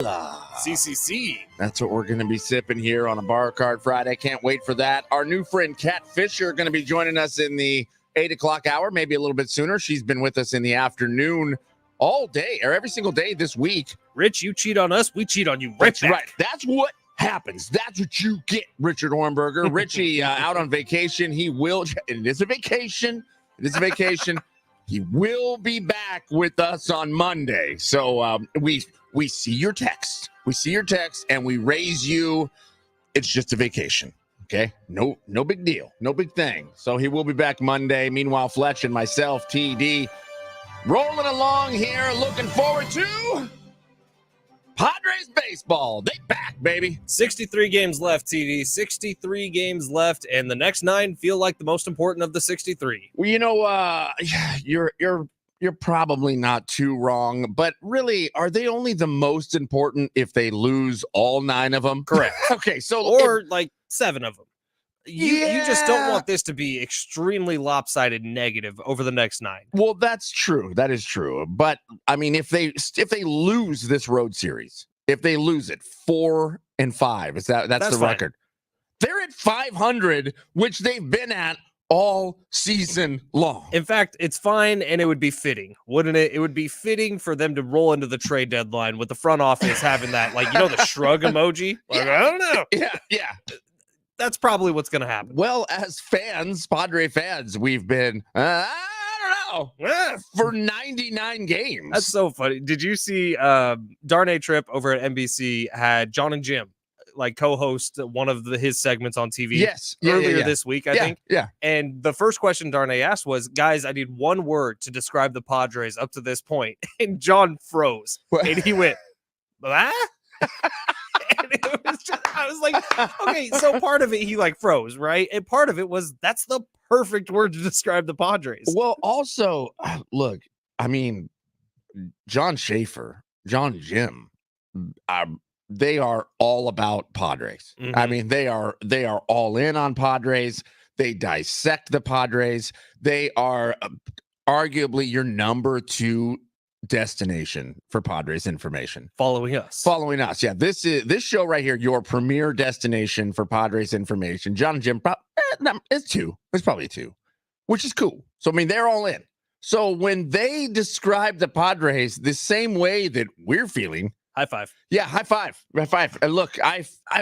CCC. That's what we're going to be sipping here on a Bar Card Friday. Can't wait for that. Our new friend Kat Fisher going to be joining us in the 8 o'clock hour, maybe a little bit sooner. She's been with us in the afternoon all day, or every single day this week. Rich, you cheat on us, we cheat on you. That's right. That's what happens. That's what you get, Richard Hornberger. Richie out on vacation. He will. It is a vacation. It is a vacation. He will be back with us on Monday. So we see your text. We see your text, and we raise you. It's just a vacation. Okay, no big deal, no big thing. So he will be back Monday. Meanwhile, Fletch and myself, TD, rolling along here, looking forward to Padres baseball. They back, baby. 63 games left, TD. 63 games left, and the next 9 feel like the most important of the 63. Well, you know, you're probably not too wrong, but really, are they only the most important if they lose all 9 of them? Correct. Okay, so or like 7 of them. You just don't want this to be extremely lopsided negative over the next 9. Well, that's true. That is true. But I mean, if they lose this road series, if they lose it 4-5, that's the fine. record. They're at 500, which they've been at all season long. In fact, it's fine, and it would be fitting, wouldn't it? It would be fitting for them to roll into the trade deadline with the front office having that, like, the shrug emoji. Like, I don't know. Yeah. That's probably what's going to happen. Well, as fans, Padre fans, we've been, I don't know, for 99 games. That's so funny. Did you see Darnay Tripp over at NBC had John and Jim like co-host one of his segments on TV? Yes. Earlier this week, I think. Yeah. And the first question Darnay asked was, guys, I need one word to describe the Padres up to this point. And John froze. And he went, ah? And it was just, I was like, okay, so part of it, he like froze, right? And part of it was, that's the perfect word to describe the Padres. Well, also, look, I mean, John Schaefer, John Jim, they are all about Padres. Mm-hmm. I mean, they are all in on Padres. They dissect the Padres. They are arguably your number 2 destination for Padres information. Following us. Yeah. This show right here, your premier destination for Padres information. John and Jim, it's 2. It's probably 2, which is cool. So, I mean, they're all in. So when they describe the Padres the same way that we're feeling, high five. Yeah, high five. And look,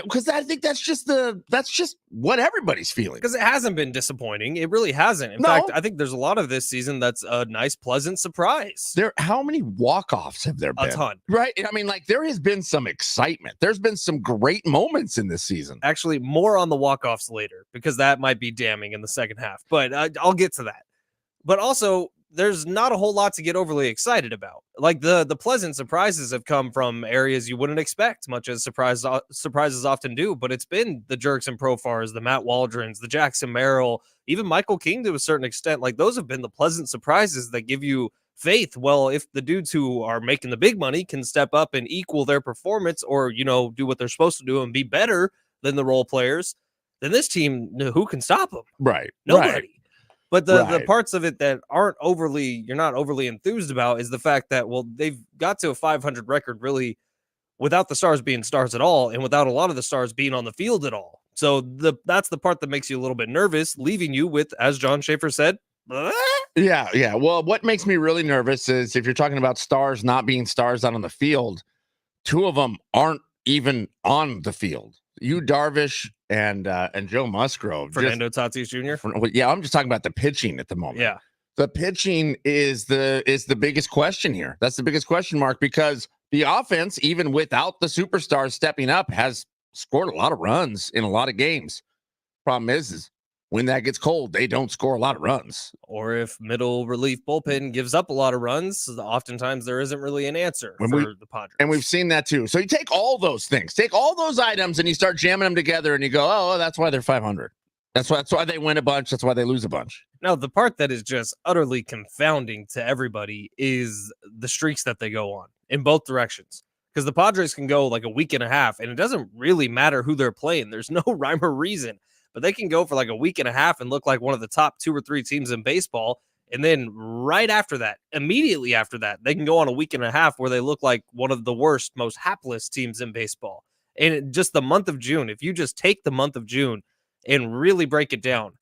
because I think that's just what everybody's feeling. Because it hasn't been disappointing. It really hasn't. In fact, I think there's a lot of this season that's a nice, pleasant surprise. How many walk-offs have there been? A ton. Right? I mean, like, there has been some excitement. There's been some great moments in this season. Actually, more on the walk-offs later, because that might be damning in the second half. But I'll get to that. But also, there's not a whole lot to get overly excited about. Like the pleasant surprises have come from areas you wouldn't expect, much as surprises often do. But it's been the Jerks and Profars, the Matt Waldrons, the Jackson Merrill, even Michael King to a certain extent. Like, those have been the pleasant surprises that give you faith. Well, if the dudes who are making the big money can step up and equal their performance, or do what they're supposed to do and be better than the role players, then this team, who can stop them? Right. Nobody. Right. But the parts of it that you're not overly enthused about is the fact that, well, they've got to a 500 record really without the stars being stars at all, and without a lot of the stars being on the field at all. So that's the part that makes you a little bit nervous, leaving you with, as John Schaefer said, Yeah. Well, what makes me really nervous is if you're talking about stars not being stars out on the field, 2 of them aren't even on the field. Yu Darvish and Joe Musgrove. Fernando Tatis Jr. Yeah, I'm just talking about the pitching at the moment. Yeah. The pitching is the biggest question here. That's the biggest question mark, because the offense, even without the superstars stepping up, has scored a lot of runs in a lot of games. Problem is when that gets cold, they don't score a lot of runs. Or if middle relief bullpen gives up a lot of runs, oftentimes there isn't really an answer for the Padres. And we've seen that too. So you take all those things, take all those items, and you start jamming them together, and you go, oh, that's why they're 500. That's why they win a bunch. That's why they lose a bunch. Now, the part that is just utterly confounding to everybody is the streaks that they go on in both directions. Because the Padres can go like a week and a half, and it doesn't really matter who they're playing. There's no rhyme or reason. But they can go for like a week and a half and look like one of the top 2 or 3 teams in baseball. And then right after that, immediately after that, they can go on a week and a half where they look like one of the worst, most hapless teams in baseball. And just the month of June, if you just take the month of June and really break it down,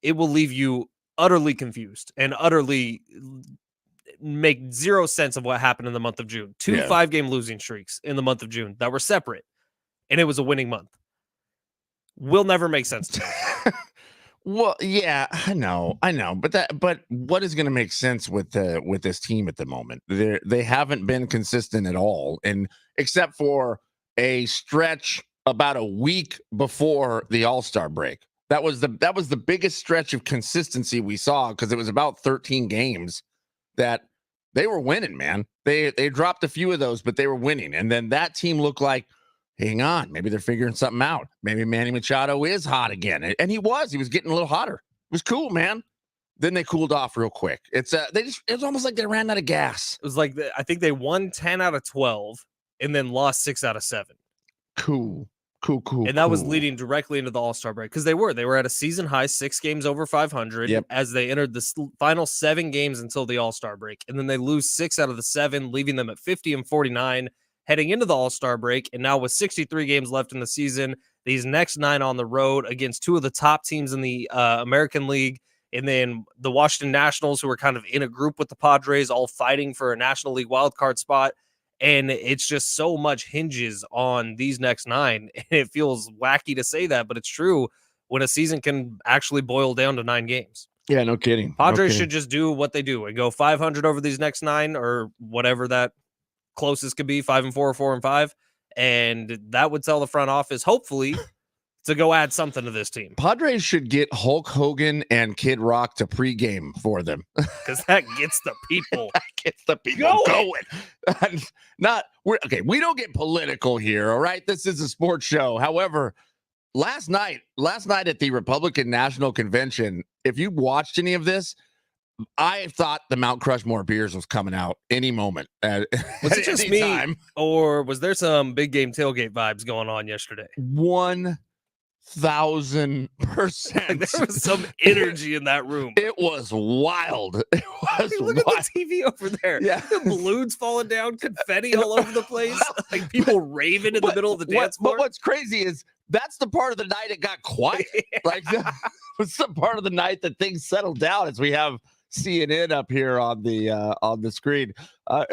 it will leave you utterly confused and utterly make zero sense of what happened in the month of June. Two 5-game losing streaks in the month of June that were separate, and it was a winning month. Will never make sense to me. Well, yeah, I know, but what is going to make sense with this team at the moment? They haven't been consistent at all, and except for a stretch about a week before the All-Star break. That was the biggest stretch of consistency we saw, because it was about 13 games that they were winning, man. They dropped a few of those, but they were winning. And then that team looked like, hang on, maybe they're figuring something out. Maybe Manny Machado is hot again. And he was getting a little hotter. It was cool, man. Then they cooled off real quick. It was almost like they ran out of gas. It was like, I think they won 10 out of 12 and then lost 6 out of 7. Cool. And that was leading directly into the All-Star break, because they were at a season high 6 games over 500 as they entered the final 7 games until the All-Star break. And then they lose 6 out of the 7, leaving them at 50-49 heading into the All-Star break. And now with 63 games left in the season, these next 9 on the road against 2 of the top teams in the American League, and then the Washington Nationals, who are kind of in a group with the Padres, all fighting for a National League wildcard spot. And it's just so much hinges on these next 9. And it feels wacky to say that, but it's true when a season can actually boil down to 9 games. Yeah, no kidding. Padres should just do what they do and go 500 over these next 9, or whatever that closest could be, 5-4 or 4-5. And that would tell the front office, hopefully, to go add something to this team. Padres should get Hulk Hogan and Kid Rock to pregame for them, because that gets the people. Going. We don't get political here, all right? This is a sports show. However, last night at the Republican National Convention, if you watched any of this, I thought the Mount Crushmore beers was coming out any moment. Was it just me, time. Or was there some big game tailgate vibes going on yesterday? 1,000%. There was some energy in that room. It was wild. It was Look at the TV over there. Yeah. The balloons falling down, confetti all over the place, like people raving in the middle of the dance floor. But what's crazy is that's the part of the night it got quiet. Like that was the part of the night that things settled down, as we have CNN up here on the screen.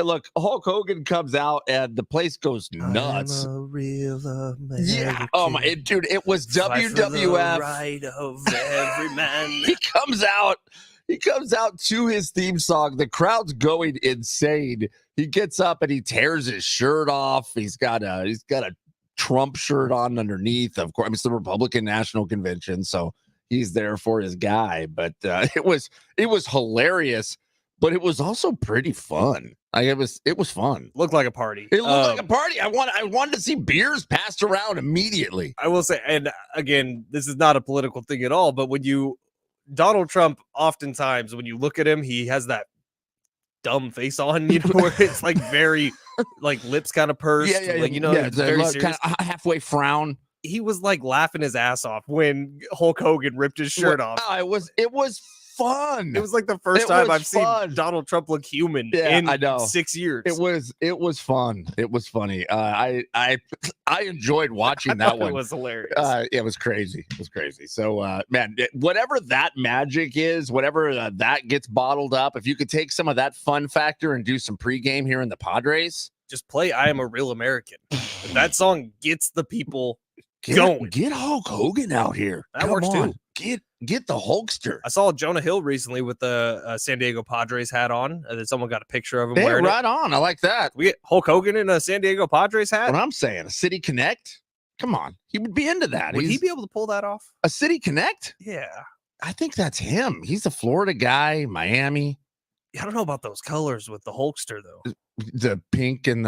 Look, Hulk Hogan comes out and the place goes nuts. I'm a real American. Yeah. Oh my dude, it was WWF. Right of every man. He comes out to his theme song. The crowd's going insane. He gets up and he tears his shirt off. He's got a Trump shirt on underneath. Of course, I mean, it's the Republican National Convention, so he's there for his guy. But it was hilarious, but it was also pretty fun. It was fun. Looked like a party. It looked like a party. I wanted to see beers passed around immediately. I will say, and again, this is not a political thing at all, but Donald Trump, oftentimes when you look at him, he has that dumb face on, where it's like very like lips kind of pursed. Like, it's very serious. Kind of halfway frown. He was like laughing his ass off when Hulk Hogan ripped his shirt off. It was fun. It was like the first time I've seen Donald Trump look human in 6 years. It was fun. It was funny. I enjoyed watching that one. It was hilarious. It was crazy. So, man, whatever that magic is, whatever that gets bottled up, if you could take some of that fun factor and do some pregame here in the Padres, just play "I Am a Real American." If that song gets the people going. Get Hulk Hogan out here. That works too. Get the Hulkster. I saw Jonah Hill recently with the San Diego Padres hat on. And then someone got a picture of him wearing right on. I like that. We get Hulk Hogan in a San Diego Padres hat. What I'm saying, a City Connect. Come on, he would be into that. Would he be able to pull that off? A City Connect? Yeah, I think that's him. He's a Florida guy, Miami. I don't know about those colors with the Hulkster though. The pink and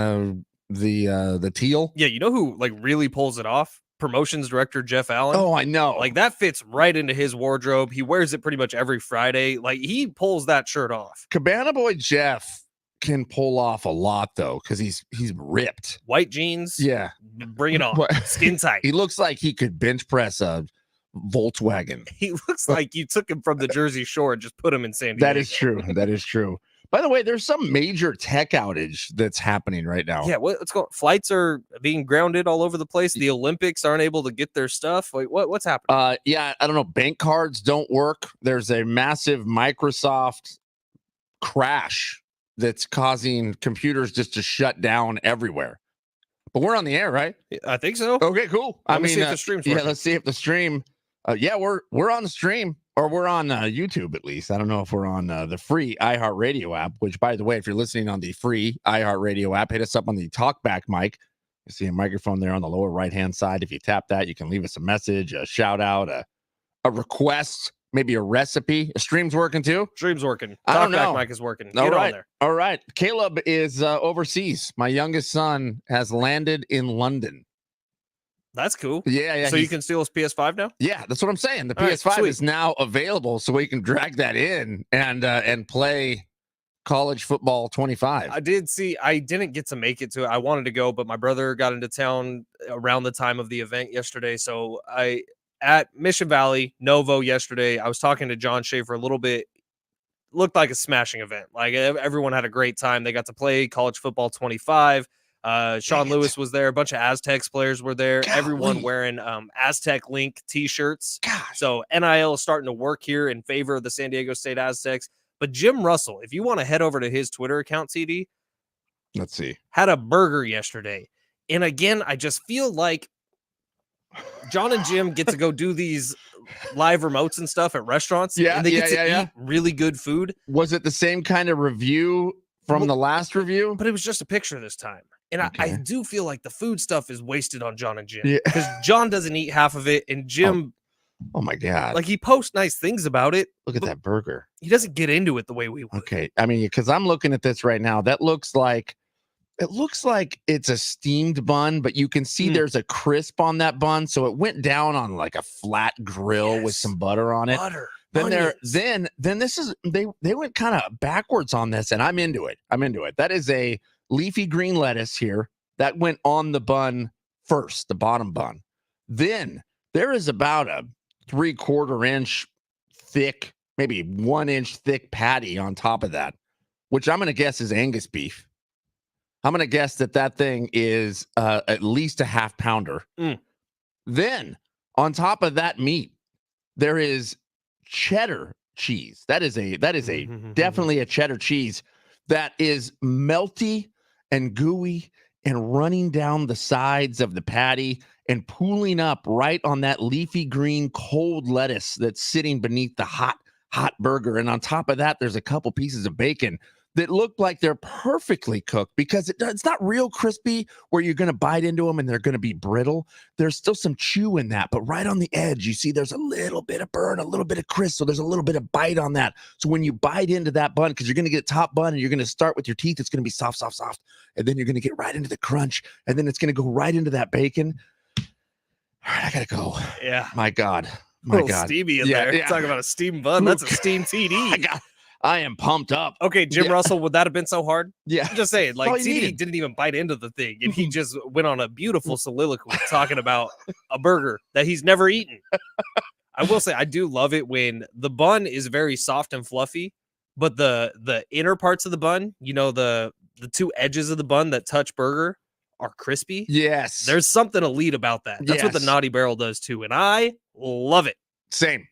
the teal. Yeah, you know who like really pulls it off? Promotions director Jeff Allen. Oh, I know. Like that fits right into his wardrobe. He wears it pretty much every Friday. Like he pulls that shirt off. Cabana Boy Jeff can pull off a lot though, because he's ripped. White jeans. Yeah. Bring it on. Skin tight. He looks like he could bench press a Volkswagen. He looks like you took him from the Jersey Shore and just put him in San Diego. That is true. That is true. By the way, there's some major tech outage that's happening right now. Yeah, what's going? Flights are being grounded all over the place. The Olympics aren't able to get their stuff. Like, what's happening? Yeah, I don't know. Bank cards don't work. There's a massive Microsoft crash that's causing computers just to shut down everywhere. But we're on the air, right? I think so. Okay, cool. Let me see if the stream's working. let's see if the stream. Yeah, we're on the stream, or we're on YouTube at least. I don't know if we're on the free iHeartRadio app. Which, by the way, if you're listening on the free iHeartRadio app, hit us up on the talkback mic. You see a microphone there on the lower right hand side. If you tap that, you can leave us a message, a shout out, a request, maybe a recipe. A stream's working too. Stream's working. I don't know. Talkback mic is working. All Get right. on there. All right. Caleb is overseas. My youngest son has landed in London. That's cool. Yeah. So you can steal his PS5 now? Yeah, that's what I'm saying. The All right, PS5 sweet. is now available, so we can drag that in and play college football 25. I didn't get to make it to it. I wanted to go, but my brother got into town around the time of the event yesterday. So at Mission Valley, Novo yesterday, I was talking to John Schaefer a little bit. Looked like a smashing event. Like everyone had a great time. They got to play college football 25. Sean Lewis was there. A bunch of Aztecs players were there. Golly. Everyone wearing Aztec Link t-shirts. Gosh. So NIL is starting to work here in favor of the San Diego State Aztecs. But Jim Russell, if you want to head over to his Twitter account, TD, Let's see. had a burger yesterday. And again, I just feel like John and Jim get to go do these live remotes and stuff at restaurants. Yeah, and they get to yeah. eat really good food. Was it the same kind of review from the last review? But it was just a picture this time. And Okay. I do feel like the food stuff is wasted on John and Jim. Yeah. Because John doesn't eat half of it. And Jim, Oh my God. like, he posts nice things about it. Look at that burger. He doesn't get into it the way we would. Okay. I mean, because I'm looking at this right now. It looks like it's a steamed bun, but you can see there's a crisp on that bun. So it went down on like a flat grill with some butter on it. Butter. Then this is they went kind of backwards on this, and I'm into it. That is a leafy green lettuce here that went on the bun first, the bottom bun. Then there is about a 3/4 inch thick, maybe 1 inch thick patty on top of that, which I'm going to guess is Angus beef. I'm going to guess that thing is at least a half pounder. Then on top of that meat, there is cheddar cheese. That is definitely a cheddar cheese that is melty and gooey and running down the sides of the patty and pooling up right on that leafy green cold lettuce that's sitting beneath the hot burger. And on top of that, there's a couple pieces of bacon that look like they're perfectly cooked, because it's not real crispy where you're going to bite into them and they're going to be brittle. There's still some chew in that, but right on the edge, you see there's a little bit of burn, a little bit of crisp. So there's a little bit of bite on that. So when you bite into that bun, because you're going to get top bun and you're going to start with your teeth, it's going to be soft. And then you're going to get right into the crunch. And then it's going to go right into that bacon. All right, I got to go. Yeah. My God. Steamy in there. Yeah. Talking about a steamed bun. That's a steamed TD. I am pumped up. Okay, Jim Russell, would that have been so hard? Yeah. I'm just saying, like, all you TD needed. didn't even bite into the thing, and he just went on a beautiful soliloquy talking about a burger that he's never eaten. I will say, I do love it when the bun is very soft and fluffy, but the inner parts of the bun, you know, the two edges of the bun that touch burger are crispy. Yes. There's something elite about that. That's what the Yes. Naughty Barrel does too, and I love it. Same.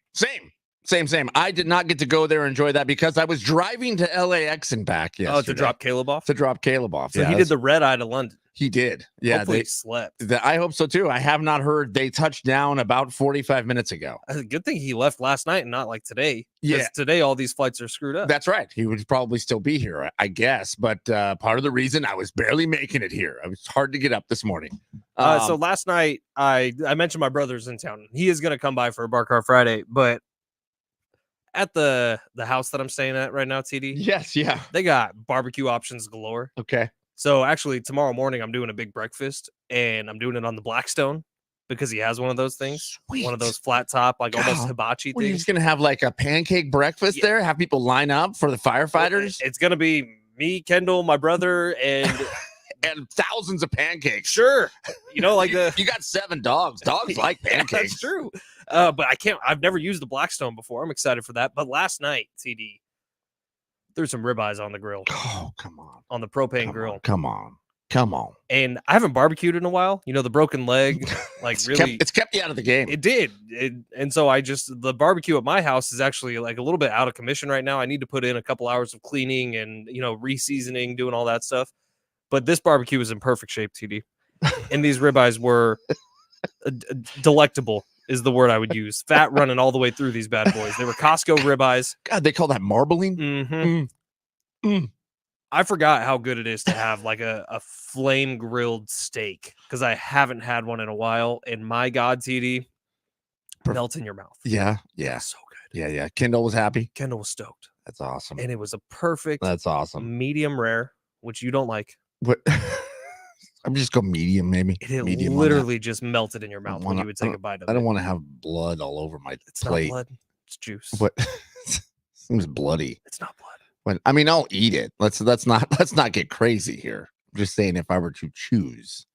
I did not get to go there and enjoy that because I was driving to LAX and back yesterday. Oh, to drop Caleb off? To drop Caleb off. So he did the red eye to London. He did. Yeah. Hopefully he slept. I hope so too. I have not heard. They touched down about 45 minutes ago. Good thing he left last night and not like today. Yeah. Today all these flights are screwed up. That's right. He would probably still be here, I guess. But part of the reason I was barely making it here, it was hard to get up this morning. So last night I mentioned my brother's in town. He is going to come by for a Bar Car Friday, but at the house that I'm staying at right now, TD. Yes. Yeah. They got barbecue options galore. Okay. So actually tomorrow morning I'm doing a big breakfast and I'm doing it on the Blackstone because he has one of those things. Sweet. One of those flat top, like almost hibachi What, are you things. just gonna have like a pancake breakfast there? Have people line up for the firefighters It's going to be me, Kendall, my brother, and and thousands of pancakes? sure. You know, like You got 7 dogs. Dogs like pancakes. That's true. But I've never used the Blackstone before. I'm excited for that. But last night, TD, threw some ribeyes on the grill. Oh, come on. On the propane grill. Come on. And I haven't barbecued in a while. You know, the broken leg, like it's kept you out of the game. It did. And so the barbecue at my house is actually like a little bit out of commission right now. I need to put in a couple hours of cleaning and, re-seasoning, doing all that stuff. But this barbecue is in perfect shape, TD. And these ribeyes were delectable is the word I would use. Fat running all the way through these bad boys. They were Costco ribeyes. God, they call that marbling? Mm-hmm. I forgot how good it is to have like a flame grilled steak because I haven't had one in a while. And my God, TD, melts in your mouth. Yeah. So good. Yeah. Kendall was happy. Kendall was stoked. That's awesome. And it was a perfect. That's awesome. Medium rare, which you don't like. What? I'm just go medium, maybe. It medium literally just melted in your mouth when you would take a bite of it. I don't want to have blood all over my plate. Not blood. It's juice. What? Seems bloody. It's not blood. I mean, I'll eat it. Let's not get crazy here. I'm just saying, if I were to choose,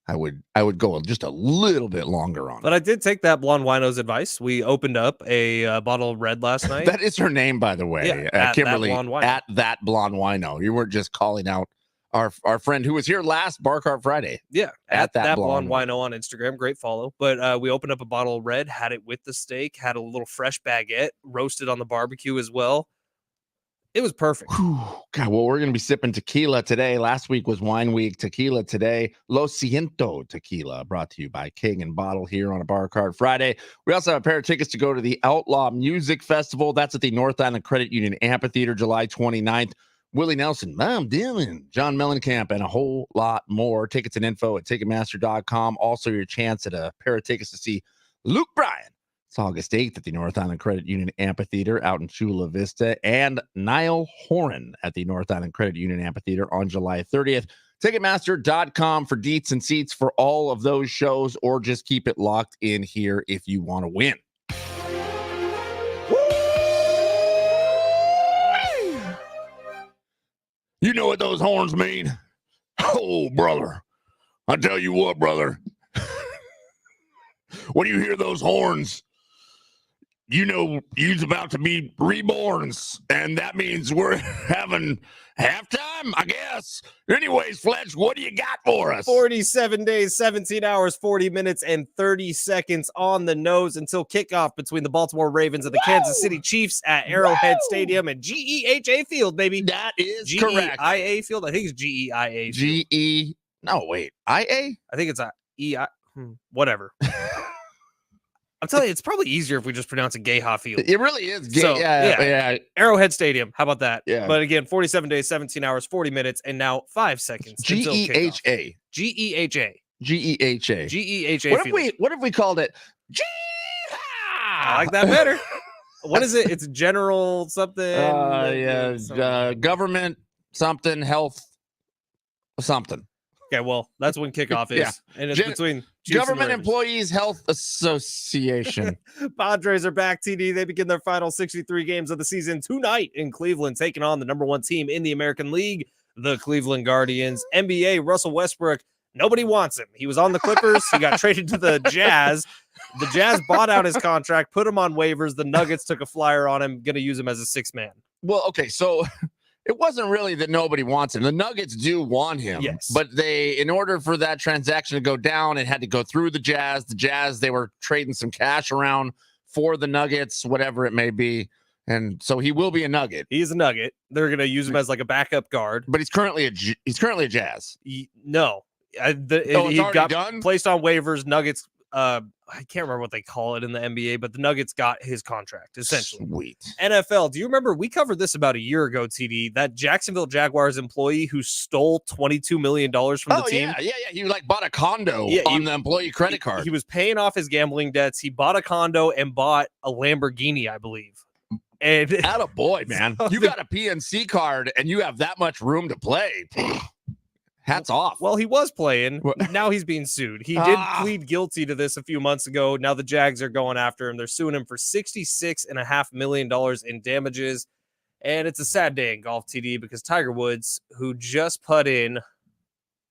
I would go just a little bit longer on it. But I did take that Blonde Wino's advice. We opened up a bottle of red last night. That is her name, by the way, Kimberly. At that Blonde Wino. You weren't just calling out our friend who was here last Bar Cart Friday. Yeah, at that Blonde Wino on Instagram. Great follow. But we opened up a bottle of red, had it with the steak, had a little fresh baguette, roasted on the barbecue as well. It was perfect. Whew. God, well, we're going to be sipping tequila today. Last week was Wine Week. Tequila today. Lo Siento Tequila, brought to you by King and Bottle here on a Bar Cart Friday. We also have a pair of tickets to go to the Outlaw Music Festival. That's at the North Island Credit Union Amphitheater, July 29th. Willie Nelson, Mom Dylan, John Mellencamp, and a whole lot more. Tickets and info at Ticketmaster.com. Also, your chance at a pair of tickets to see Luke Bryan. It's August 8th at the North Island Credit Union Amphitheater out in Chula Vista, and Niall Horan at the North Island Credit Union Amphitheater on July 30th. Ticketmaster.com for deets and seats for all of those shows, or just keep it locked in here if you want to win. You know what those horns mean? Oh, brother. I tell you what, brother. When you hear those horns, you know you's about to be reborns, and that means we're having halftime, I guess. Anyways, Fletch, what do you got for us? 47 days, 17 hours, 40 minutes, and 30 seconds on the nose until kickoff between the Baltimore Ravens and the Kansas City Chiefs at Arrowhead Stadium and GEHA Field, baby. That is correct. GEIA Field? I think it's GEIA Field. G-E... No, wait. IA? I think it's a E-I... Whatever. I'm telling you, it's probably easier if we just pronounce it Geha Field. It really is. So, yeah. Arrowhead Stadium. How about that? Yeah. But again, 47 days, 17 hours, 40 minutes, and now 5 seconds. GEHA. GEHA. GEHA. GEHA. What if we called it Geha? I like that better. What is it? It's general something. Government something, health something. Okay, well, that's when kickoff is. Yeah. And it's between Chiefs Government and Employees Health Association. Padres are back, TD. They begin their final 63 games of the season tonight in Cleveland, taking on the number 1 team in the American League, the Cleveland Guardians. NBA, Russell Westbrook, nobody wants him. He was on the Clippers. He got traded to the Jazz. The Jazz bought out his contract, put him on waivers. The Nuggets took a flyer on him, going to use him as a 6th man. Well, okay, so... It wasn't really that nobody wants him. The Nuggets do want him. Yes. But in order for that transaction to go down, it had to go through the Jazz. The Jazz, they were trading some cash around for the Nuggets, whatever it may be. And so he will be a Nugget. He's a Nugget. They're going to use him as like a backup guard. But he's currently a Jazz. He got done? Placed on waivers. Nuggets, I can't remember what they call it in the NBA, but the Nuggets got his contract, essentially. Sweet. NFL, do you remember, we covered this about a year ago, TD, that Jacksonville Jaguars employee who stole $22 million from the team? Yeah. He bought a condo on the employee credit card. He was paying off his gambling debts. He bought a condo and bought a Lamborghini, I believe. And attaboy, man. You got a PNC card and you have that much room to play. Hats off. Well, he was playing. Now he's being sued. He did plead guilty to this a few months ago. Now the Jags are going after him. They're suing him for $66.5 million in damages. And it's a sad day in golf, TD, because Tiger Woods, who just put in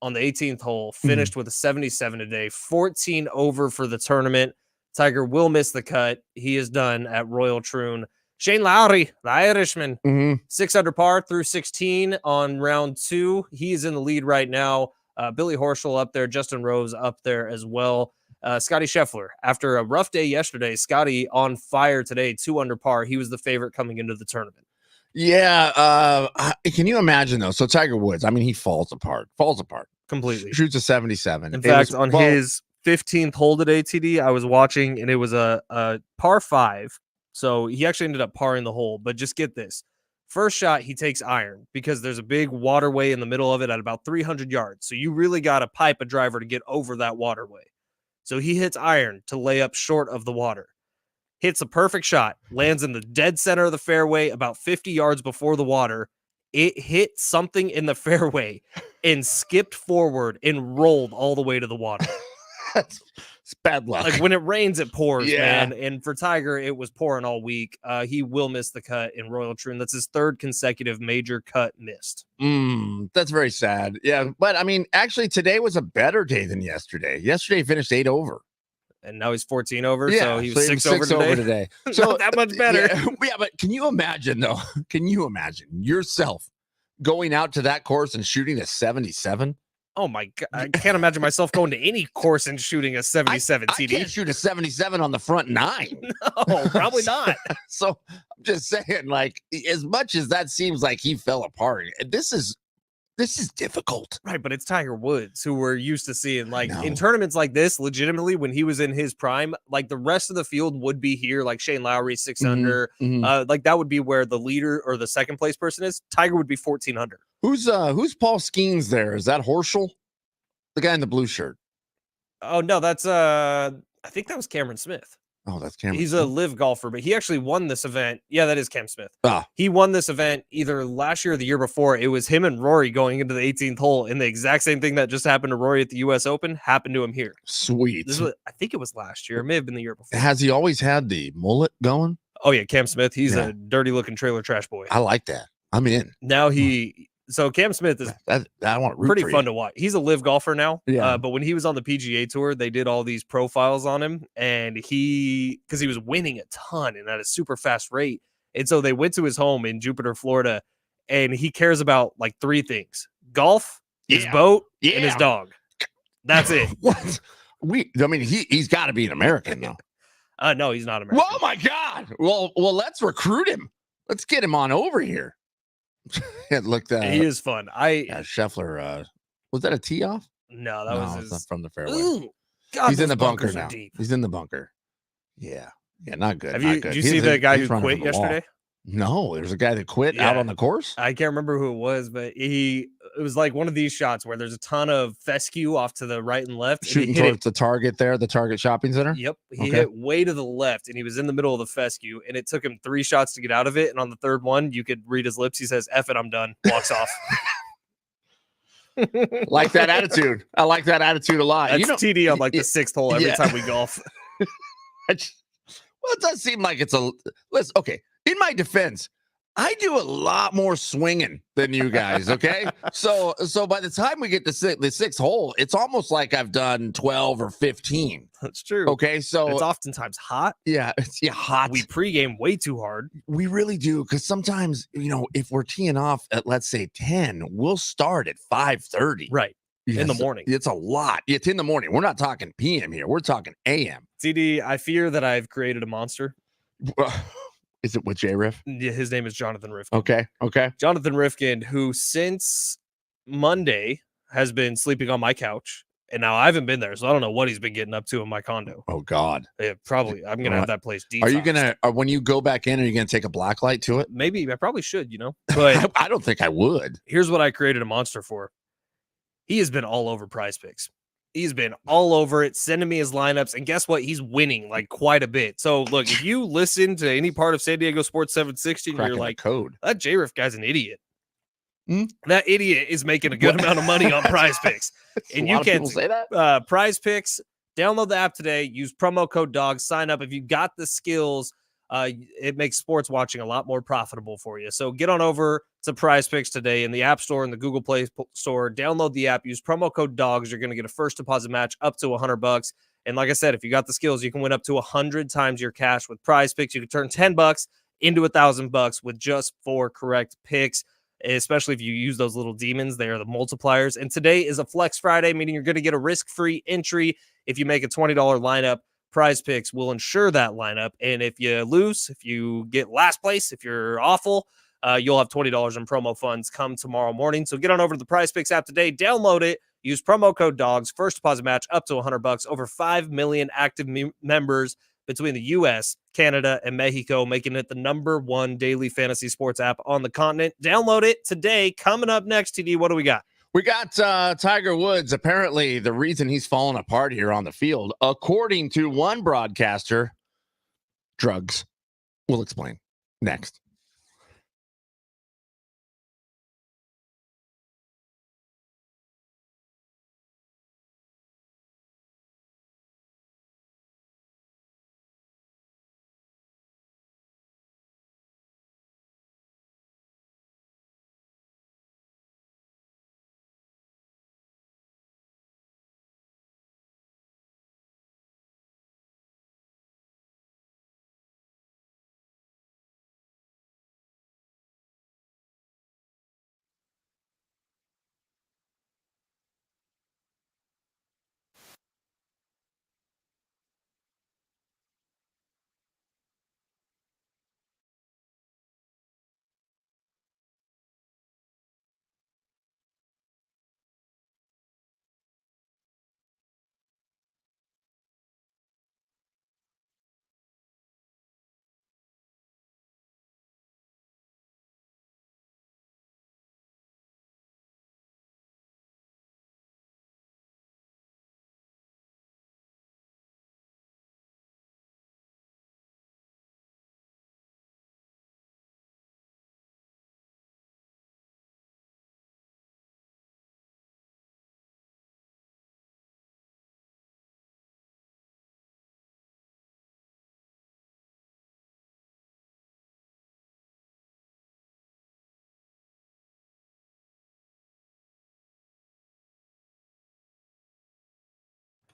on the 18th hole, finished with a 77 today, 14 over for the tournament. Tiger will miss the cut. He is done at Royal Troon. Shane Lowry, the Irishman, 6 under par through 16 on round 2. He's in the lead right now. Billy Horschel up there, Justin Rose up there as well. Scotty Scheffler, after a rough day yesterday, Scotty on fire today, 2 under par. He was the favorite coming into the tournament. Yeah. Can you imagine, though? So Tiger Woods, I mean, he falls apart Completely. Shoots a 77. In fact, on his 15th hole today, TD, I was watching, and it was a par 5. So he actually ended up parring the hole. But just get this. First shot, he takes iron because there's a big waterway in the middle of it at about 300 yards. So you really got to pipe a driver to get over that waterway. So he hits iron to lay up short of the water. Hits a perfect shot, lands in the dead center of the fairway about 50 yards before the water. It hit something in the fairway and skipped forward and rolled all the way to the water. It's bad luck. Like when it rains, it pours, man. And for Tiger, it was pouring all week. He will miss the cut in Royal Troon. That's his 3rd consecutive major cut missed. That's very sad. Yeah, but I mean, actually, today was a better day than yesterday. Yesterday he finished 8 over. And now he's 14 over, Yeah, so he was 6 over today. So not that much better. Yeah, but can you imagine, though? Can you imagine yourself going out to that course and shooting a 77? Oh, my God. I can't imagine myself going to any course and shooting a 77, I TD. can't shoot a 77 on the front 9. No, probably not. So I'm just saying, like, as much as that seems like he fell apart, this is difficult. Right, but it's Tiger Woods, who we're used to seeing, like, No. in tournaments like this, legitimately, when he was in his prime, like, the rest of the field would be here, like Shane Lowry, 6 under. Like, that would be where the leader or the second place person is. Tiger would be 14 under. Who's Paul Skeens there? Is that Horschel? The guy in the blue shirt. Oh, no, that's, I think that was Cameron Smith. Oh, that's Cameron. He's a live golfer, but he actually won this event. Yeah, that is Cam Smith. Ah. He won this event either last year or the year before. It was him and Rory going into the 18th hole, and the exact same thing that just happened to Rory at the U.S. Open happened to him here. Sweet. This was, I think it was last year. It may have been the year before. Has he always had the mullet going? Oh, yeah, Cam Smith. He's a dirty-looking trailer trash boy. I like that. I'm in. Now so Cam Smith is I want to root pretty for fun you. to watch. He's a live golfer now. Yeah. But when he was on the PGA Tour, they did all these profiles on him, and because he was winning a ton and at a super fast rate. And so they went to his home in Jupiter, Florida, and he cares about like 3 things: golf, his boat, and his dog. That's it. What? He's got to be an American though. No, he's not American. Oh my God. Well, let's recruit him. Let's get him on over here. It looked he is fun. Scheffler, was that a tee off? No, that was it's not from the fairway. Ooh, God, he's in the bunker bunkers now. are deep. He's in the bunker. Yeah, not good. Did you see the guy who quit yesterday? No, there's a guy that quit out on the course. I can't remember who it was, but it was like one of these shots where there's a ton of fescue off to the right and left. Shooting towards the Target there, the Target shopping center? Yep. He hit way to the left, and he was in the middle of the fescue, and it took him 3 shots to get out of it. And on the 3rd one, you could read his lips. He says, "F it, I'm done." Walks off. Like that attitude. I like that attitude a lot. That's TD on like the 6th hole every time we golf. Well, it does seem like it's okay. In my defense, I do a lot more swinging than you guys. Okay, so by the time we get to the 6th hole, it's almost like I've done 12 or 15. That's true. Okay, so it's oftentimes hot. Yeah, it's hot. We pregame way too hard. We really do, because sometimes if we're teeing off at, let's say, 10, we'll start at 5:30. Right. In the morning. It's a lot. It's in the morning. We're not talking PM here. We're talking AM. TD, I fear that I've created a monster. Is it with J-Riff? Yeah, his name is Jonathan Rifkin. Okay. Jonathan Rifkin, who since Monday has been sleeping on my couch. And now I haven't been there, so I don't know what he's been getting up to in my condo. Oh, God. Yeah, probably. I'm going to have that place detoxed. Are you going to, when you go back in, are you going to take a black light to it? Maybe. I probably should, But I don't think I would. Here's what I created a monster for. He has been all over Prize Picks. He's been all over it, sending me his lineups. And guess what? He's winning like quite a bit. So, look, if you listen to any part of San Diego Sports 760, you're like, code. That J-Riff guy's an idiot. That idiot is making a good amount of money on Prize Picks. And you can't say that. Prize Picks, download the app today, use promo code DOGS, sign up. If you got the skills, it makes sports watching a lot more profitable for you. So get on over to Prize Picks today in the App Store and the Google Play Store. Download the app, use promo code DOGS. You're going to get a first deposit match up to $100. And like I said, if you got the skills, you can win up to 100 times your cash with Prize Picks. You can turn $10 into $1,000 with just 4 correct picks, especially if you use those little demons. They are the multipliers. And today is a Flex Friday, meaning you're going to get a risk-free entry if you make a $20 lineup. Prize Picks will ensure that lineup. And if you lose, if you get last place, if you're awful, you'll have $20 in promo funds come tomorrow morning. So get on over to the Prize Picks app today, download it, use promo code DOGS, first deposit match up to $100, over 5 million active members between the US, Canada, and Mexico, making it the #1 daily fantasy sports app on the continent. Download it today. Coming up next, TD, what do we got? We got Tiger Woods. Apparently, the reason he's falling apart here on the field, according to one broadcaster, drugs. We'll explain next.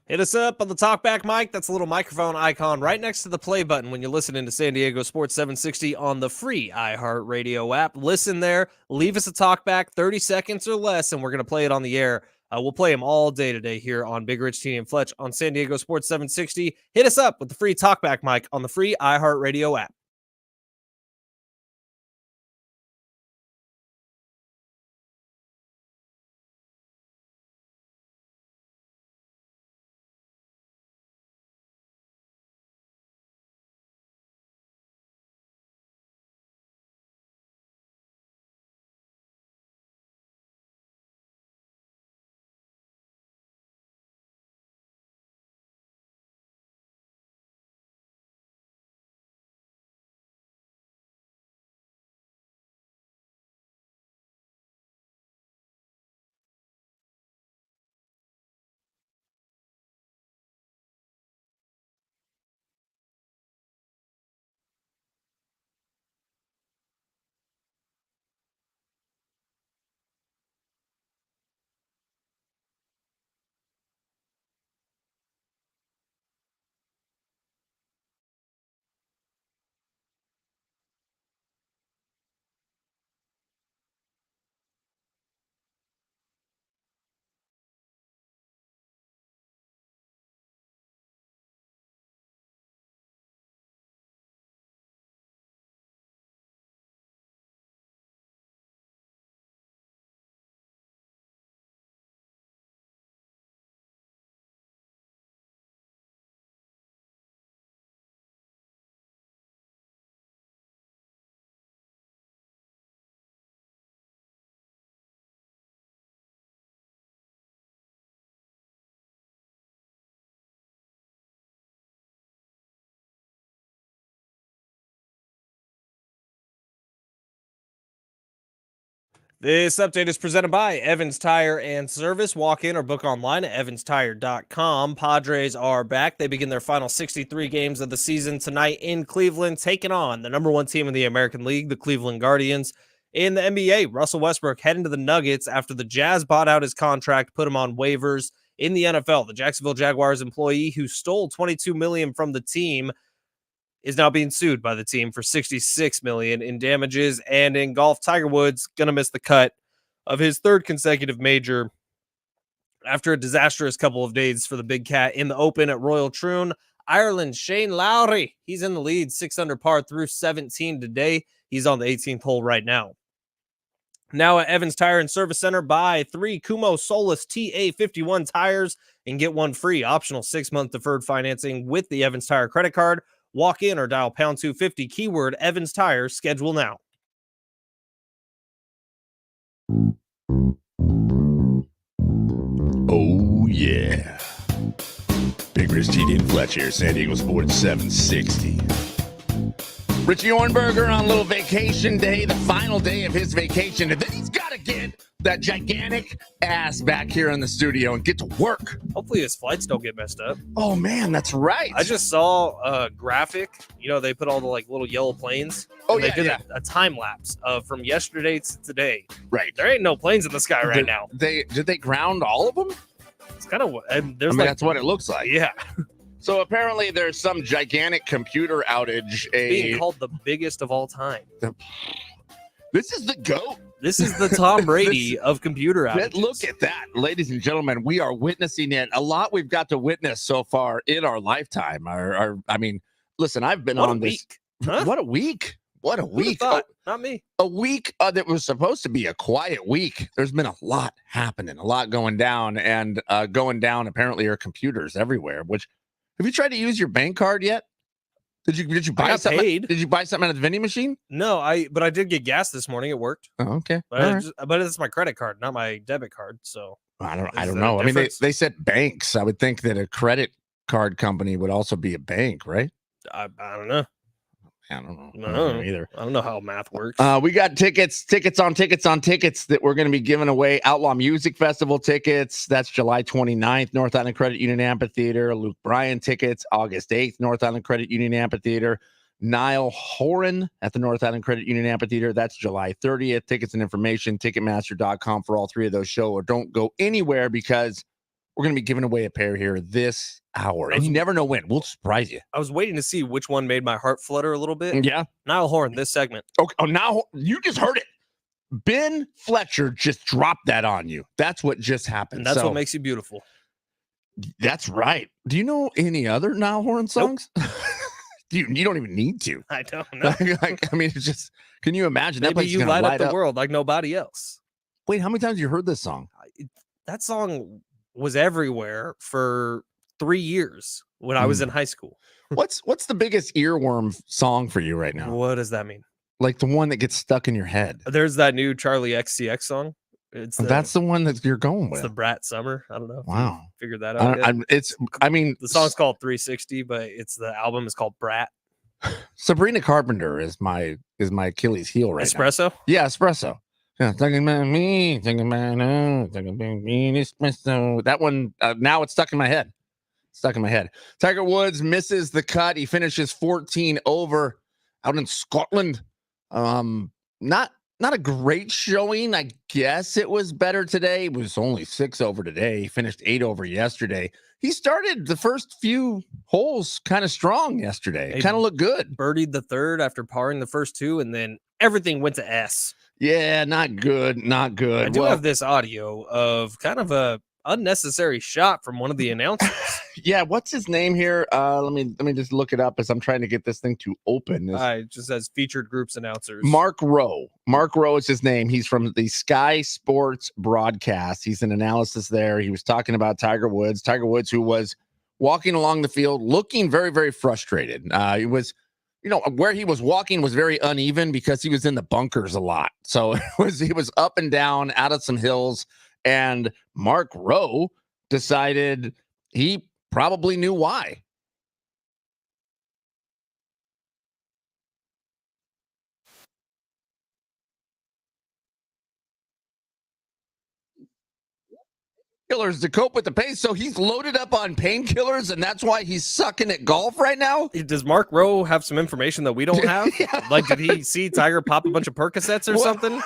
Hit us up on the talkback mic. That's a little microphone icon right next to the play button when you're listening to San Diego Sports 760 on the free iHeartRadio app. Listen there, leave us a talkback, 30 seconds or less, and we're going to play it on the air. We'll play them all day today here on Big Rich, Teeny, and Fletch on San Diego Sports 760. Hit us up with the free talkback mic on the free iHeartRadio app. This update is presented by Evans Tire and Service. Walk in or book online at evanstire.com. Padres are back. They begin their final 63 games of the season tonight in Cleveland, taking on the #1 team in the American League, the Cleveland Guardians. In the NBA, Russell Westbrook heading to the Nuggets after the Jazz bought out his contract, put him on waivers. in the NFL. The Jacksonville Jaguars employee who stole $22 million from the team is now being sued by the team for $66 million in damages. And in golf, Tiger Woods going to miss the cut of his third consecutive major after a disastrous couple of days for the Big Cat in the Open at Royal Troon. Ireland, Shane Lowry, he's in the lead, 6 under par through 17 today. He's on the 18th hole right now. Now at Evans Tire and Service Center, buy 3 Kumo Solus TA51 tires and get one free. Optional 6-month deferred financing with the Evans Tire credit card. Walk in or dial pound 250, keyword Evans Tire. Schedule now. Oh, yeah. Big Rich TD and Fletcher, San Diego Sports 760. Richie Ornberger on a little vacation day, the final day of his vacation. And then he's got to get that gigantic ass back here in the studio and get to work. Hopefully his flights don't get messed up. Oh, man, that's right. I just saw a graphic. You know, they put all the like little yellow planes. Oh, they yeah, did yeah. a time lapse from yesterday to today. Right. There ain't no planes in the sky right now. Did they ground all of them? It's kind of, There's that's what it looks like. Yeah. So apparently there's some gigantic computer outage. Being called the biggest of all time. This is the GOAT. This is the Tom Brady of computer outages. Look at that, ladies and gentlemen. We are witnessing it. A lot we've got to witness so far in our lifetime. I mean, listen, I've been What on a this. week. Huh? What a week. What a Who'd have week. thought? Not me. A week that was supposed to be a quiet week. There's been a lot happening, a lot going down, and going down apparently are computers everywhere. Which, have you tried to use your bank card yet? Did you buy something? Paid. Did you buy something at the vending machine? No, but I did get gas this morning. It worked. Oh, okay. But, but it's my credit card, not my debit card. So I don't know. I mean, they said banks. I would think that a credit card company would also be a bank, right? I don't know. I don't know. No, I don't know either. I don't know how math works. We got tickets on tickets that we're going to be giving away. Outlaw Music Festival tickets. That's July 29th, North Island Credit Union Amphitheater. Luke Bryan tickets, August 8th, North Island Credit Union Amphitheater. Niall Horan at the North Island Credit Union Amphitheater. That's July 30th. Tickets and information, Ticketmaster.com for all 3 of those shows. Or don't go anywhere because we're going to be giving away a pair here this hour. And you never know when. We'll surprise you. I was waiting to see which one made my heart flutter a little bit. Yeah. Niall Horan, this segment. Okay. Oh, now you just heard it. Ben Fletcher just dropped that on you. That's what just happened. And that's what makes you beautiful. That's right. Do you know any other Niall Horan songs? Nope. You don't even need to. I don't know. I mean, it's just, can you imagine that? Maybe you light up the world like nobody else. Wait, how many times have you heard this song? That song was everywhere for 3 years when I was in high school. What's the biggest earworm song for you right now? What does that mean? Like the one that gets stuck in your head. There's that new Charlie XCX song. That's the one that you're going with. It's the Brat Summer. I don't know. Wow. Figured that out. The song's called 360, but the album is called Brat. Sabrina Carpenter is my Achilles heel right Espresso? now. Yeah, Espresso. Yeah, thinking about me, thinking about me, espresso. That one, now it's stuck in my head. Tiger Woods misses the cut. He finishes 14 over out in Scotland. Not a great showing. I guess it was better today. It was only 6 over today. He finished 8 over yesterday. He started the first few holes kind of strong yesterday. It kind of looked good. Birdied the third after parring the first 2, and then everything went to S. Yeah, not good. I do have this audio of kind of a unnecessary shot from one of the announcers. Yeah, what's his name here? Let me just look it up as I'm trying to get this thing to open. It just says featured groups announcers. Mark Rowe. Mark Rowe is his name. He's from the Sky Sports broadcast. He's an analysis there. He was talking about Tiger Woods. Tiger Woods, who was walking along the field looking very, very frustrated. He was, where he was walking was very uneven because he was in the bunkers a lot. So he was up and down out of some hills. And Mark Rowe decided he probably knew why. Killers to cope with the pace, so he's loaded up on painkillers, and that's why he's sucking at golf right now. Does Mark Rowe have some information that we don't have? Yeah. Like, did he see Tiger pop a bunch of Percocets or something?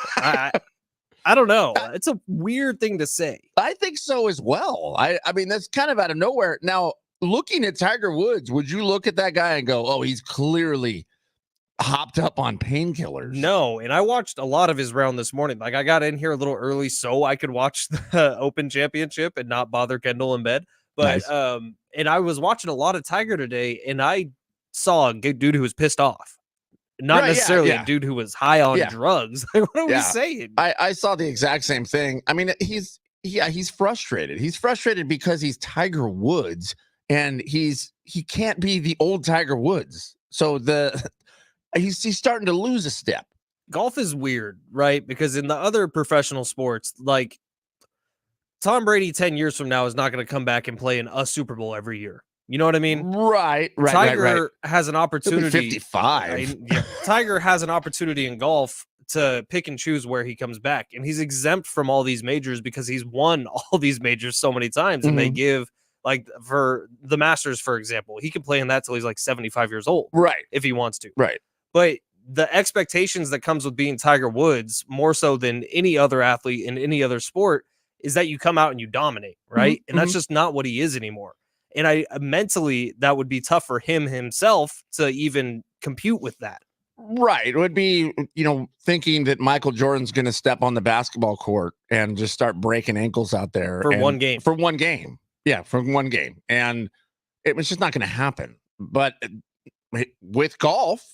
I don't know. It's a weird thing to say. I think so as well. I mean, that's kind of out of nowhere. Now, looking at Tiger Woods, would you look at that guy and go, oh, he's clearly hopped up on painkillers? No, and I watched a lot of his round this morning. Like, I got in here a little early so I could watch the Open Championship and not bother Kendall in bed. But Nice. and I was watching a lot of Tiger today, and I saw a good dude who was pissed off. Not Right, necessarily yeah. a dude who was high on Yeah. drugs. Like, what are we Yeah. saying? I saw the exact same thing. I mean, he's frustrated. He's frustrated because he's Tiger Woods and he can't be the old Tiger Woods. So he's starting to lose a step. Golf is weird, right? Because in the other professional sports, like Tom Brady 10 years from now is not going to come back and play in a Super Bowl every year. You know what I mean? Right. Tiger has an He'll be opportunity. 55. Tiger has an opportunity in golf to pick and choose where he comes back. And he's exempt from all these majors because he's won all these majors so many times. And they give, like, for the Masters, for example, he can play in that till he's like 75 years old. Right. If he wants to. Right. But the expectations that comes with being Tiger Woods, more so than any other athlete in any other sport, is that you come out and you dominate, right? And that's just not what he is anymore. And I mentally, that would be tough for him himself to even compute with that. Right. It would be, thinking that Michael Jordan's going to step on the basketball court and just start breaking ankles out there For one game. For one game. Yeah, for one game. And it was just not going to happen. But with golf,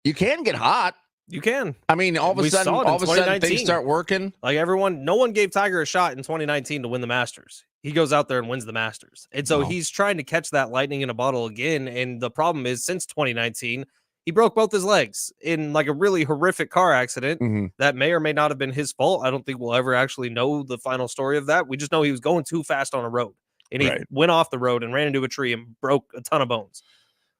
you can get hot. You can. I mean, all of a sudden things start working. Like no one gave Tiger a shot in 2019 to win the Masters. He goes out there and wins the Masters. And so he's trying to catch that lightning in a bottle again. And the problem is, since 2019, he broke both his legs in like a really horrific car accident that may or may not have been his fault. I don't think we'll ever actually know the final story of that. We just know he was going too fast on a road and he went off the road and ran into a tree and broke a ton of bones.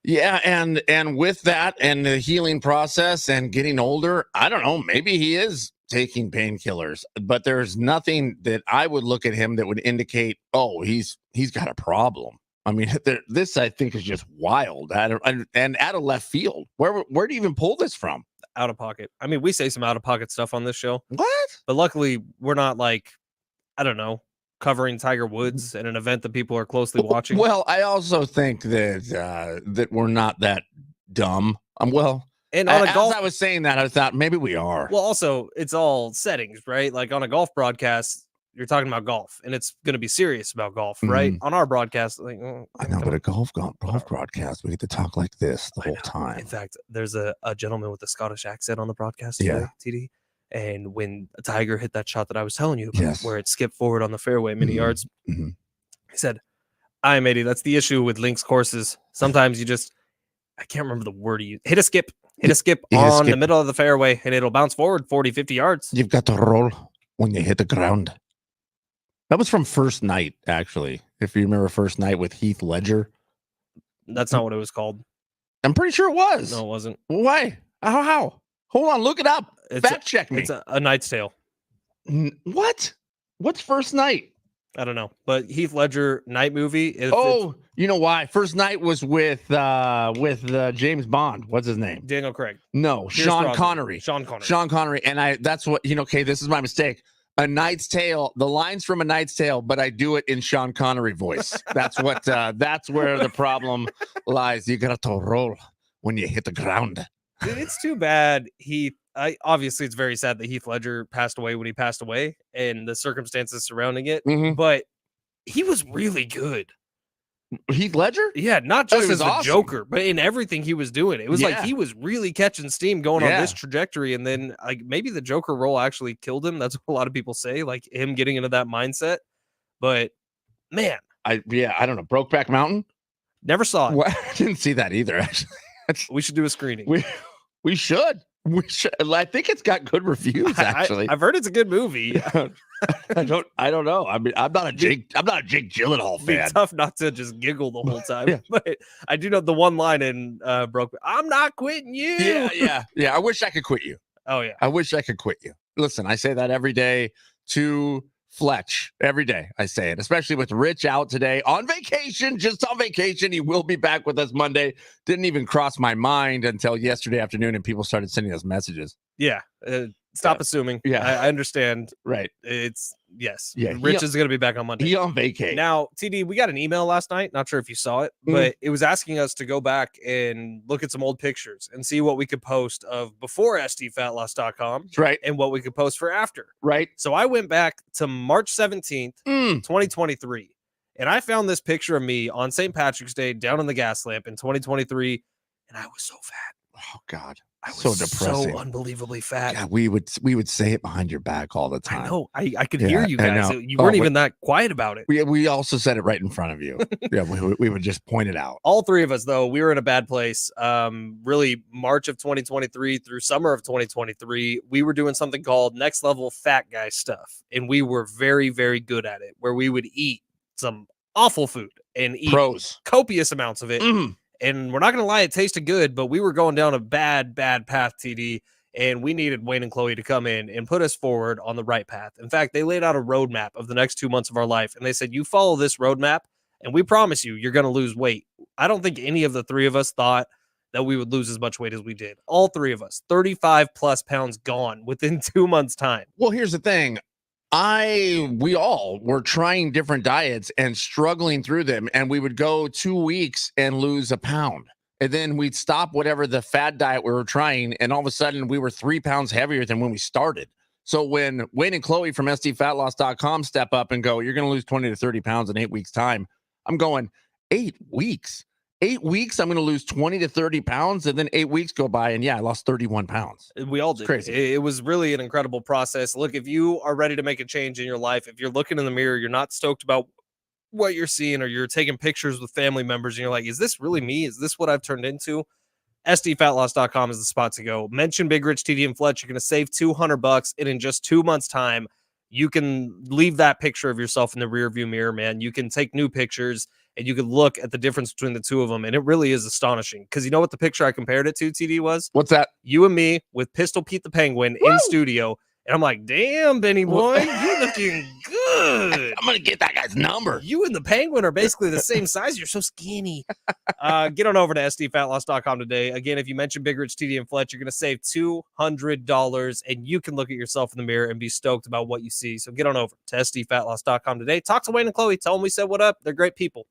Yeah, and with that and the healing process and getting older, I don't know, maybe he is taking painkillers, but there's nothing that I would look at him that would indicate, oh, he's got a problem. I mean, this I think is just wild and out of left field. Where do you even pull this from? Out of pocket. I mean, we say some out of pocket stuff on this show. What? But luckily, we're not like, I don't know, covering Tiger Woods at an event that people are closely watching. Well, I also think that we're not that dumb. And on a golf, I was saying that, I thought maybe we are. Well, also, it's all settings, right? Like on a golf broadcast, you're talking about golf, and it's going to be serious about golf, right? On our broadcast, like, I know, but a golf broadcast, we get to talk like this the whole time. In fact, there's a gentleman with a Scottish accent on the broadcast today, TD. And when Tiger hit that shot that I was telling you about, where it skipped forward on the fairway many yards, he said, "Aye, matey, that's the issue with links courses. Sometimes you just, I can't remember the word he used. Hit a skip on the middle of the fairway, and it'll bounce forward 40, 50 yards. You've got to roll when you hit the ground." That was from First Night, actually. If you remember First Night with Heath Ledger. That's not what it was called. I'm pretty sure it was. No, it wasn't. Why? How? Hold on, look it up. Fact check me. It's a Knight's Tale. What? What's First Night? I don't know, but Heath Ledger night movie. You know why? First Night was with James Bond. What's his name? Daniel Craig. No, Sean Connery. Sean Connery. And that's what, okay, this is my mistake. A Knight's Tale, the lines from A Knight's Tale, but I do it in Sean Connery voice. That's what, that's where the problem lies. You got to roll when you hit the ground. Dude, it's too bad obviously it's very sad that Heath Ledger passed away when he passed away and the circumstances surrounding it, but he was really good. Heath Ledger? Yeah, not just as a Joker, but in everything he was doing. It was like he was really catching steam going on this trajectory, and then like maybe the Joker role actually killed him. That's what a lot of people say, like him getting into that mindset. But man, I don't know. Brokeback Mountain? Never saw it. Well, I didn't see that either, actually. We should do a screening. We should. I think it's got good reviews, actually. I've heard it's a good movie. I don't know. I mean, I'm not a Jake Gyllenhaal fan. It's tough not to just giggle the whole time. But I do know the one line in Brokeback. I'm not quitting you. Yeah. I wish I could quit you. Oh yeah. I wish I could quit you. Listen, I say that every day to Fletch. Every day I say it, especially with Rich out today on vacation, just on vacation. He will be back with us Monday. Didn't even cross my mind until yesterday afternoon and people started sending us messages. Yeah. Stop assuming. Yeah. I understand. Right. It's yes. Yeah, Rich is going to be back on Monday. He on vacay. Now, TD, we got an email last night. Not sure if you saw it, Mm. but it was asking us to go back and look at some old pictures and see what we could post of before SDFatLoss.com That's right. and what we could post for after. Right. So I went back to March 17th, 2023, and I found this picture of me on St. Patrick's Day down in the gas lamp in 2023, and I was so fat. Oh God. I was So depressing. so unbelievably fat. God, we would say it behind your back all the time. I know. I could Yeah, hear you I guys. know. You Oh, weren't we- even that quiet about it. We also said it right in front of you. Yeah, we would just point it out. All three of us, though, we were in a bad place. Really, March of 2023 through summer of 2023, we were doing something called Next Level Fat Guy Stuff, and we were very, very good at it. Where we would eat some awful food and eat Pros. copious amounts of it. And we're not going to lie, it tasted good, but we were going down a bad path, TD. And we needed Wayne and Chloe to come in and put us forward on the right path. In fact, they laid out a roadmap of the next 2 months of our life. And they said, you follow this roadmap, and we promise you're going to lose weight. I don't think any of the three of us thought that we would lose as much weight as we did. All three of us, 35 plus pounds gone within 2 months' time. Well, here's the thing. We all were trying different diets and struggling through them, and we would go 2 weeks and lose a pound. And then we'd stop whatever the fad diet we were trying, and all of a sudden we were 3 pounds heavier than when we started. So when Wayne and Chloe from SDFatLoss.com step up and go, you're going to lose 20 to 30 pounds in 8 weeks' time, I'm going, 8 weeks? 8 weeks, I'm going to lose 20 to 30 pounds, and then 8 weeks go by, and yeah, I lost 31 pounds. We all did. Crazy. It was really an incredible process. Look, if you are ready to make a change in your life, if you're looking in the mirror, you're not stoked about what you're seeing, or you're taking pictures with family members and you're like, is this really me? Is this what I've turned into? SDFatLoss.com is the spot to go. Mention Big Rich, TD, and Fletch. You're going to save $200, and in just 2 months' time, you can leave that picture of yourself in the rearview mirror, man. You can take new pictures, and you can look at the difference between the two of them, and it really is astonishing. Because you know what the picture I compared it to, TD, was? What's that? You and me with Pistol Pete the Penguin in studio, and I'm like, damn, Benny boy, you're looking good. I'm going to get that guy's number. You and the Penguin are basically the same size. You're so skinny. Get on over to SDFatLoss.com today. Again, if you mention Big Rich, TD, and Fletch, you're going to save $200, and you can look at yourself in the mirror and be stoked about what you see. So get on over to SDFatLoss.com today. Talk to Wayne and Chloe. Tell them we said what up. They're great people.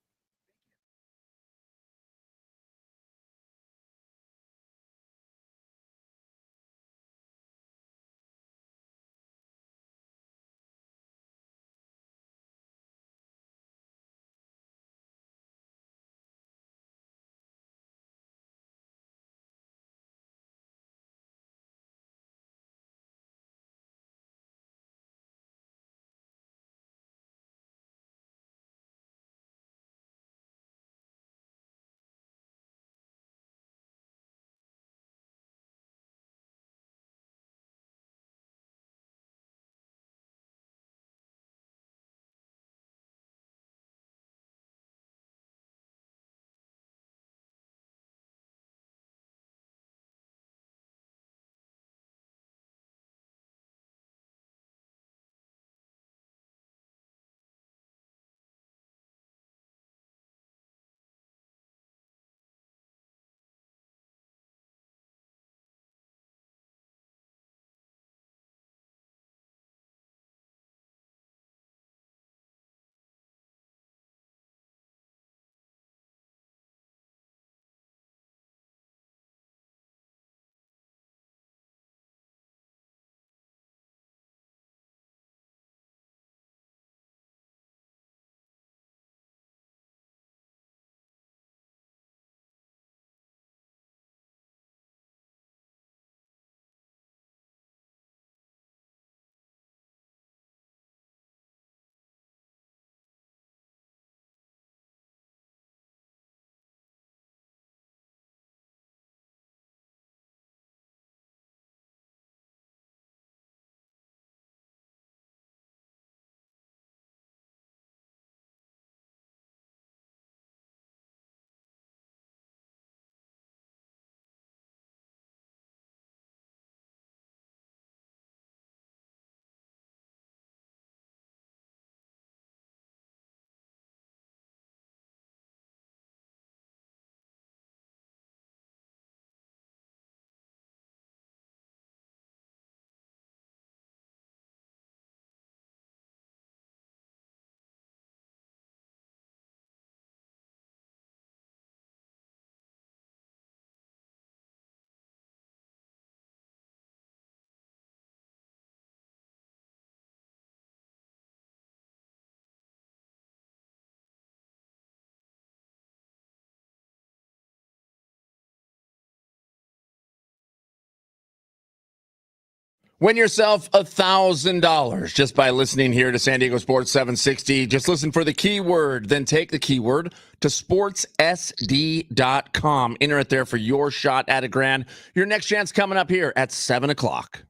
Win yourself $1,000 just by listening here to San Diego Sports 760. Just listen for the keyword, then take the keyword to sportssd.com. Enter it there for your shot at $1,000. Your next chance coming up here at 7 o'clock.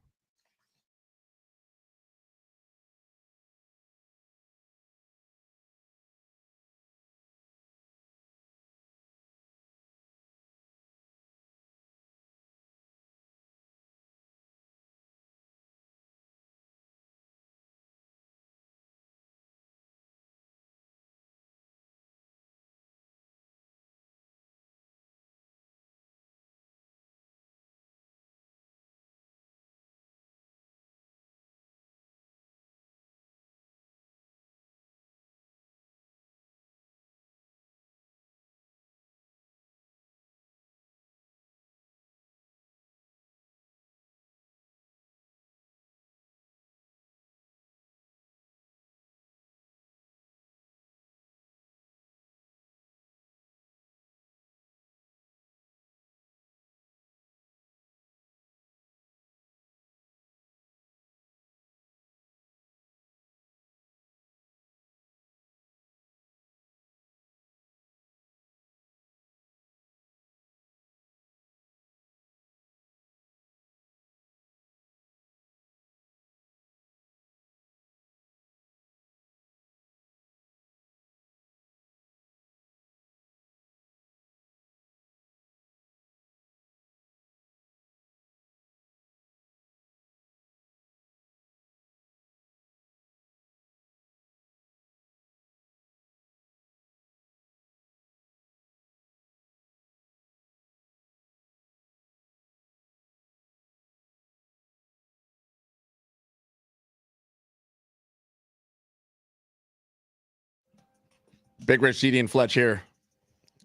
Big Rich, CD, and Fletch here.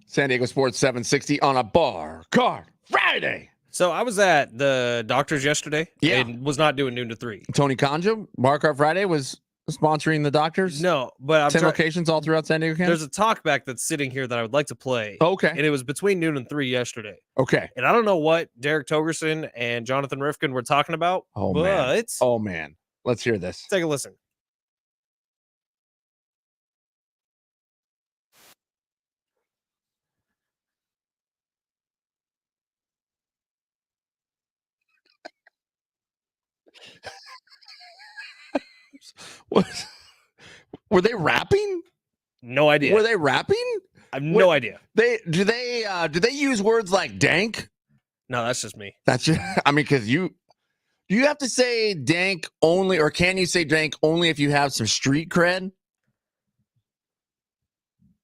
San Diego Sports 760 on a bar card Friday. So I was at the doctor's yesterday and was not doing noon to 3. Tony Conjo, Bar Card Friday, was sponsoring the doctors. No, but I'm 10 locations all throughout San Diego County. There's a talkback that's sitting here that I would like to play. Okay. And it was between noon and 3 yesterday. Okay. And I don't know what Derek Togerson and Jonathan Rifkin were talking about. Oh, but man. Oh, man. Let's hear this. Take a listen. Were they rapping? No idea. Were they rapping? I have no idea. Do they use words like dank? No, that's just me. That's just, I mean, because do you have to say dank only, or can you say dank only if you have some street cred?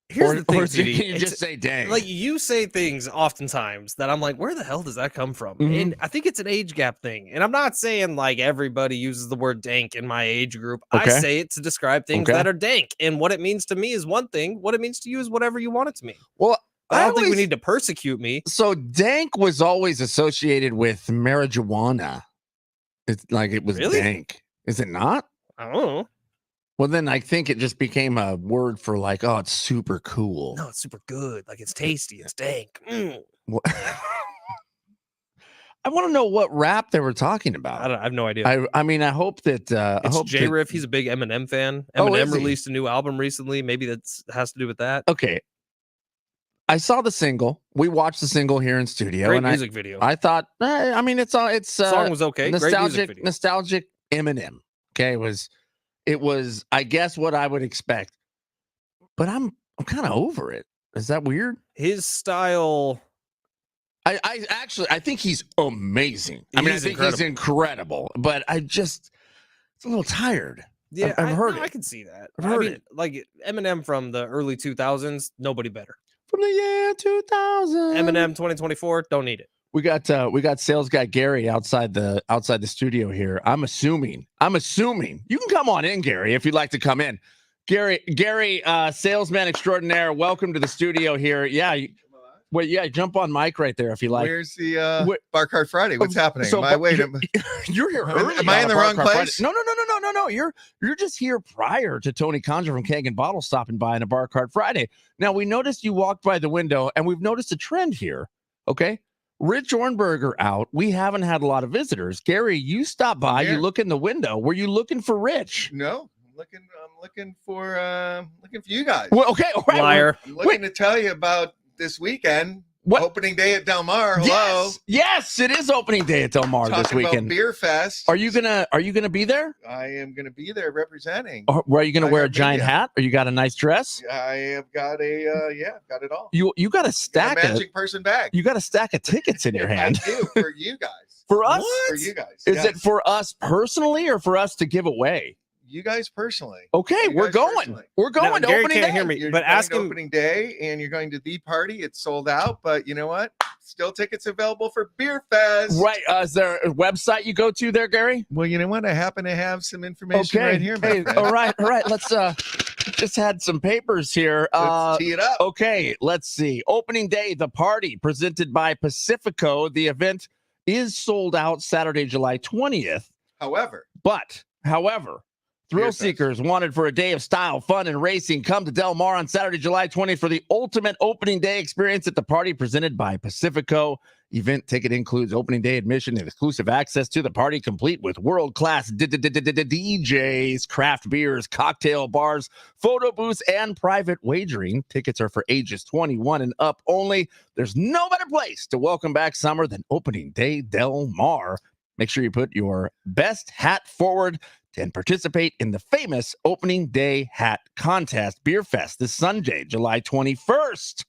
Here's the thing, or CD. can you just say dank? Like, you say things oftentimes that I'm like, where the hell does that come from? Mhm. And I think it's an age gap thing. And I'm not saying like everybody uses the word dank in my age group. Okay. I say it to describe things that are dank. And what it means to me is one thing. What it means to you is whatever you want it to mean. Well, I don't think we need to persecute me. So dank was always associated with marijuana. It's like it was Really? dank. Is it not? I don't know. Well, then I think it just became a word for like, oh, it's super cool. No, it's super good. Like, it's tasty. It's dank. Mm. I want to know what rap they were talking about. I have no idea. I mean, I hope that I hope J Riff. He's a big Eminem fan. Eminem released a new album recently. Maybe that has to do with that. Okay. I saw the single. We watched the single here in studio. Great and music video. I thought, I mean, it's song was okay. Great music video. Nostalgic Eminem. Okay, it was, I guess, what I would expect. But I'm kind of over it. Is that weird? His style. I think he's amazing. I think he's incredible. But it's a little tired. Yeah, I've heard it. I can see that. I've heard it. Like Eminem from the early 2000s, nobody better. From the year 2000. Eminem 2024, don't need it. We got sales guy Gary outside the studio here. I'm assuming you can come on in, Gary, if you'd like to come in. Gary, salesman extraordinaire. Welcome to the studio here. Yeah. Jump on mic right there if you like. Where's the Bar Card Friday? What's happening? So, you're here early. Am I in the wrong place? No. You're just here prior to Tony Conjo from Keg and Bottle stopping by on a Bar Card Friday. Now, we noticed you walked by the window, and we've noticed a trend here. Okay. Rich Ornberger out. We haven't had a lot of visitors. Gary, you stopped by. Yeah. You look in the window. Were you looking for Rich? No, I'm looking for you guys. Well, okay, all right. Liar. I'm looking to tell you about this weekend. What? Opening day at Del Mar. Hello. Yes, it is opening day at Del Mar this Talking about weekend. Beer Fest. Are you gonna be there? I am gonna be there representing. Or are you gonna I wear a got giant media. hat? Or you got a nice dress? I have got got it all. You got a Got stack a of magic person bag. you got a stack of tickets in your hand. I do for you guys. For us? For you guys. Is yes. it for us personally or for us to give away? You guys personally. Okay, You we're guys going. personally. We're going Now, to Gary opening can't day. hear me, You're but going ask to him. opening day, and you're going to the party. It's sold out, but you know what? Still tickets available for Beer Fest. Right. Is there a website you go to there, Gary? Well, you know what? I happen to have some information right here, my Hey, friend. all right. Let's just had some papers here. Let's tee it up. Okay, let's see. Opening day, the party presented by Pacifico. The event is sold out Saturday, July 20th. However, thrill Beer Fest. seekers wanted for a day of style, fun, and racing. Come to Del Mar on Saturday, July 20th for the ultimate opening day experience at the party presented by Pacifico. Event ticket includes opening day admission and exclusive access to the party, complete with world-class DJs, craft beers, cocktail bars, photo booths, and private wagering. Tickets are for ages 21 and up only. There's no better place to welcome back summer than opening day Del Mar. Make sure you put your best hat forward and participate in the famous opening day hat contest. Beer Fest this Sunday, July 21st.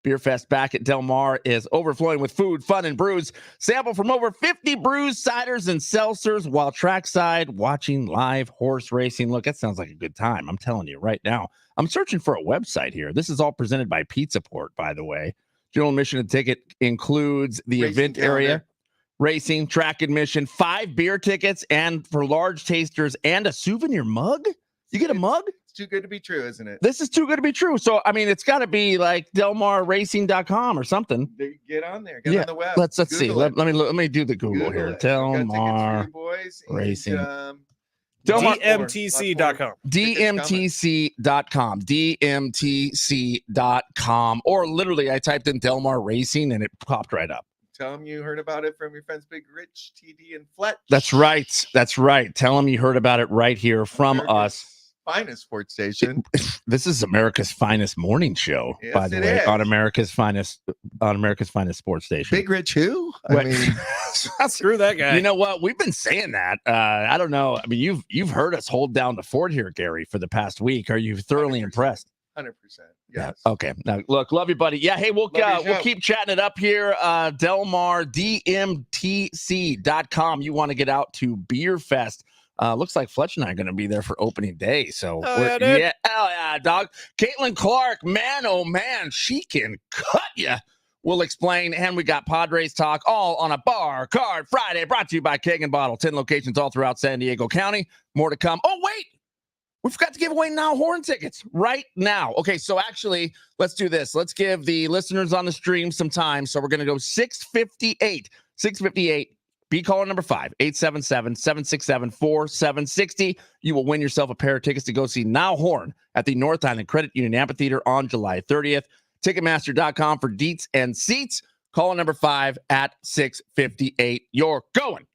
Beer Fest back at Del Mar is overflowing with food, fun, and brews. Sample from over 50 brews, ciders, and seltzers while trackside watching live horse racing. Look, that sounds like a good time. I'm telling you right now. I'm searching for a website here. This is all presented by Pizza Port, by the way. General admission and ticket includes the Racing event calendar. area, racing, track admission, 5 beer tickets, and for large tasters, and a souvenir mug. You get a mug? It's too good to be true, isn't it? This is too good to be true. So, I mean, it's got to be like delmarracing.com or something. Get on there. Get on the web. Let's see. Google it. Let me do the Google here. it. I've got tickets for Del you boys, Racing. Del Mar- DMTC.com. DMTC.com. DMTC.com. Or literally, I typed in Del Mar Racing and it popped right up. Tell them you heard about it from your friends Big Rich, TD, and Fletch. That's right. That's right. Tell them you heard about it right here from America's us. Finest sports station. This is America's finest morning show, Yes, by the it way, is. on America's finest sports station. Big Rich who? I What? mean, Screw that guy. You know what? We've been saying that. I don't know. I mean, you've heard us hold down the fort here, Gary, for the past week. Are you thoroughly 100%. impressed? 100%. Yeah. Yes. Okay. Now, look, love you, buddy. Yeah. Hey, we'll keep chatting it up here. Del Mar, DMTC.com. You want to get out to Beer Fest. Looks like Fletch and I are going to be there for opening day. So, Oh, yeah, dude. hell yeah, dog. Caitlin Clark, man, oh man, she can cut you. We'll explain. And we got Padres talk all on a Bar Card Friday, brought to you by Keg and Bottle. 10 locations all throughout San Diego County. More to come. Oh, wait. We forgot to give away Now Horn tickets right now. Okay, so actually, let's do this. Let's give the listeners on the stream some time. So we're going to go 6:58. 6:58. Be caller number 5, 877-767-4760. You will win yourself a pair of tickets to go see Now Horn at the North Island Credit Union Amphitheater on July 30th. Ticketmaster.com for deets and seats. Caller number 5 at 6:58. You're going.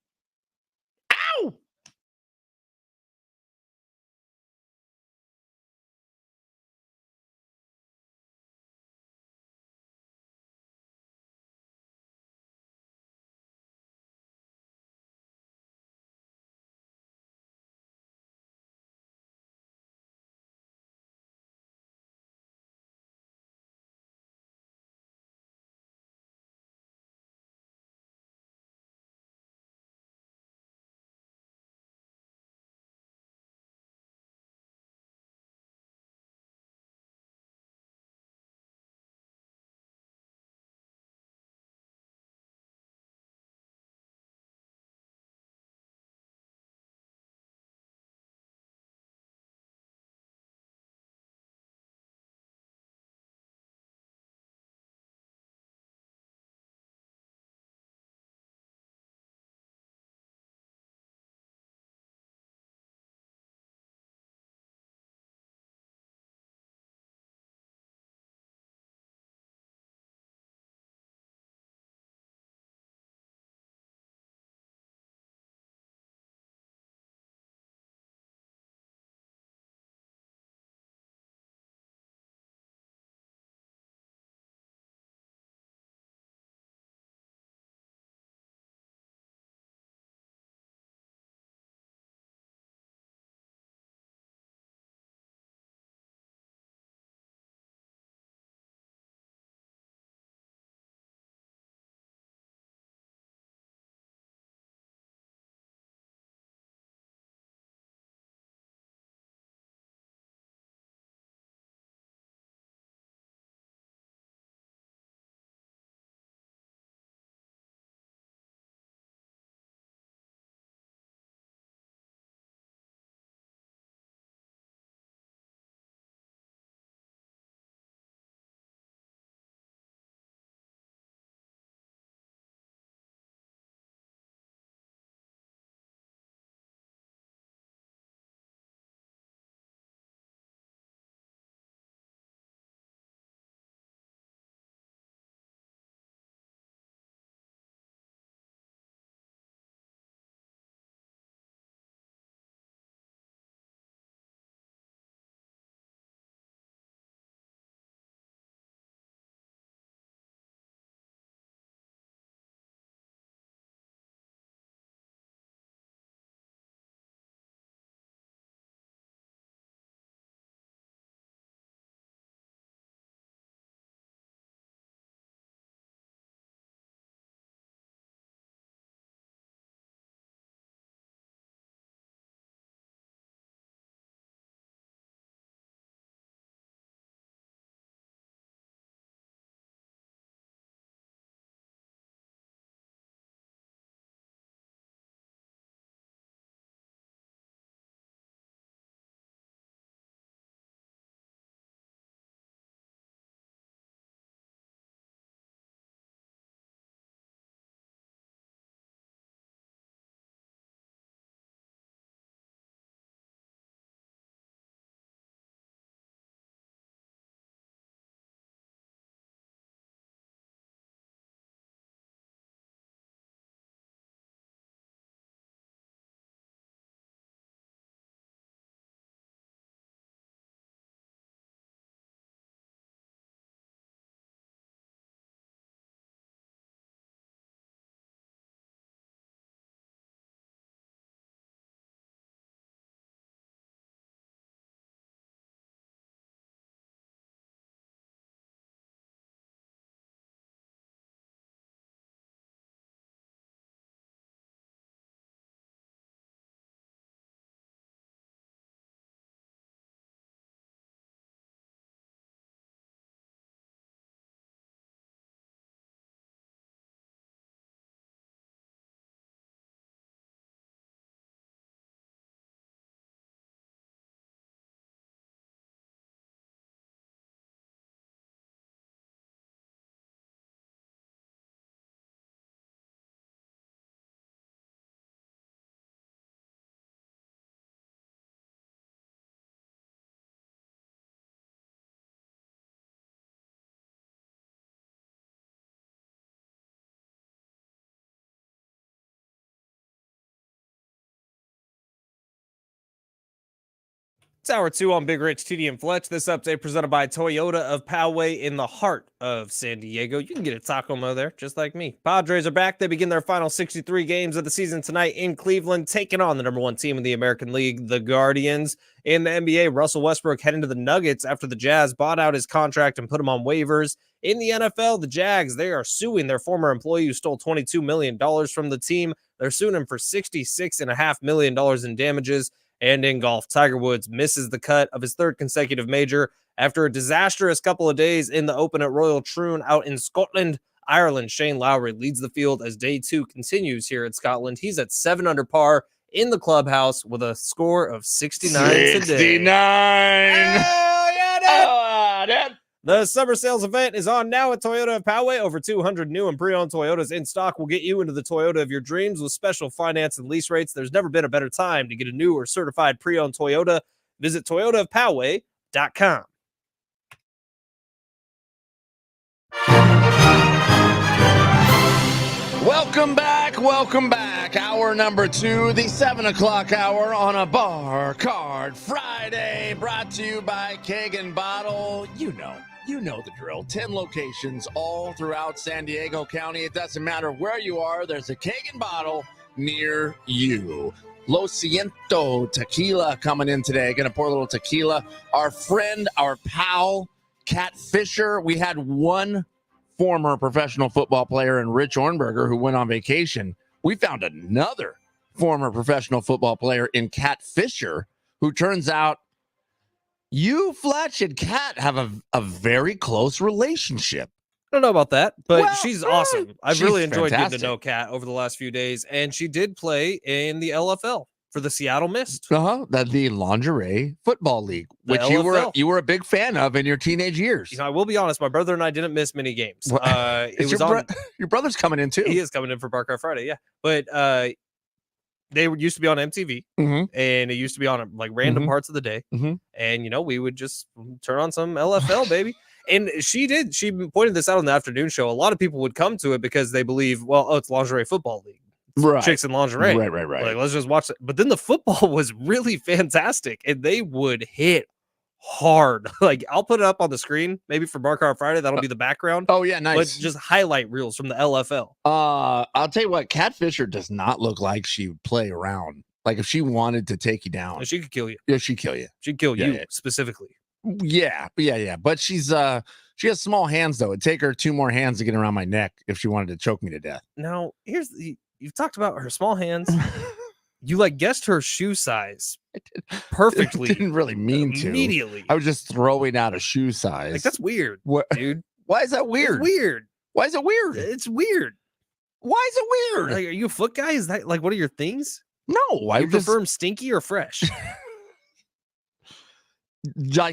It's hour 2 on Big Rich, TD, and Fletch. This update presented by Toyota of Poway in the heart of San Diego. You can get a Taco Mo there, just like me. Padres are back. They begin their final 63 games of the season tonight in Cleveland, taking on the number 1 team in the American League, the Guardians. In the NBA, Russell Westbrook heading to the Nuggets after the Jazz bought out his contract and put him on waivers. In the NFL, the Jags, they are suing their former employee who stole $22 million from the team. They're suing him for $66.5 million in damages. And in golf, Tiger Woods misses the cut of his 3rd consecutive major after a disastrous couple of days in the Open at Royal Troon out in Scotland. Ireland, Shane Lowry leads the field as day 2 continues here at Scotland. He's at 7 under par in the clubhouse with a score of 69 today. 69! Oh, yeah, Dad. The summer sales event is on now at Toyota of Poway. Over 200 new and pre-owned Toyotas in stock will get you into the Toyota of your dreams with special finance and lease rates. There's never been a better time to get a new or certified pre-owned Toyota. Visit toyotaofpoway.com. Welcome back. Welcome back. Hour number 2, the 7 o'clock hour on a Bar Card Friday, brought to you by Keg and Bottle. You know the drill. 10 locations all throughout San Diego County. It doesn't matter where you are. There's a Keg and Bottle near you. Lo Siento Tequila coming in today. Going to pour a little tequila. Our friend, our pal, Cat Fisher. We had one former professional football player in Rich Ornberger who went on vacation. We found another former professional football player in Cat Fisher, who turns out you, Fletch, and Cat have a very close relationship. I don't know about that, but Well, she's awesome. I've she's really enjoyed fantastic. getting to know Kat over the last few days, and she did play in the LFL for the Seattle Mist. The Lingerie Football League, The which LFL. you were a big fan of in your teenage years. You know, I will be honest, my brother and I didn't miss many games. What? It was on. Your brother's coming in too. He is coming in for Bar Card Friday, yeah. But they used to be on MTV, Mhm. and it used to be on like random Mhm. parts of the day. Mhm. And you know, we would just turn on some LFL, baby. And she pointed this out on the afternoon show. A lot of people would come to it because they believe, well, it's Lingerie Football League. It's Right. chicks in lingerie. Right. Like, let's just watch it. But then the football was really fantastic, and they would hit hard. Like, I'll put it up on the screen, maybe for Bar Card Friday. That'll be the background. Oh yeah, But nice. just highlight reels from the LFL. I'll tell you what, Cat Fisher does not look like she would play around. Like if she wanted to take you down, And she could kill you. yeah, she'd kill you. She'd kill Yeah, you yeah. specifically. Yeah. But she has small hands though. It'd take her 2 more hands to get around my neck if she wanted to choke me to death. Now, you've talked about her small hands. You like guessed her shoe size perfectly. Didn't really mean to. Immediately. I was just throwing out a shoe size. Like, that's weird, what? dude. Why is that weird? It's weird. Why is it weird? It's weird. Why is it weird? Like, are you a foot guy? Is that like one of your things? No, I You just prefer 'em stinky or fresh?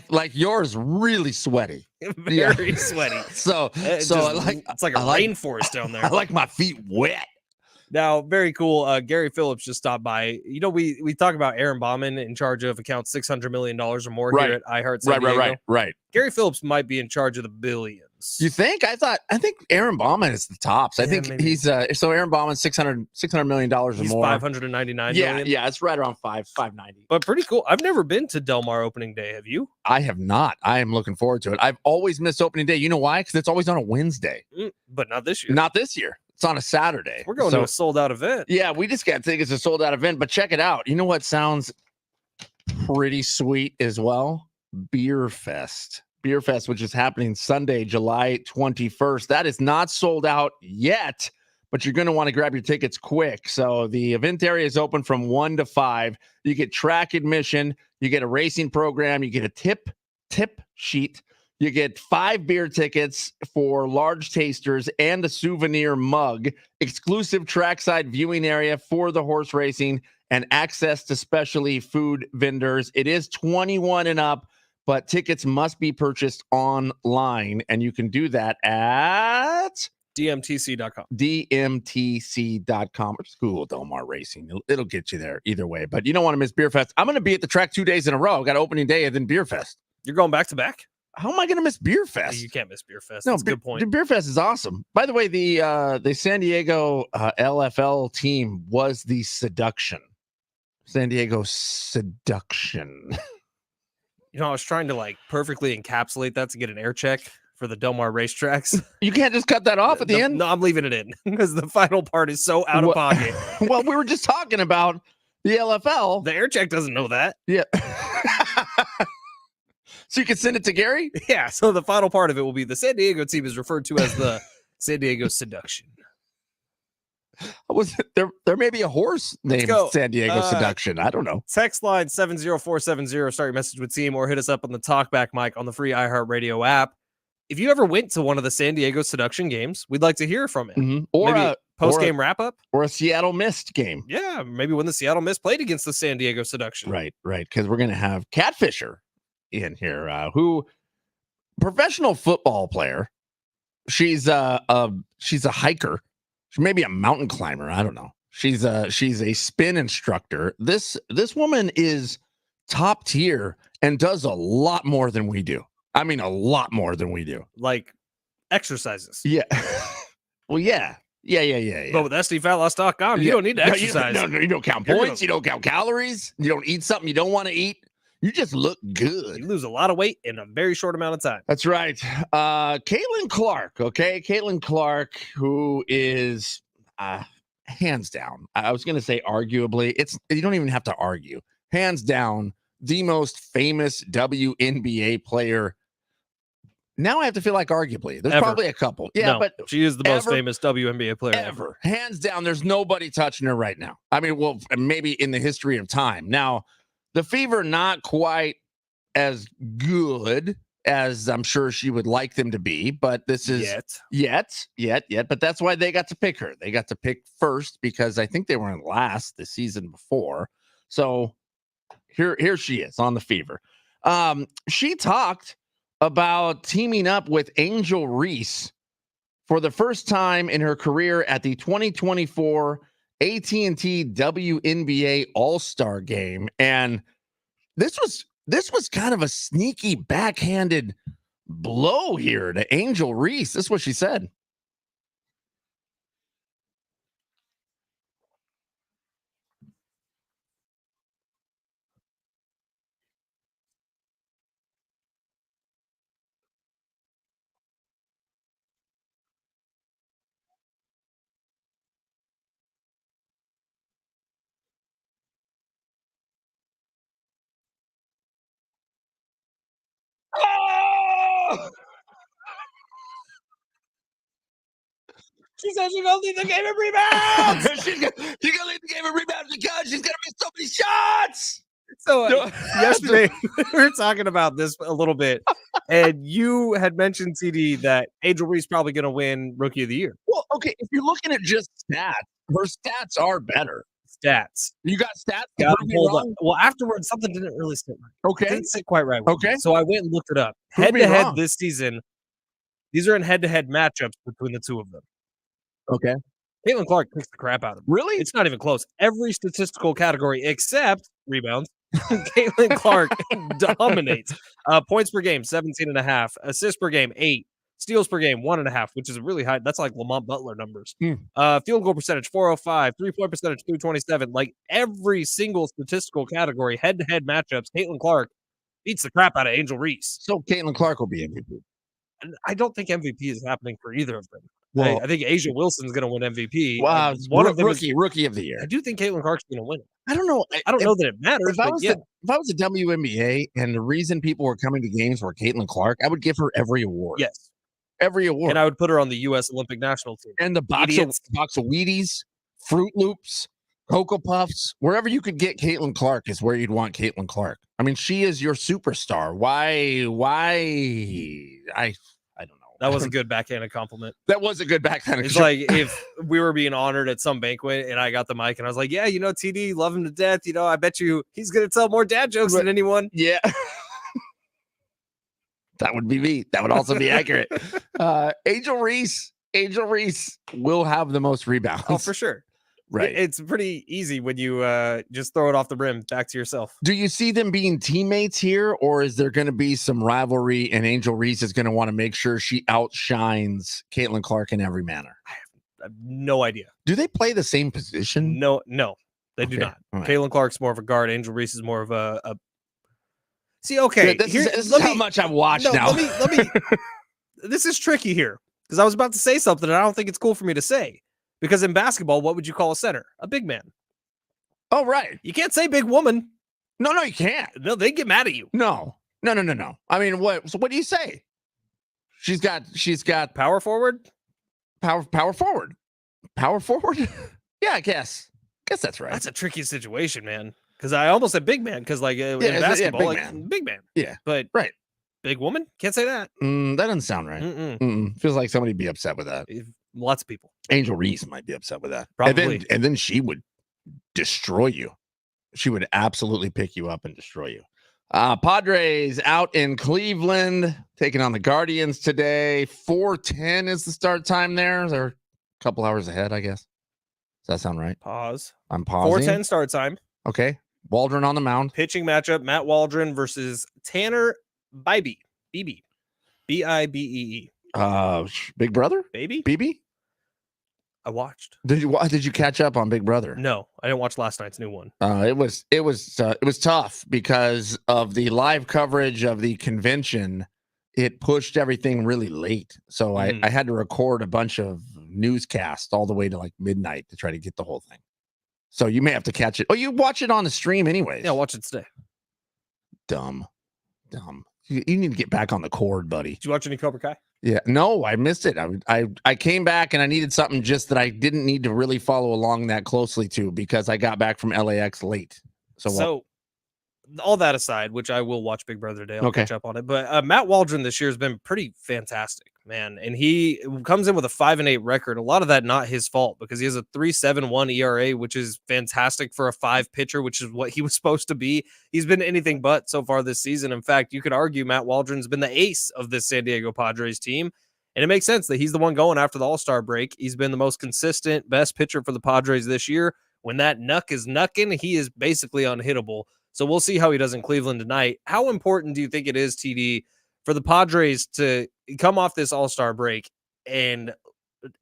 like yours really sweaty. Very sweaty. So It's like a I like- rainforest down I there. like my feet wet. Now, very cool. Gary Phillips just stopped by. You know, we talk about Aaron Bauman in charge of accounts $600 million or more Right. here at iHeart San Diego. Right. Gary Phillips might be in charge of the billions. You think? I think Aaron Bauman is the tops. I Yeah, think maybe. he's so Aaron Bauman $600 million or He's more. 599 Yeah, million. yeah, it's right around 590. But pretty cool. I've never been to Del Mar opening day. Have you? I have not. I am looking forward to it. I've always missed opening day. You know why? Because it's always on a Wednesday. But not this year. Not this year. It's on a Saturday. We're going So, to a sold out event. yeah, we just got tickets to sold out event, but check it out. You know what sounds pretty sweet as well? Beer Fest. Beer Fest, which is happening Sunday, July 21st. That is not sold out yet, but you're going to want to grab your tickets quick. So the event area is open from 1 to 5. You get track admission, you get a racing program, you get a tip sheet. You get 5 beer tickets for large tasters and a souvenir mug, exclusive trackside viewing area for the horse racing, and access to specialty food vendors. It is 21 and up, but tickets must be purchased online, and you can do that at DMTC.com. DMTC.com. Or just Google Del Mar Racing. It'll get you there either way, but you don't want to miss Beer Fest. I'm going to be at the track 2 days in a row. I got opening day and then Beer Fest. You're going back to back? How am I going to miss Beer Fest? You can't miss Beer Fest. No, That's a good point. The Beer Fest is awesome. By the way, the San Diego LFL team was the Seduction. San Diego Seduction. You know, I was trying to like perfectly encapsulate that to get an air check for the Del Mar racetracks. You can't just cut that off at the end. No, I'm leaving it in because the final part is so out of Well- pocket. Well, we were just talking about the LFL. The air check doesn't know that. Yeah. So you can send it to Gary? Yeah, so the final part of it will be the San Diego team is referred to as the San Diego Seduction. Was it, there may be a horse named go. San Diego Seduction. I don't know. Text line 70470, start your message with team, or hit us up on the Talkback mic on the free iHeartRadio app. If you ever went to one of the San Diego Seduction games, we'd like to hear from it. Mhm. Or Maybe a post-game wrap-up. or a Seattle Mist game. Yeah, maybe when the Seattle Mist played against the San Diego Seduction. Right. Because we're gonna have Catfisher in here, who professional football player. She's a hiker. She may be a mountain climber. I don't know. She's a spin instructor. This woman is top tier and does a lot more than we do. I mean, a lot more than we do. Like exercises. Yeah. Well, yeah. But with SDFatLoss.com, you don't need to exercise. No, you don't count You're points. You don't count calories. You don't eat something you don't want to eat. You just look good. You lose a lot of weight in a very short amount of time. That's right. Caitlin Clark, okay? Caitlin Clark, who is hands down, I was going to say arguably, you don't even have to argue. Hands down, the most famous WNBA player. Now I have to feel like arguably. There's Ever. probably a couple. Yeah, No, but she is the most ever- famous WNBA player ever. Hands down, there's nobody touching her right now. I mean, well, maybe in the history of time. Now, the Fever not quite as good as I'm sure she would like them to be, but this is yet. But that's why they got to pick her. They got to pick first because I think they were in last the season before. So here she is on the Fever. She talked about teaming up with Angel Reese for the first time in her career at the 2024 AT&T WNBA All-Star Game, and this was kind of a sneaky backhanded blow here to Angel Reese. This is what she said. Oh! She says she's gonna lead the game in rebounds. she's gonna lead the game in rebounds because she's gonna miss so many shots. So No. yesterday we were talking about this a little bit, and you had mentioned TD that Angel Reese probably going to win Rookie of the Year. Well, okay, if you're looking at just stats, her stats are better. Stats. You got stats? to Got prove me hold wrong? up. Well, afterwards something didn't really sit right. Okay. Didn't sit quite right. with me. Okay. So I went and looked it up. Prove Head me to head wrong. this season. These are in head-to-head matchups between the two of them. Okay. Caitlin Clark kicks the crap out of them. Really? It's not even close. Every statistical category except rebounds. Caitlin Clark dominates. Points per game, 17.5. Assists per game, 8. Steals per game, 1.5, which is really high. That's like Lamont Butler numbers. Field goal percentage, 405. 3-point percentage, 327. Like every single statistical category, head-to-head matchups, Caitlin Clark beats the crap out of Angel Reese. So Caitlin Clark will be MVP. And I don't think MVP is happening for either of them. Well, I think Asia Wilson's going to win MVP. wow, One of them is, rookie of the year. I do think Caitlin Clark's going to win it. I don't know. I don't know that it matters. If I But was yeah, if I was a WNBA and the reason people were coming to games were Caitlin Clark, I would give her every award. yes. Every award. And I would put her on the U.S. Olympic national team. And the box of Wheaties, Fruit Loops, Cocoa Puffs, wherever you could get Caitlin Clark is where you'd want Caitlin Clark. I mean, she is your superstar. Why? I don't know. That was a good backhanded compliment. That was a good backhand. It's like if we were being honored at some banquet and I got the mic and I was like, yeah, you know, TD, love him to death. You know, I bet you he's going to tell more dad jokes than anyone. yeah. That would be me. That would also be accurate. Angel Reese will have the most rebounds. Oh, for sure. Right. It's pretty easy when you just throw it off the rim back to yourself. Do you see them being teammates here, or is there going to be some rivalry and Angel Reese is going to want to make sure she outshines Caitlin Clark in every manner? I have no idea. Do they play the same position? No, they do Okay, not. all right. Caitlin Clark's more of a guard. Angel Reese is more of a See, okay, This here, is how much I've watched now. Let me. This is tricky here because I was about to say something and I don't think it's cool for me to say. Because in basketball, what would you call a center? A big man. Oh, right. You can't say big woman. No, you can't. No, they get mad at you. No. I mean, what? So what do you say? She's got Power forward. Power forward. Power forward. Yeah, I guess that's right. That's a tricky situation, man. Because I almost said big man. Because like in basketball, big like man. big man. Yeah, but right. Big woman can't say that. That doesn't sound right. Feels like somebody'd be upset with that. Lots of people. Angel Reese might be upset with that. Probably. And then she would destroy you. She would absolutely pick you up and destroy you. Padres out in Cleveland, taking on the Guardians today. 4:10 is the start time there. They're a couple hours ahead, I guess. Does that sound right? Pause. I'm pausing. 4:10 start time. Okay. Waldron on the mound. Pitching matchup, Matt Waldron versus Tanner Bibee. BB. Biebee. Big Brother? Baby? BB? I watched. Did you catch up on Big Brother? No, I didn't watch last night's new one. It was tough because of the live coverage of the convention. It pushed everything really late, so I had to record a bunch of newscasts all the way to like midnight to try to get the whole thing. So you may have to catch it. Oh, you watch it on the stream anyways. Yeah, I'll watch it today. Dumb. You need to get back on the cord, buddy. Did you watch any Cobra Kai? Yeah, no, I missed it. I came back and I needed something just that I didn't need to really follow along that closely to because I got back from LAX late. So all that aside, which I will watch Big Brother today, I'll Okay. catch up on it. But Matt Waldron this year has been pretty fantastic, man. And he comes in with a 5-8 record. A lot of that not his fault because he has a 3.71 ERA, which is fantastic for a 5 pitcher, which is what he was supposed to be. He's been anything but so far this season. In fact, you could argue Matt Waldron's been the ace of this San Diego Padres team. And it makes sense that he's the one going after the All-Star break. He's been the most consistent, best pitcher for the Padres this year. When that knuck is knucking, he is basically unhittable. So we'll see how he does in Cleveland tonight. How important do you think it is, TD, for the Padres to come off this All-Star break and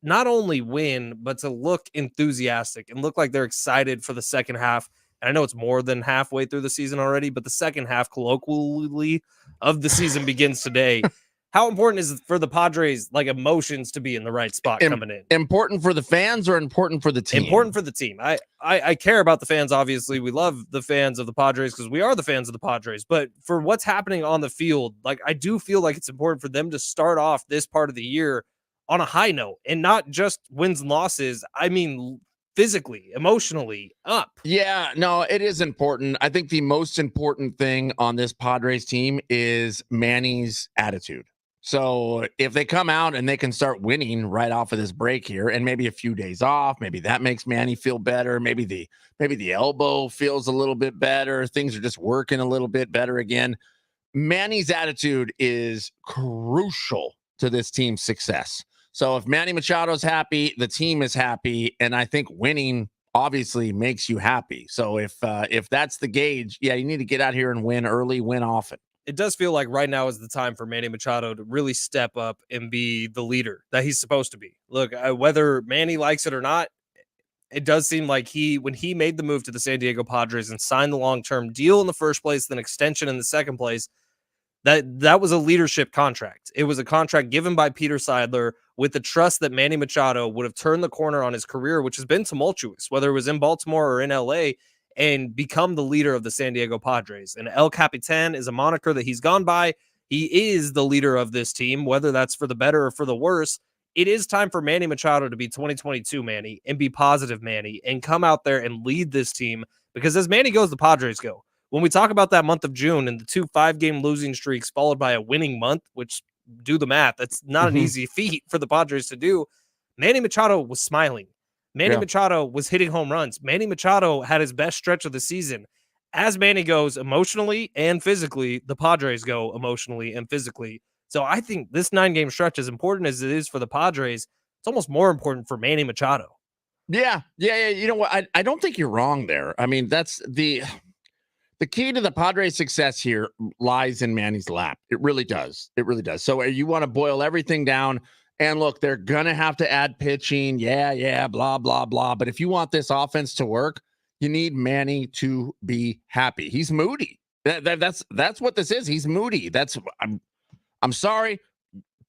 not only win, but to look enthusiastic and look like they're excited for the second half? And I know it's more than halfway through the season already, but the second half colloquially of the season begins today. How important is it for the Padres, like emotions, to be in the right spot coming in? Important for the fans or important for the team? Important for the team. I care about the fans, obviously. We love the fans of the Padres because we are the fans of the Padres. But for what's happening on the field, like I do feel like it's important for them to start off this part of the year on a high note and not just wins and losses. I mean, physically, emotionally up. Yeah, no, it is important. I think the most important thing on this Padres team is Manny's attitude. So if they come out and they can start winning right off of this break here and maybe a few days off, maybe that makes Manny feel better. Maybe the elbow feels a little bit better. Things are just working a little bit better again. Manny's attitude is crucial to this team's success. So if Manny Machado's happy, the team is happy. And I think winning obviously makes you happy. So if that's the gauge, yeah, you need to get out here and win early, win often. It does feel like right now is the time for Manny Machado to really step up and be the leader that he's supposed to be. Look, whether Manny likes it or not, it does seem like when he made the move to the San Diego Padres and signed the long-term deal in the first place, then extension in the second place, that was a leadership contract. It was a contract given by Peter Seidler with the trust that Manny Machado would have turned the corner on his career, which has been tumultuous, whether it was in Baltimore or in LA, and become the leader of the San Diego Padres. And El Capitan is a moniker that he's gone by. He is the leader of this team, whether that's for the better or for the worse. It is time for Manny Machado to be 2022 Manny and be positive Manny and come out there and lead this team, because as Manny goes, the Padres go. When we talk about that month of June and the 2 5-game losing streaks followed by a winning month, which do the math, that's not an easy feat for the Padres to do. Manny Machado was smiling. Manny Machado was hitting home runs. Manny Machado had his best stretch of the season. As Manny goes emotionally and physically, the Padres go emotionally and physically. So I think this 9-game stretch, as important as it is for the Padres, it's almost more important for Manny Machado. Yeah. You know what? I don't think you're wrong there. I mean, that's the key to the Padres' success here lies in Manny's lap. It really does. It really does. So you want to boil everything down. And look, they're going to have to add pitching. Yeah, blah, blah, blah. But if you want this offense to work, you need Manny to be happy. He's moody. That's what this is. He's moody. I'm sorry.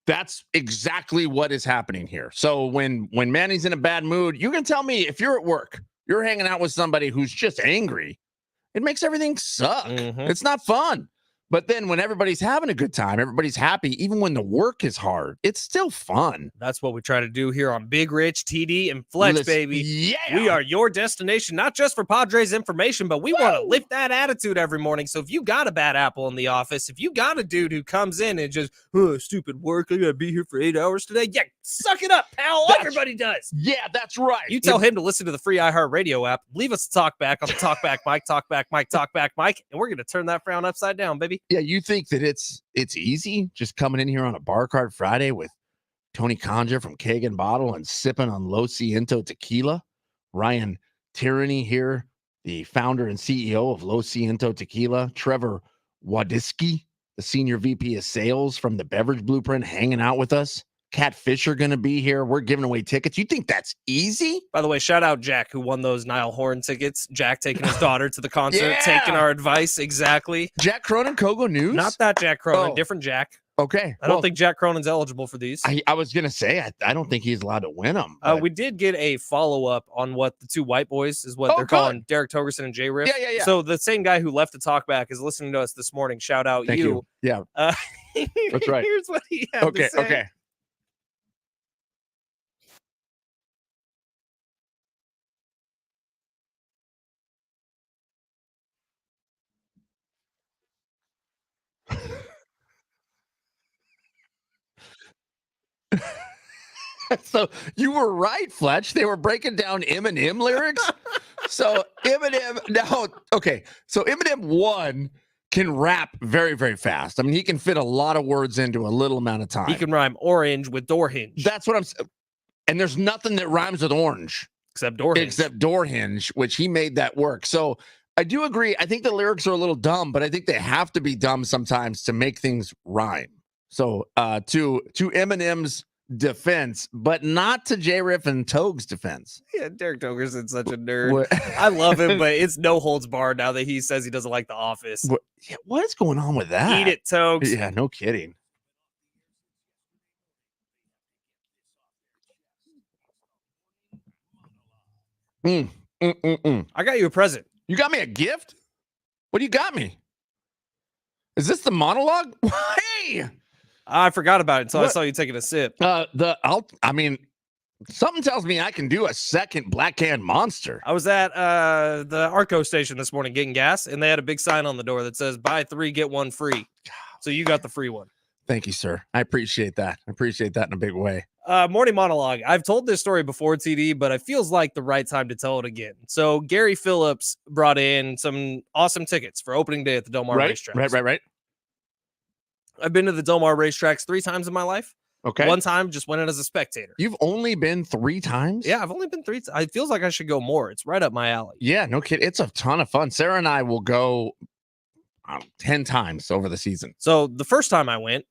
That's exactly what is happening here. So when Manny's in a bad mood, you can tell me if you're at work, you're hanging out with somebody who's just angry. It makes everything suck. It's not fun. But then when everybody's having a good time, everybody's happy, even when the work is hard, it's still fun. That's what we try to do here on Big Rich, TD, and Fletch, baby. Yeah. We are your destination, not just for Padres information, but we want to lift that attitude every morning. So if you got a bad apple in the office, if you got a dude who comes in and just, stupid work, I got to be here for 8 hours today. Yeah, suck it up, pal. Everybody does. Yeah, that's right. You tell him to listen to the free iHeartRadio app. Leave us a talk back on the Talkback Mike, Talkback Mike, Talkback Mike, and we're going to turn that frown upside down, baby. Yeah, you think that it's easy just coming in here on a Bar Card Friday with Tony Conja from Kagan Bottle and sipping on Los Ciento tequila? Ryan Tyranny here, the founder and CEO of Los Ciento Tequila. Trevor Wadiski, the senior VP of sales from the Beverage Blueprint, hanging out with us. Cat Fisher going to be here. We're giving away tickets. You think that's easy? By the way, shout out Jack, who won those Niall Horan tickets. Jack taking his daughter to the concert, taking our advice. Exactly. Jack Cronin, Kogo News? Not that Jack Cronin, different Jack. Okay. I don't think Jack Cronin's eligible for these. I was going to say, I don't think he's allowed to win them. We did get a follow-up on what the two white boys is what they're calling Derek Togerson and Jay Riff. Yeah. So the same guy who left the talkback is listening to us this morning. Shout out Thank you. Yeah. That's right. Here's what he had to say. Okay. So you were right, Fletch. They were breaking down Eminem lyrics. So Eminem So Eminem 1 can rap very, very fast. I mean, he can fit a lot of words into a little amount of time. He can rhyme orange with door hinge. That's what I'm saying. And there's nothing that rhymes with orange. Except door hinge. Which he made that work. So I do agree. I think the lyrics are a little dumb, but I think they have to be dumb sometimes to make things rhyme. So to Eminem's defense, but not to J Riff and Toge's defense. Yeah, Derek Togerson's such a nerd. I love him, but it's no holds barred now that he says he doesn't like The Office. What is going on with that? Eat it, Toges. Yeah, no kidding. I got you a present. You got me a gift? What do you got me? Is this the monologue? Hey! I forgot about it until I saw you taking a sip. Something tells me I can do a second Black Can Monster. I was at the Arco station this morning getting gas, and they had a big sign on the door that says, buy 3, get 1 free. So you got the free one. Thank you, sir. I appreciate that. I appreciate that in a big way. Morning monologue. I've told this story before, TD, but it feels like the right time to tell it again. So Gary Phillips brought in some awesome tickets for opening day at the Del Mar racetracks. Right. I've been to the Del Mar racetracks 3 times in my life. Okay. One time just went in as a spectator. You've only been 3 times? Yeah, I've only been 3 times. It feels like I should go more. It's right up my alley. Yeah, no kid. It's a ton of fun. Sarah and I will go 10 times over the season. So the first time I went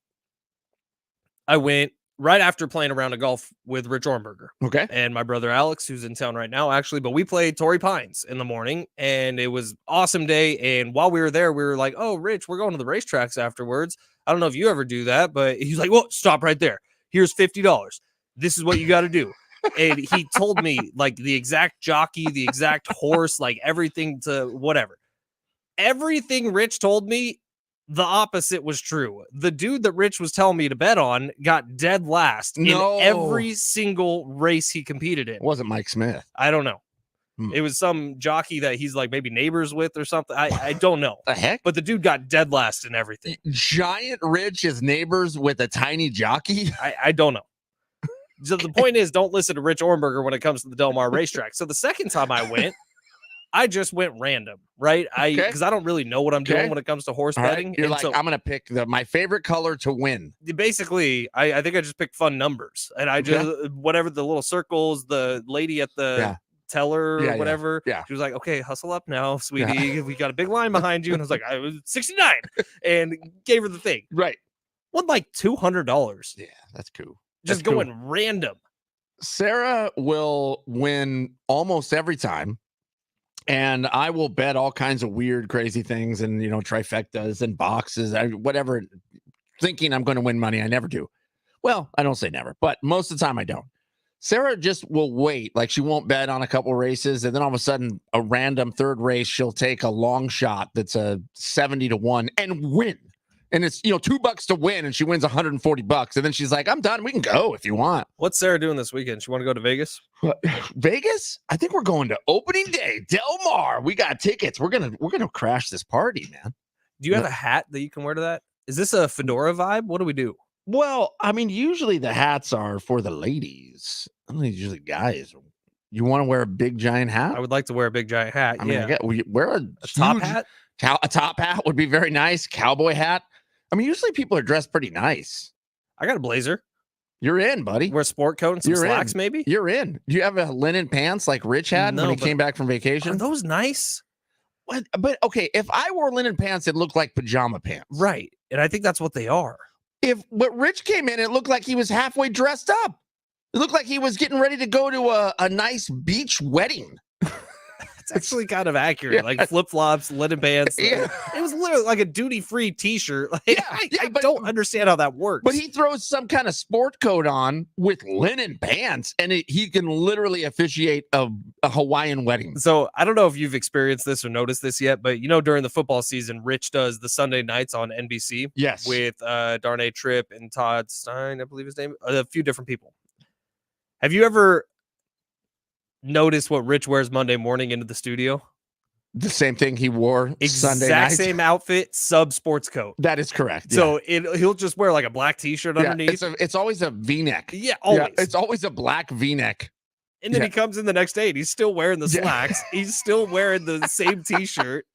right after playing a round of golf with Rich Ornberger. Okay. And my brother Alex, who's in town right now, actually. But we played Torrey Pines in the morning, and it was awesome day. And while we were there, we were like, oh, Rich, we're going to the racetracks afterwards. I don't know if you ever do that, but he's like, well, stop right there. Here's $50. This is what you got to do. And he told me like the exact jockey, the exact horse, like everything to whatever. Everything Rich told me, the opposite was true. The dude that Rich was telling me to bet on got dead last in every single race he competed in. It wasn't Mike Smith. I don't know. It was some jockey that he's like maybe neighbors with or something. I don't know. The heck? But the dude got dead last in everything. Giant Rich is neighbors with a tiny jockey? I don't know. So the point is, don't listen to Rich Ornberger when it comes to the Del Mar racetrack. So the second time I went, I just went random, right? Because I don't really know what I'm doing when it comes to horse betting. Right. You're like, I'm going to pick my favorite color to win. Basically, I think I just picked fun numbers. And I just, whatever the little circles, the lady at the teller or whatever, she was like, okay, hustle up now, sweetie. We got a big line behind you. And I was like, I was 69 and gave her the thing. Right. Won like $200. Yeah, that's cool. Just going random. Sarah will win almost every time. And I will bet all kinds of weird, crazy things and, trifectas and boxes, whatever, thinking I'm going to win money. I never do. Well, I don't say never, but most of the time I don't. Sarah just will wait. Like, she won't bet on a couple races. And then all of a sudden, a random third race, she'll take a long shot that's a 70-1 and win. And it's, $2 to win, and she wins $140. And then she's like, I'm done. We can go if you want. What's Sarah doing this weekend? She want to go to Vegas? Vegas? I think we're going to opening day. Del Mar. We got tickets. We're gonna crash this party, man. Do you have a hat that you can wear to that? Is this a fedora vibe? What do we do? Well, I mean, usually the hats are for the ladies. I don't think usually guys. You want to wear a big giant hat? I would like to wear a big giant hat. I mean, wear a top hat. A top hat would be very nice. Cowboy hat. I mean, usually people are dressed pretty nice. I got a blazer. You're in, buddy. Wear a sport coat and some slacks, maybe. You're in. Do you have a linen pants like Rich had when he came back from vacation? Are those nice? What? But okay, if I wore linen pants, it looked like pajama pants. Right. And I think that's what they are. But Rich came in, it looked like he was halfway dressed up. It looked like he was getting ready to go to a nice beach wedding. It's actually kind of accurate. Yeah. Like flip-flops, linen pants. Yeah. It was literally like a duty-free t-shirt. Like, I don't understand how that works. But he throws some kind of sport coat on with linen pants, and he can literally officiate a Hawaiian wedding. So I don't know if you've experienced this or noticed this yet, but during the football season, Rich does the Sunday nights on NBC. Yes. With Darnay Tripp and Todd Stein, I believe his name. A few different people. Have you ever notice what Rich wears Monday morning into the studio? The same thing he wore Sunday night. Exact same outfit, sub sports coat. That is correct. So he'll just wear like a black t-shirt underneath. It's always a V-neck. Yeah, always. Yeah, it's always a black V-neck. And then he comes in the next day and he's still wearing the slacks. He's still wearing the same t-shirt.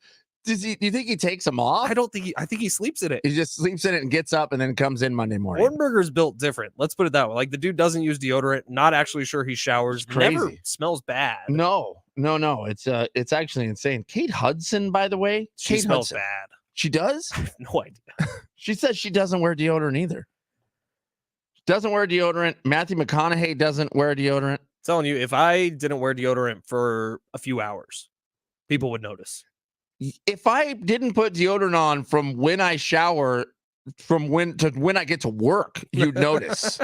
Do you think he takes them off? I think he sleeps in it. He just sleeps in it and gets up and then comes in Monday morning. Hornberger's built different. Let's put it that way. Like, the dude doesn't use deodorant. Not actually sure he showers. Never smells bad. No. It's actually insane. Kate Hudson, by the way, she smells bad. She does? I have no idea. She says she doesn't wear deodorant either. Doesn't wear deodorant. Matthew McConaughey doesn't wear deodorant. I'm telling you, if I didn't wear deodorant for a few hours, people would notice. If I didn't put deodorant on from when I shower, from when I get to work, you'd notice.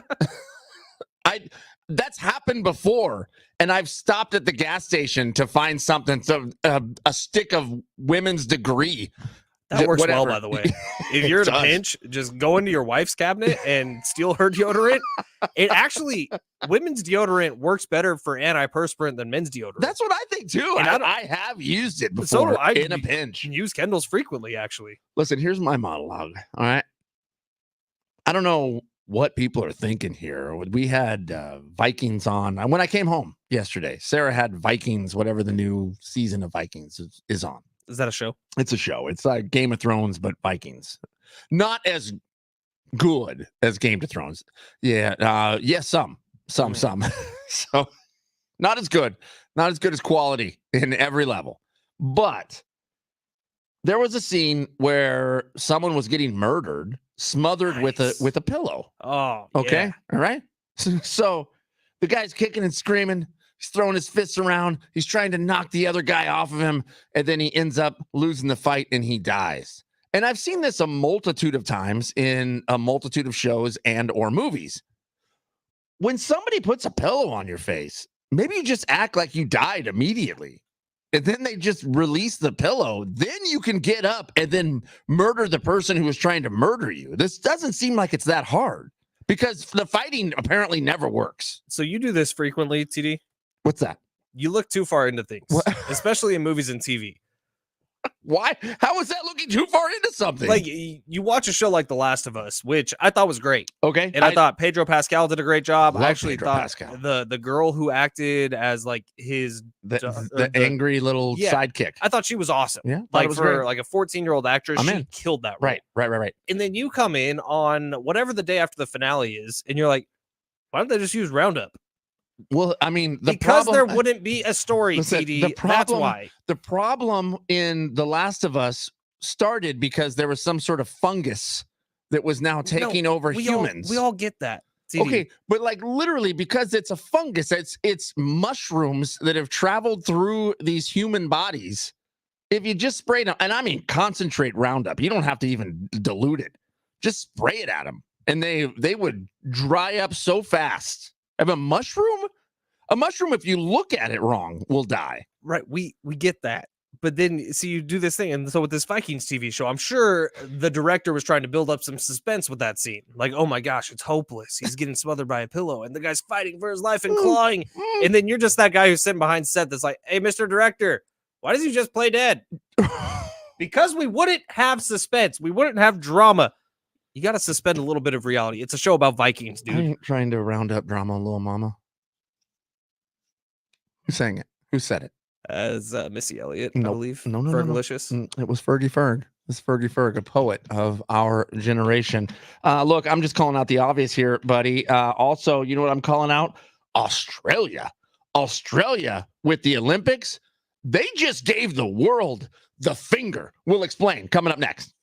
That's happened before, and I've stopped at the gas station to find something. So a stick of women's degree. That works well, by the way. If you're in a pinch, just go into your wife's cabinet and steal her deodorant. It actually, women's deodorant works better for antiperspirant than men's deodorant. That's what I think too. And I have used it before. So do I, in a pinch. Use Kendall's frequently, actually. Listen, here's my monologue. All right. I don't know what people are thinking here. We had Vikings on. When I came home yesterday, Sarah had Vikings, whatever the new season of Vikings is on. Is that a show? It's a show. It's like Game of Thrones, but Vikings. Not as good as Game of Thrones. Yeah. Some. So not as good. Not as good as quality in every level. But there was a scene where someone was getting murdered, smothered with a pillow. Oh, okay. Yeah. All right. So the guy's kicking and screaming. He's throwing his fists around. He's trying to knock the other guy off of him. And then he ends up losing the fight and he dies. And I've seen this a multitude of times in a multitude of shows and or movies. When somebody puts a pillow on your face, maybe you just act like you died immediately. And then they just release the pillow. Then you can get up and then murder the person who was trying to murder you. This doesn't seem like it's that hard because the fighting apparently never works. So you do this frequently, TD? What's that? You look too far into things, especially in movies and TV. Why? How is that looking too far into something? Like, you watch a show like The Last of Us, which I thought was great. Okay. And I thought Pedro Pascal did a great job. I actually Pedro thought Pascal. the girl who acted as like the angry little sidekick. I thought she was awesome. Yeah. Like for like a 14-year-old actress, she killed that role. Right. And then you come in on whatever the day after the finale is, and you're like, why don't they just use Roundup? Well, I mean, because there wouldn't be a story, TD. That's why. The problem in The Last of Us started because there was some sort of fungus that was now taking over humans. We all get that, CD. Okay, but like literally because it's a fungus, it's mushrooms that have traveled through these human bodies. If you just spray them, and I mean concentrate Roundup, you don't have to even dilute it. Just spray it at them, and they would dry up so fast. Have a mushroom, if you look at it wrong, will die. Right. We get that. But then see, you do this thing, and so with this Vikings TV show, I'm sure the director was trying to build up some suspense with that scene. Like, oh my gosh, it's hopeless. He's getting smothered by a pillow, and the guy's fighting for his life and clawing. And then you're just that guy who's sitting behind set that's like, hey, Mr. Director, why does he just play dead? Because we wouldn't have suspense. We wouldn't have drama. You got to suspend a little bit of reality. It's a show about Vikings, I dude. ain't trying to round up drama, little mama. Who sang it? Who said it? As Missy Elliott, I Nope. believe. No. Fergalicious. It was Fergie Ferg. It's Fergie Ferg, a poet of our generation. Look, I'm just calling out the obvious here, buddy. Also, you know what I'm calling out? Australia with the Olympics. They just gave the world the finger. We'll explain coming up next.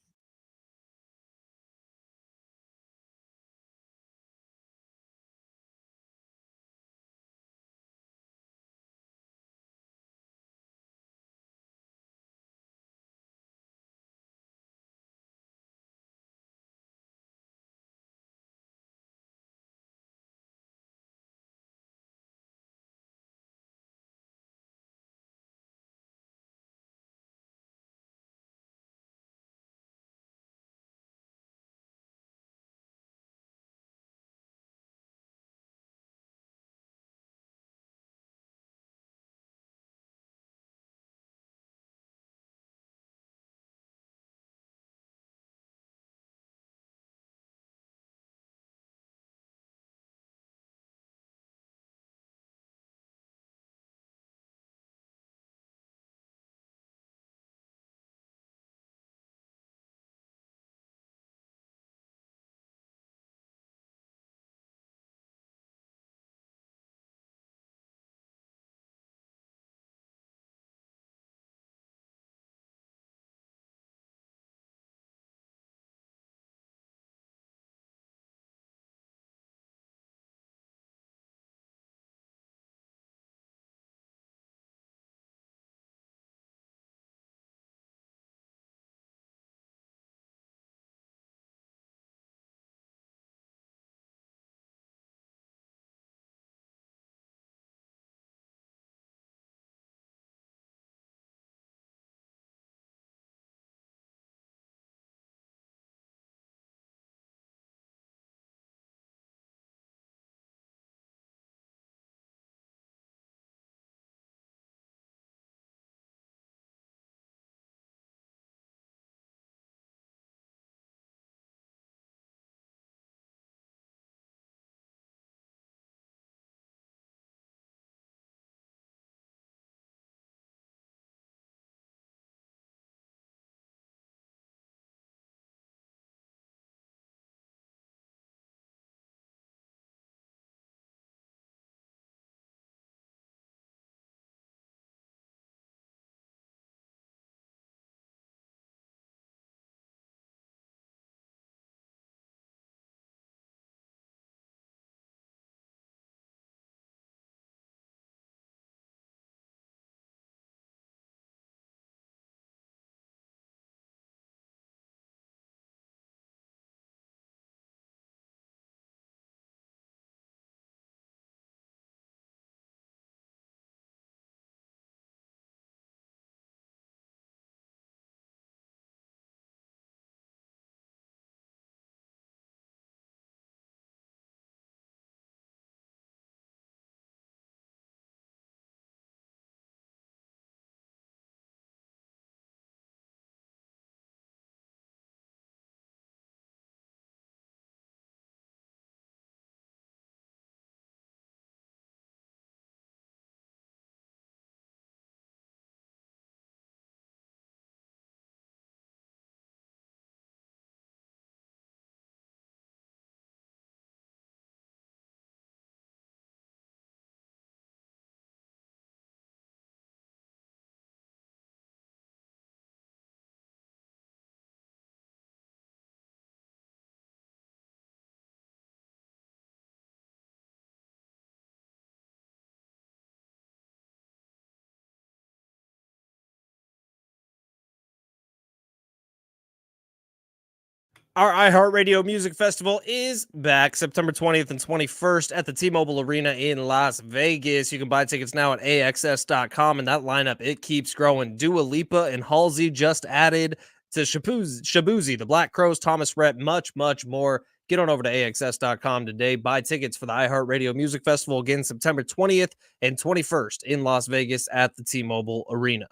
Our iHeartRadio Music Festival is back September 20th and 21st at the T-Mobile Arena in Las Vegas. You can buy tickets now at AXS.com, and that lineup, it keeps growing. Dua Lipa and Halsey just added to Shabuzi, the Black Crows, Thomas Rhett, much, much more. Get on over to AXS.com today. Buy tickets for the iHeartRadio Music Festival again September 20th and 21st in Las Vegas at the T-Mobile Arena.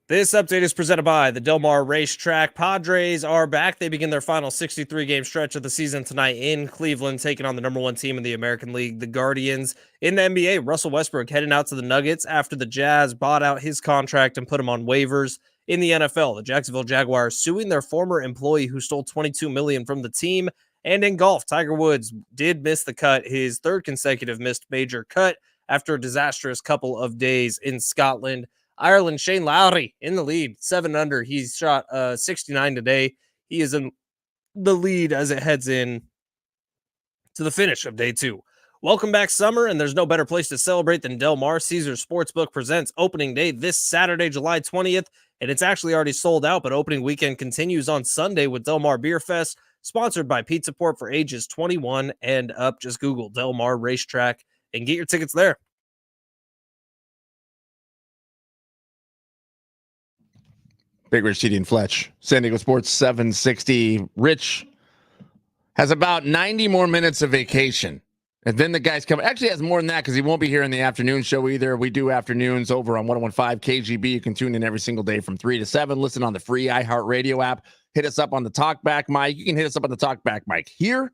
This update is presented by the Del Mar Racetrack. Padres are back. They begin their final 63-game stretch of the season tonight in Cleveland, taking on the number one team in the American League, the Guardians. In the NBA, Russell Westbrook heading out to the Nuggets after the Jazz bought out his contract and put him on waivers. In the NFL, the Jacksonville Jaguars suing their former employee who stole $22 million from the team. And in golf, Tiger Woods did miss the cut, his third consecutive missed major cut after a disastrous couple of days in Scotland. Ireland, Shane Lowry in the lead, 7 under. He's shot 69 today. He is in the lead as it heads in to the finish of day 2. Welcome back, summer, and there's no better place to celebrate than Del Mar. Caesars Sportsbook presents opening day this Saturday, July 20th, and it's actually already sold out, but opening weekend continues on Sunday with Del Mar Beer Fest, sponsored by Pizza Port for ages 21 and up. Just Google Del Mar Racetrack and get your tickets there. Big Rich, TD, and Fletch. San Diego Sports 760. Rich has about 90 more minutes of vacation. And then the guys come. Actually, has more than that because he won't be here in the afternoon show either. We do afternoons over on 101.5 KGB. You can tune in every single day from 3 to 7. Listen on the free iHeartRadio app. Hit us up on the Talkback mic. You can hit us up on the Talkback mic here.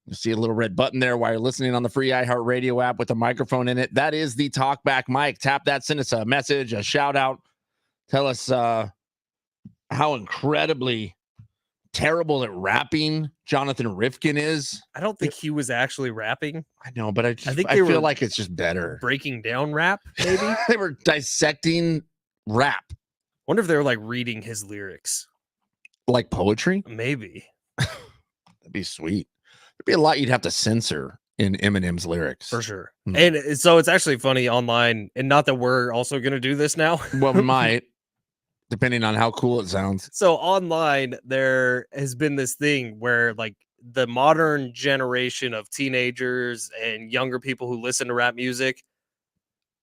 You see a little red button there while you're listening on the free iHeartRadio app with a microphone in it. That is the Talkback mic. Tap that. Send us a message, a shout out. Tell us how incredibly terrible at rapping Jonathan Rifkin is. I don't think he was actually rapping. I know, but I think I they feel were like it's just better. Breaking down rap, maybe? They were dissecting rap. Wonder if they were like reading his lyrics. Like poetry? Maybe. That'd be sweet. There'd be a lot you'd have to censor in Eminem's lyrics. For sure. Hmm. And so it's actually funny online, and not that we're also going to do this now. Well, we might, depending on how cool it sounds. So online, there has been this thing where like the modern generation of teenagers and younger people who listen to rap music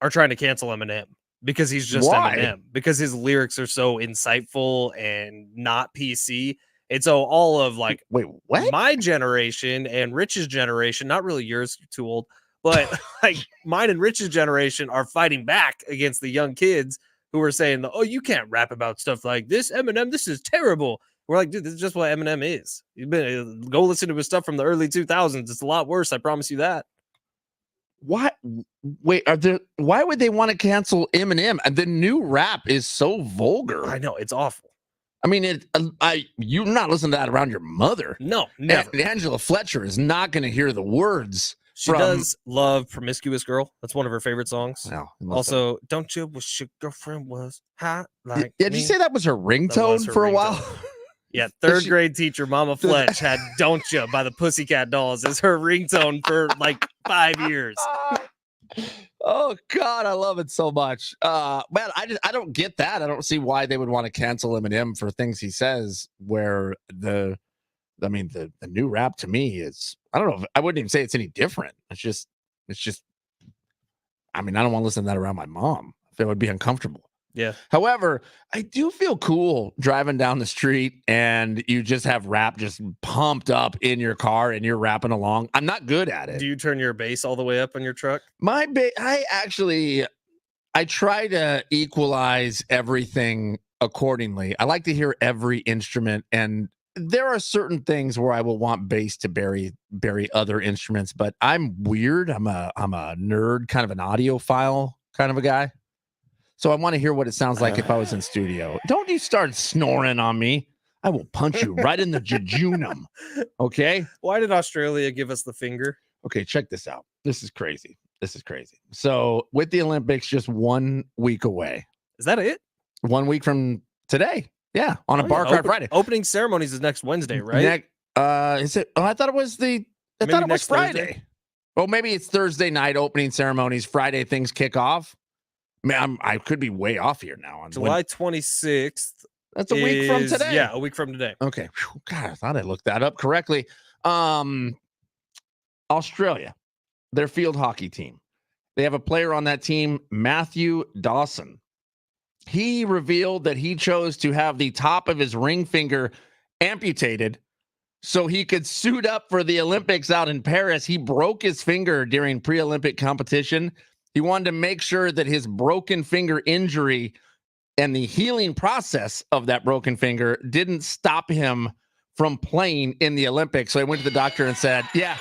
are trying to cancel Eminem. because he's just Why? Eminem. Because his lyrics are so insightful and not PC. And so all of like Wait, what? my generation and Rich's generation, not really yours, you're too old, but like mine and Rich's generation are fighting back against the young kids who are saying, oh, you can't rap about stuff like this. Eminem, this is terrible. We're like, dude, this is just what Eminem is. You've been go listen to his stuff from the early 2000s. It's a lot worse. I promise you that. Why? Wait, why would they want to cancel Eminem? The new rap is so vulgar. I know, it's awful. I mean, you're not listening to that around your mother. No, never. Angela Fletcher is not going to hear the words. She does love Promiscuous Girl. That's one of her favorite songs. Well, Also, don't you wish your girlfriend was hot like did me? you say that was her ringtone her for a ringtone. while? Yeah, third grade teacher Mama Fletch had Don't Ya by the Pussycat Dolls as her ringtone for like 5 years. Oh God, I love it so much. Man, I don't get that. I don't see why they would want to cancel Eminem for things he says. Where the new rap to me is, I don't know. I wouldn't even say it's any different. It's just. I mean, I don't want to listen to that around my mom. It would be uncomfortable. Yeah. However, I do feel cool driving down the street and you just have rap just pumped up in your car and you're rapping along. I'm not good at it. Do you turn your bass all the way up on your truck? I try to equalize everything accordingly. I like to hear every instrument, and there are certain things where I will want bass to bury other instruments, but I'm weird. I'm a nerd, kind of an audiophile kind of a guy. So I want to hear what it sounds like if I was in studio. Don't you start snoring on me. I will punch you right in the jejunum. Okay? Why did Australia give us the finger? Okay, check this out. This is crazy. So with the Olympics just 1 week away. Is that it? 1 week from today. Yeah, on a bar card Friday. Opening ceremonies is next Wednesday, right? Is it? Oh, I thought it was Friday. Thursday? Well, maybe it's Thursday night opening ceremonies. Friday things kick off. Man, I could be way off here now. July 26th. That's a week from today. Yeah, a week from today. Okay. Whew, God, I thought I looked that up correctly. Australia, their field hockey team. They have a player on that team, Matthew Dawson. He revealed that he chose to have the top of his ring finger amputated so he could suit up for the Olympics out in Paris. He broke his finger during pre-Olympic competition. He wanted to make sure that his broken finger injury and the healing process of that broken finger didn't stop him from playing in the Olympics. So he went to the doctor and said, yeah,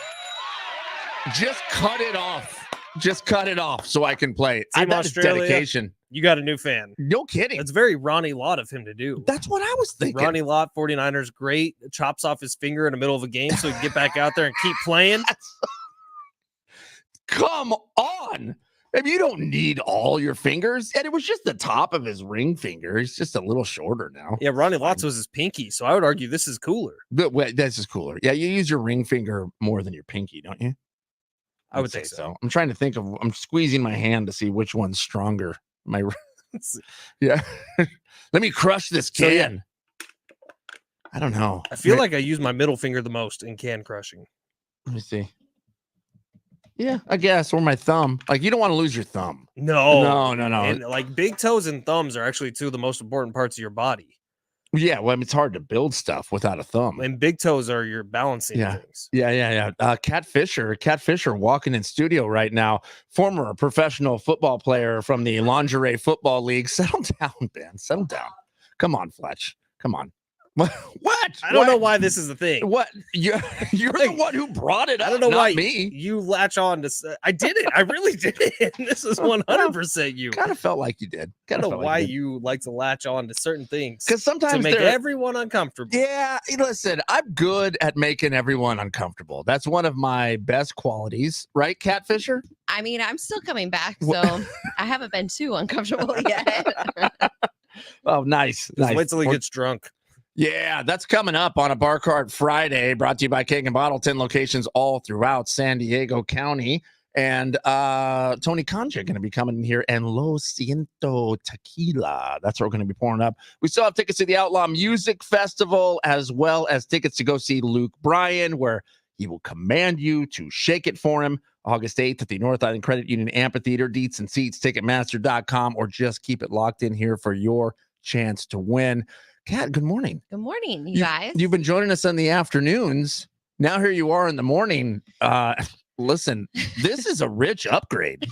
just cut it off. Just cut it off so I can play. That's dedication. You got a new fan. No kidding. That's very Ronnie Lott of him to do. That's what I was thinking. Ronnie Lott, 49ers, great. Chops off his finger in the middle of a game so he can get back out there and keep playing. Come on. Maybe you don't need all your fingers. And it was just the top of his ring finger. He's just a little shorter now. Yeah, Ronnie Lott's was his pinky. So I would argue this is cooler. But wait, this is cooler. Yeah, you use your ring finger more than your pinky, don't you? I would say so. I'm trying to think of, I'm squeezing my hand to see which one's stronger. Yeah. Let me crush this can. So, yeah. I don't know. I feel like I use my middle finger the most in can crushing. Let me see. Yeah, I guess. Or my thumb. Like, you don't want to lose your thumb. No. No. And like big toes and thumbs are actually two of the most important parts of your body. Yeah, well, I mean, it's hard to build stuff without a thumb. And big toes are your balancing things. Yeah. Cat Fisher walking in studio right now. Former professional football player from the Lingerie Football League. Settle down, Ben. Settle down. Come on, Fletch. Come on. What? I don't know why this is the thing. What? You're the one who brought it up. I don't know why me. You latch on to. I did it. I really did it. This is 100% you. Kind of felt like you did. I don't know why you like to latch on to certain things. Because sometimes to make everyone uncomfortable. Yeah, listen, I'm good at making everyone uncomfortable. That's one of my best qualities, right, Cat Fisher? I mean, I'm still coming back, so I haven't been too uncomfortable yet. Oh, nice. Wait till he gets drunk. Yeah, that's coming up on a Bar Card Friday, brought to you by Keg and Bottle, 10 locations all throughout San Diego County. And Tony Concha going to be coming in here, and Lo Siento Tequila. That's what we're going to be pouring up. We still have tickets to the Outlaw Music Festival, as well as tickets to go see Luke Bryan, where he will command you to shake it for him August 8th at the North Island Credit Union Amphitheater. Deets and seats, Ticketmaster.com, or just keep it locked in here for your chance to win. Kat, good morning. Good morning, you guys. You've been joining us in the afternoons. Now here you are in the morning. Listen, this is a Rich upgrade.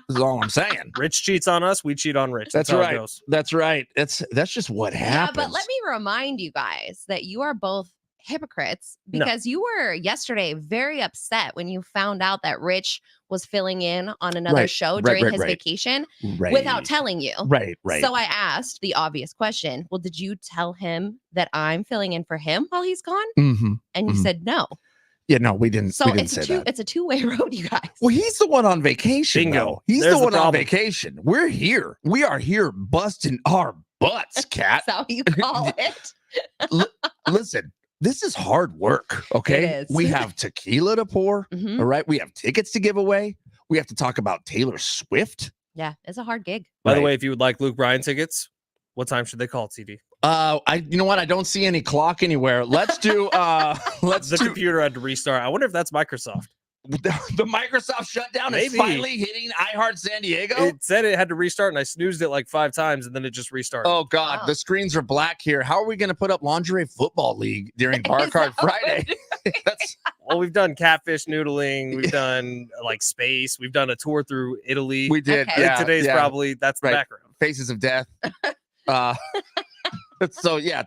This is all I'm saying. Rich cheats on us, we cheat on Rich. That's how right. It goes. That's right. That's just what happens. Yeah, but let me remind you guys that you are both hypocrites because you were yesterday very upset when you found out that Rich was filling in on another show during his vacation without telling you. Right. So I asked the obvious question, well, did you tell him that I'm filling in for him while he's gone? Mm-hmm. And you said no. Yeah, no, we didn't. So we didn't say that. It's a two-way road, you guys. Well, he's the one on vacation. Bingo. Though. He's There's the one the on problem. vacation. We're here. We are here busting our butts, Kat. That's how you call it. Listen, this is hard work, okay? It is. We have tequila to pour, Mhm. all right? We have tickets to give away. We have to talk about Taylor Swift. Yeah, it's a hard gig. By the Right. way, if you would like Luke Bryan tickets, what time should they call, TD? You know what? I don't see any clock anywhere. Let's do The computer had to restart. I wonder if that's Microsoft. the Microsoft shutdown is Maybe. finally hitting iHeart San Diego. It said it had to restart, and I snoozed it like 5 times, and then it just restarted. Oh God, Wow. the screens are black here. How are we going to put up lingerie football league during Bar Is Card that what Friday? That's Well, we've done catfish noodling. We've done like space. We've done a tour through Italy. we did. Okay. I think Yeah, today's yeah. probably that's the Right. background. Faces of Death. So yeah,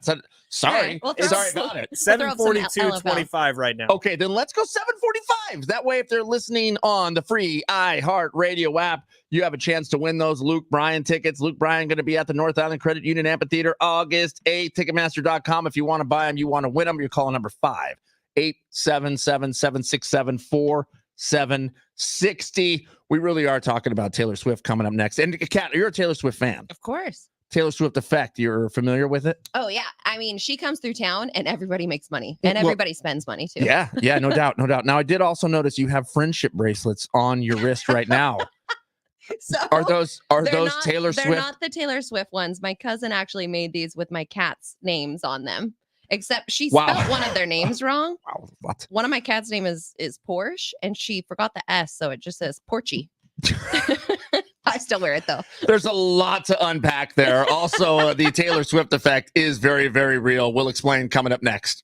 sorry, Alright, well, throw sorry some- about it. We'll throw up some 7:42:25 right now. Okay, then let's go 7:45. That way, if they're listening on the free iHeart Radio app, you have a chance to win those Luke Bryan tickets. Luke Bryan going to be at the North Island Credit Union Amphitheater August 8th. Ticketmaster.com. If you want to buy them, you want to win them, you're calling number 5-877-767-4760. We really are talking about Taylor Swift coming up next. And Kat, you're a Taylor Swift fan. Of course. Taylor Swift Effect. You're familiar with it? Oh, yeah. I mean, she comes through town and everybody makes money and Well, everybody spends money too. Yeah, no doubt, no doubt. Now, I did also notice you have friendship bracelets on your wrist right now. So Are those they're those Taylor they're Swift? not the Taylor Swift ones. My cousin actually made these with my cat's names on them. Except she Wow. spelled one of their names wrong. Wow, what? One of my cat's name is Porsche, and she forgot the S, so it just says Porchy. I still wear it though. There's a lot to unpack there. Also, the Taylor Swift effect is very, very real. We'll explain coming up next.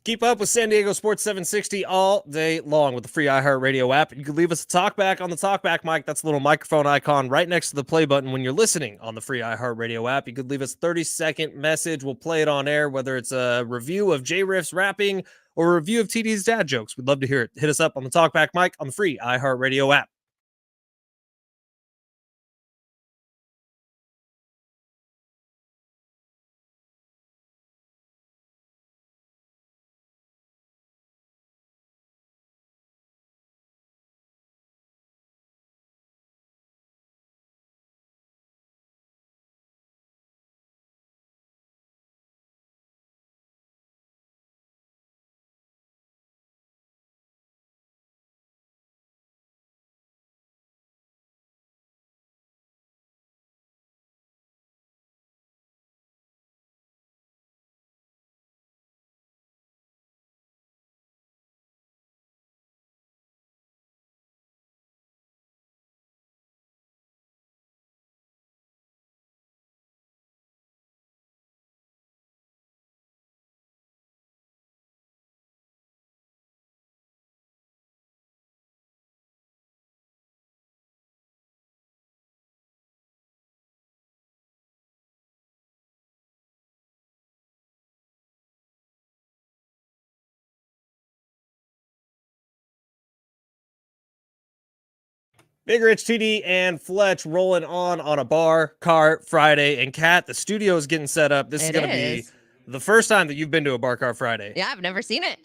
Keep up with San Diego Sports 760 all day long with the free iHeartRadio app. You can leave us a talkback on the talkback mic. That's the little microphone icon right next to the play button when you're listening on the free iHeartRadio app. You could leave us a 30-second message. We'll play it on air, whether it's a review of J-Riff's rapping or a review of TD's dad jokes. We'd love to hear it. Hit us up on the talkback mic on the free iHeartRadio app. Big Rich, TD, and Fletch rolling on a bar cart Friday. And Kat, the studio is getting set up. This is going to be the first time that you've been to a bar cart Friday. Yeah, I've never seen it.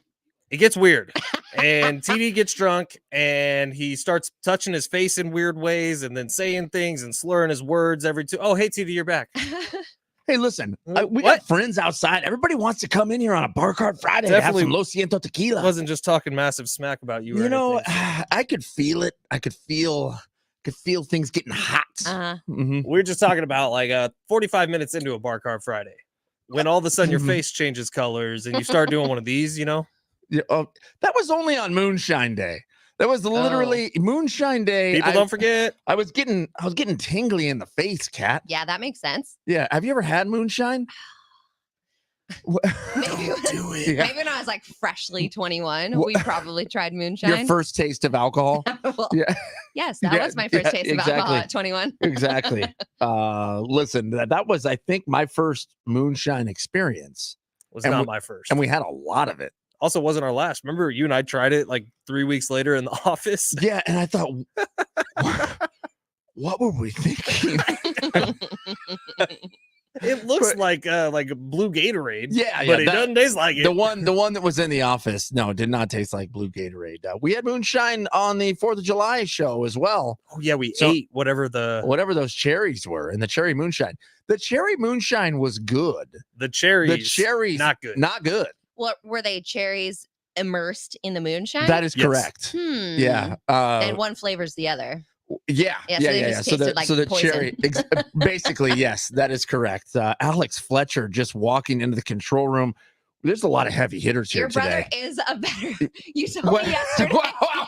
It gets weird. And TD gets drunk and he starts touching his face in weird ways and then saying things and slurring his words every two. Oh, hey, TD, you're back. Hey, listen, we What? got friends outside. Everybody wants to come in here on a bar cart Friday to have Definitely some Lo Siento tequila. I wasn't just talking massive smack about you. You or know, anything. I could feel it. I could feel things getting hot. Uh-huh. Mhm. We're just talking about like 45 minutes into a bar cart Friday when all of a sudden your face changes colors and you start doing one of these, you know? Yeah, that was only on Moonshine Day. That was literally Moonshine Day. People don't forget. I was getting tingly in the face, Kat. Yeah, that makes sense. Yeah. Have you ever had moonshine? Maybe, Do it. Yeah. maybe when I was like freshly 21, we probably tried moonshine. Your first taste of alcohol. Well, Yeah. yes, that was my first taste of alcohol at 21. Exactly. Listen, that was, I think, my first moonshine experience, Was And not we- my first. and we had a lot of it. Also wasn't our last. Remember you and I tried it like 3 weeks later in the office? Yeah, and I thought, what were we thinking? It looks like blue Gatorade. Yeah, but it doesn't taste like it. The one that was in the office, no, it did not taste like blue Gatorade. We had moonshine on the 4th of July show as well. Oh yeah, we So- ate whatever Those cherries were, and the cherry moonshine. The cherry moonshine was good. the cherries. The cherries, not good. Not good. What were they, cherries immersed in the moonshine? That is Yes. correct. Hmm. Yeah. And one flavors the other. Yeah. Yeah, so they just tasted like poison. cherry, basically, yes, that is correct. Alex Fletcher just walking into the control room. There's a lot of heavy hitters here Your brother today. is a better. You told What? me yesterday.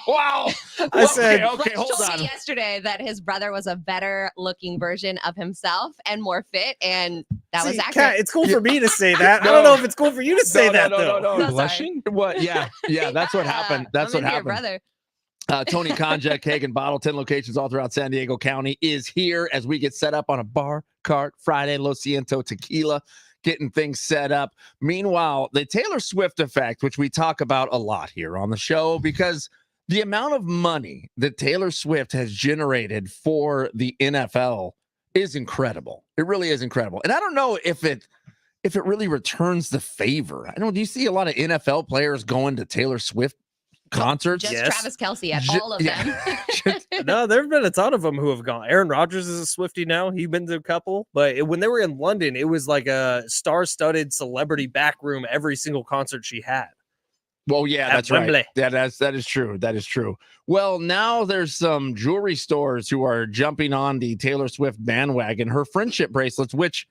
Wow. I said- okay, Fletch hold told on. me yesterday that his brother was a better looking version of himself and more fit, and that was See, accurate. Kat, it's cool for me to say that. I No. don't know if it's cool for you to say that though. So sorry. Blushing? What? Yeah, that's what happened. That's I'm what into your happened. brother. Tony Konjak, Keg and Bottle, 10 locations all throughout San Diego County, is here as we get set up on a bar cart Friday, Lo Siento Tequila, getting things set up. Meanwhile, the Taylor Swift effect, which we talk about a lot here on the show, because the amount of money that Taylor Swift has generated for the NFL is incredible. It really is incredible. And I don't know if it really returns the favor. I don't. Do you see a lot of NFL players going to Taylor Swift concerts? Just Yes. Travis Kelsey at Ju- all of yeah. them. No, there have been a ton of them who have gone. Aaron Rodgers is a Swiftie now. He's been to a couple, but when they were in London, it was like a star-studded celebrity back room every single concert she had. Well, yeah, At that's right. Wembley. Yeah, that is true. That is true. Well, now there's some jewelry stores who are jumping on the Taylor Swift bandwagon. Her friendship bracelets, which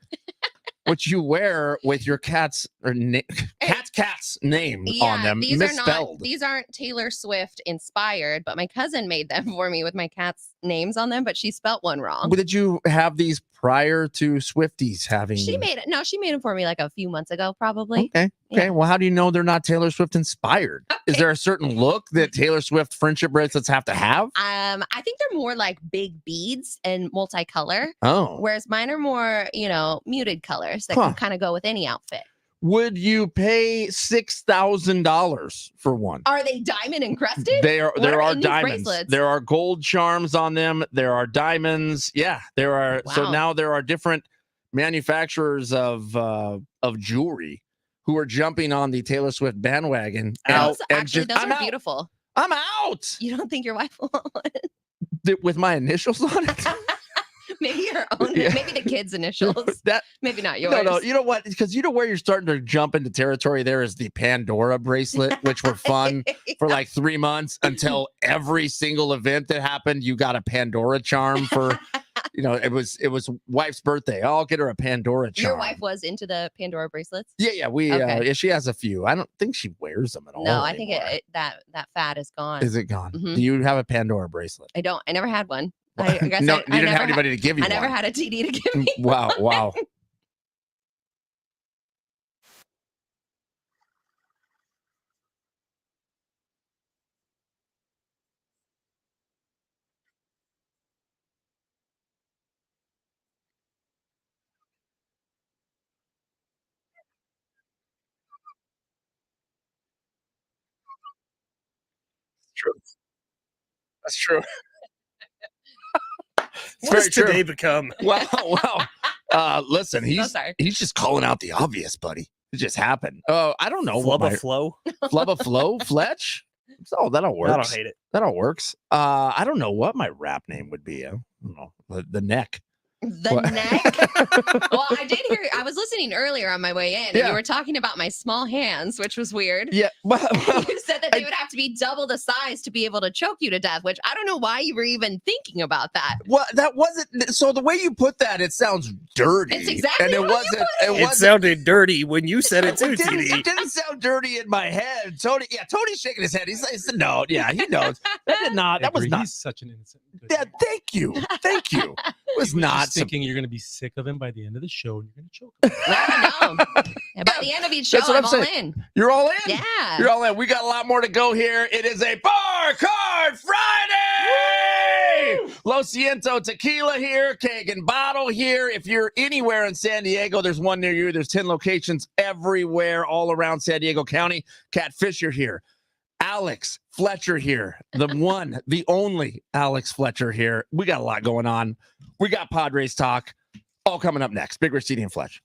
what you wear with your cat's name on them misspelled. These aren't Taylor Swift inspired, but my cousin made them for me with my cat's names on them, but she spelt one wrong. Did you have these prior to Swifties having? She made them for me like a few months ago, probably. Okay. Yeah. Well, how do you know they're not Taylor Swift inspired? Okay. Is there a certain look that Taylor Swift friendship bracelets have to have? I think they're more like big beads and multicolor. Oh. Whereas mine are more, muted colors that can kind of go with any outfit. Would you pay $6,000 for one? Are they diamond encrusted? There are diamonds. Bracelets? There are gold charms on them. There are diamonds. Yeah, there are. Wow. So now there are different manufacturers of jewelry who are jumping on the Taylor Swift bandwagon. Those are out. beautiful. I'm out. You don't think your wife will want one? With my initials on it? Maybe your own. Yeah. Maybe the kids' initials. Maybe not yours. No. You know what? Because you know where you're starting to jump into territory there is the Pandora bracelet, which were fun for like 3 months until every single event that happened, you got a Pandora charm for, it was wife's birthday. I'll get her a Pandora charm. Your wife was into the Pandora bracelets? Yeah. Yeah, she has a few. I don't think she wears them at all. No, I anymore. think that fad is gone. Is it gone? Mm-hmm. Do you have a Pandora bracelet? I don't. I never had one. I guess no, I you didn't have never anybody to give you I never one. had a TD to give me. Wow. True. That's true. What does today become? Wow. Listen, he's just calling out the obvious, buddy. It just happened. Oh, I don't know. Flubba Flow? Flubba Flow? Fletch? Oh, that'll work. I don't hate it. That'll works. I don't know what my rap name would be. I don't know. The neck. The neck? Well, I was listening earlier on my way in, and you were talking about my small hands, which was weird. Yeah. Well, you said that they would have to be double the size to be able to choke you to death, which I don't know why you were even thinking about that. Well, that wasn't. So the way you put that, it sounds dirty. It's exactly and it how wasn't. you put it. It sounded dirty when you said it too, It TD. didn't sound dirty in my head. Tony's shaking his head. He's no, yeah, he knows. That did not. That was not. He's such an innocent. Yeah, thank you. It was not thinking you're going to be sick of him by the end of the show, and you're going to choke him. I know. And by the end of each show, That's what I'm I'm all saying. in. You're all in. Yeah. You're all in. We got a lot more to go here. It is a Bar Card Friday. Woo! Lo Siento Tequila here, keg and bottle here. If you're anywhere in San Diego, there's one near you. There's 10 locations everywhere, all around San Diego County. Cat Fisher here. Alex Fletcher here. The one, the only Alex Fletcher here. We got a lot going on. We got Padres talk. All coming up next. Big Rich, CD, and Fletch.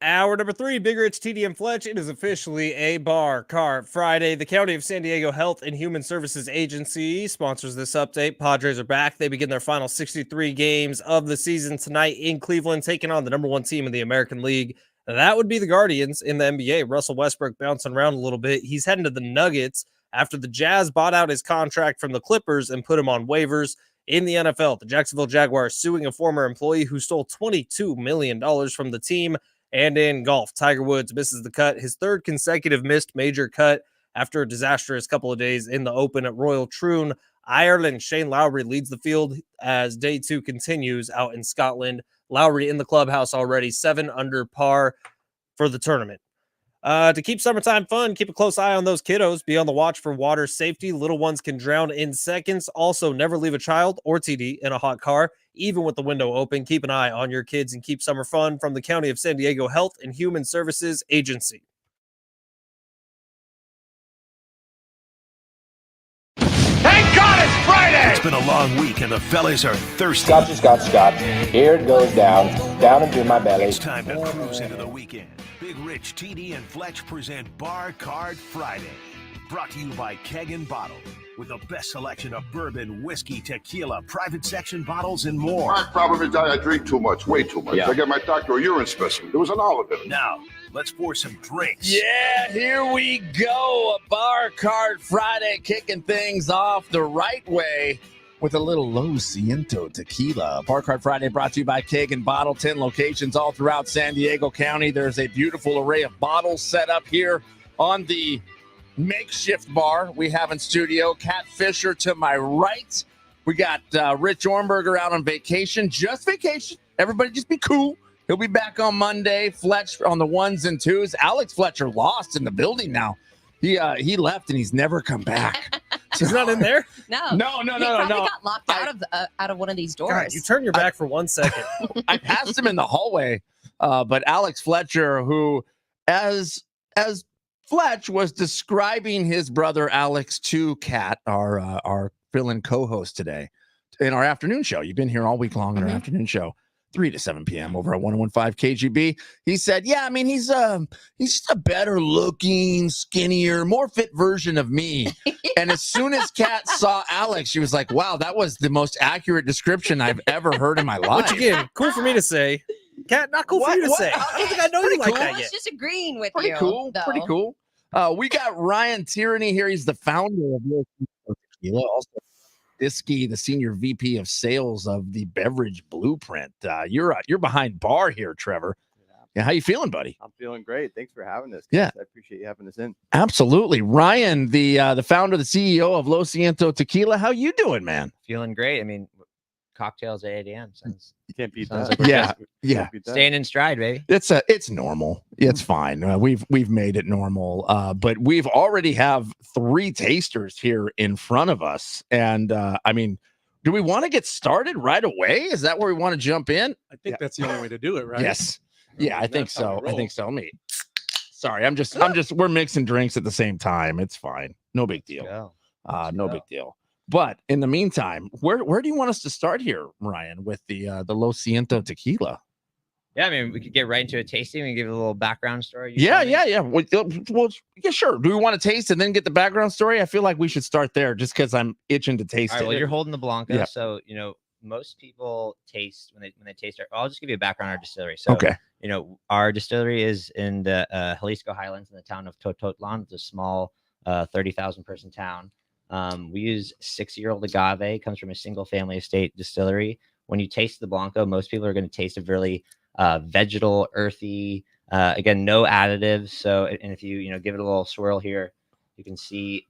Hour number 3, Big Rich, TD, and Fletch. It is officially a Bar Cart Friday. The County of San Diego Health and Human Services Agency sponsors this update. Padres are back. They begin their final 63 games of the season tonight in Cleveland, taking on the number 1 team in the American League. That would be the Guardians in the NBA. Russell Westbrook bouncing around a little bit. He's heading to the Nuggets after the Jazz bought out his contract from the Clippers and put him on waivers. In the NFL, the Jacksonville Jaguars suing a former employee who stole $22 million from the team. And in golf, Tiger Woods misses the cut, his 3rd consecutive missed major cut after a disastrous couple of days in the Open at Royal Troon, Ireland. Shane Lowry leads the field as day 2 continues out in Scotland. Lowry in the clubhouse already, 7 under par for the tournament. To keep summertime fun, keep a close eye on those kiddos. Be on the watch for water safety. Little ones can drown in seconds. Also, never leave a child or TD in a hot car, even with the window open. Keep an eye on your kids and keep summer fun from the County of San Diego Health and Human Services Agency. Thank God it's Friday! It's been a long week and the fellas are thirsty. Scotch. Here it goes down into my belly. It's time to cruise into the weekend. Big Rich, TD, and Fletch present Bar Card Friday. Brought to you by Keg and Bottle. With the best selection of bourbon, whiskey, tequila, private section bottles, and more. My problem is I drink too much, way too much. Yeah. I got my doctor a urine specimen. There was an olive in it. Now, let's pour some drinks. Yeah, here we go. A Bar Card Friday, kicking things off the right way with a little Lo Siento tequila. Bar Card Friday brought to you by Keg and Bottle. 10 locations all throughout San Diego County. There's a beautiful array of bottles set up here on the makeshift bar we have in studio. Kat Fisher to my right. We got Rich Ornberger out on vacation. Just vacation. Everybody just be cool. He'll be back on Monday. Fletch on the 1s and 2s. Alex Fletcher lost in the building now. He left and he's never come back. He's not in there? No. No. He probably got locked out of one of these doors. God, you turn your back for 1 second. I passed him in the hallway, but Alex Fletcher, who, as Fletch was describing his brother Alex to Kat, our fill-in co-host today, in our afternoon show. You've been here all week long in our afternoon show, 3 to 7 p.m. over at 101.5 KGB. He said, yeah, I mean, he's just a better looking, skinnier, more fit version of me. And as soon as Kat saw Alex, she was like, wow, that was the most accurate description I've ever heard in my life. Which, again, cool for me to say. Kat, not cool for you to say. I don't think I know you like cool. that I was yet. just agreeing with Pretty you. cool. though. Pretty cool. We got Ryan Tierney here. He's the founder of Lo Siento Tequila. Also, Diskey, the senior VP of sales of the Beverage Blueprint. You're behind bar here, Trevor. Yeah, how you feeling, buddy? I'm feeling great. Thanks for having us. Yeah. I appreciate you having us in. Absolutely. Ryan, the founder, the CEO of Lo Siento Tequila. How you doing, man? Feeling great. I mean, cocktails at 8 a.m. Sounds You can't beat Sounds that. like we're Yeah. just Yeah. Can't beat that. staying in stride, baby. It's normal. It's fine. We've made it normal. But we've already have 3 tasters here in front of us. And I mean, do we want to get started right away? Is that where we want to jump in? I think that's the only way to do it, right? Yes. Yeah, I think That's how so. we I think so. Sorry, I'm just we're mixing drinks at the same time. It's fine. No big deal. Go. No big deal. But in the meantime, where do you want us to start here, Ryan, with the Lo Siento tequila? Yeah, I mean, we could get right into a tasting and give a little background story. Yeah. Well, yeah, sure. Do we want to taste and then get the background story? I feel like we should start there just because I'm itching to taste All right, it. well, you're holding the Blanca. Yeah. So, most people taste when they taste I'll just give you a background on our distillery. So, Okay. Our distillery is in the Jalisco Highlands in the town of Tototlan. It's a small 30,000 person town. We use 6-year-old agave. It comes from a single family estate distillery. When you taste the Blanco, most people are going to taste a really vegetal, earthy, again, no additives. So, and if you give it a little swirl here, you can see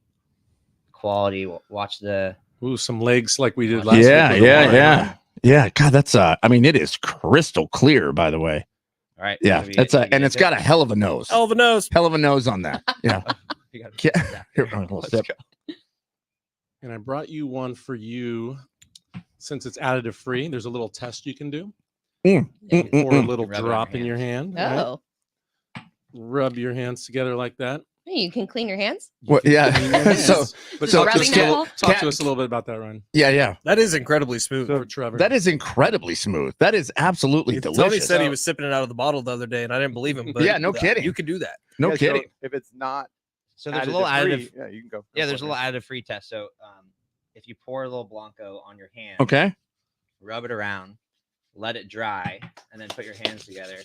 quality. Watch the Ooh, some legs like we did last Yeah. week. Yeah. God, that's I mean, it is crystal clear, by the way. all right. Yeah. so That's you and get it's got a hell of a nose. Hell of a nose. Hell of a nose on that. Yeah. you gotta- Yeah. Here, a little Let's sip. go. And I brought you one for you since it's additive free. There's a little test you can do. Yeah, you Pour a can little rub it on drop in your your hand. right? Oh, Rub your hands together like that. Hey, you can clean your hands. Well, yeah. So, But so talk, to rubbing us, a that little, hole? talk to us a little bit about that, Ryan. yeah. That is incredibly smooth. For Trevor. That is incredibly smooth. That is absolutely delicious. Tony said he was sipping it out of the bottle the other day, and I didn't believe him. But Yeah, no kidding. You could do that. No Yeah, so kidding. if it's not So there's a little additive. yeah, you can go. Yeah, there's a little additive free test. So if you pour a little Blanco on your hand, Okay. rub it around, let it dry, and then put your hands together.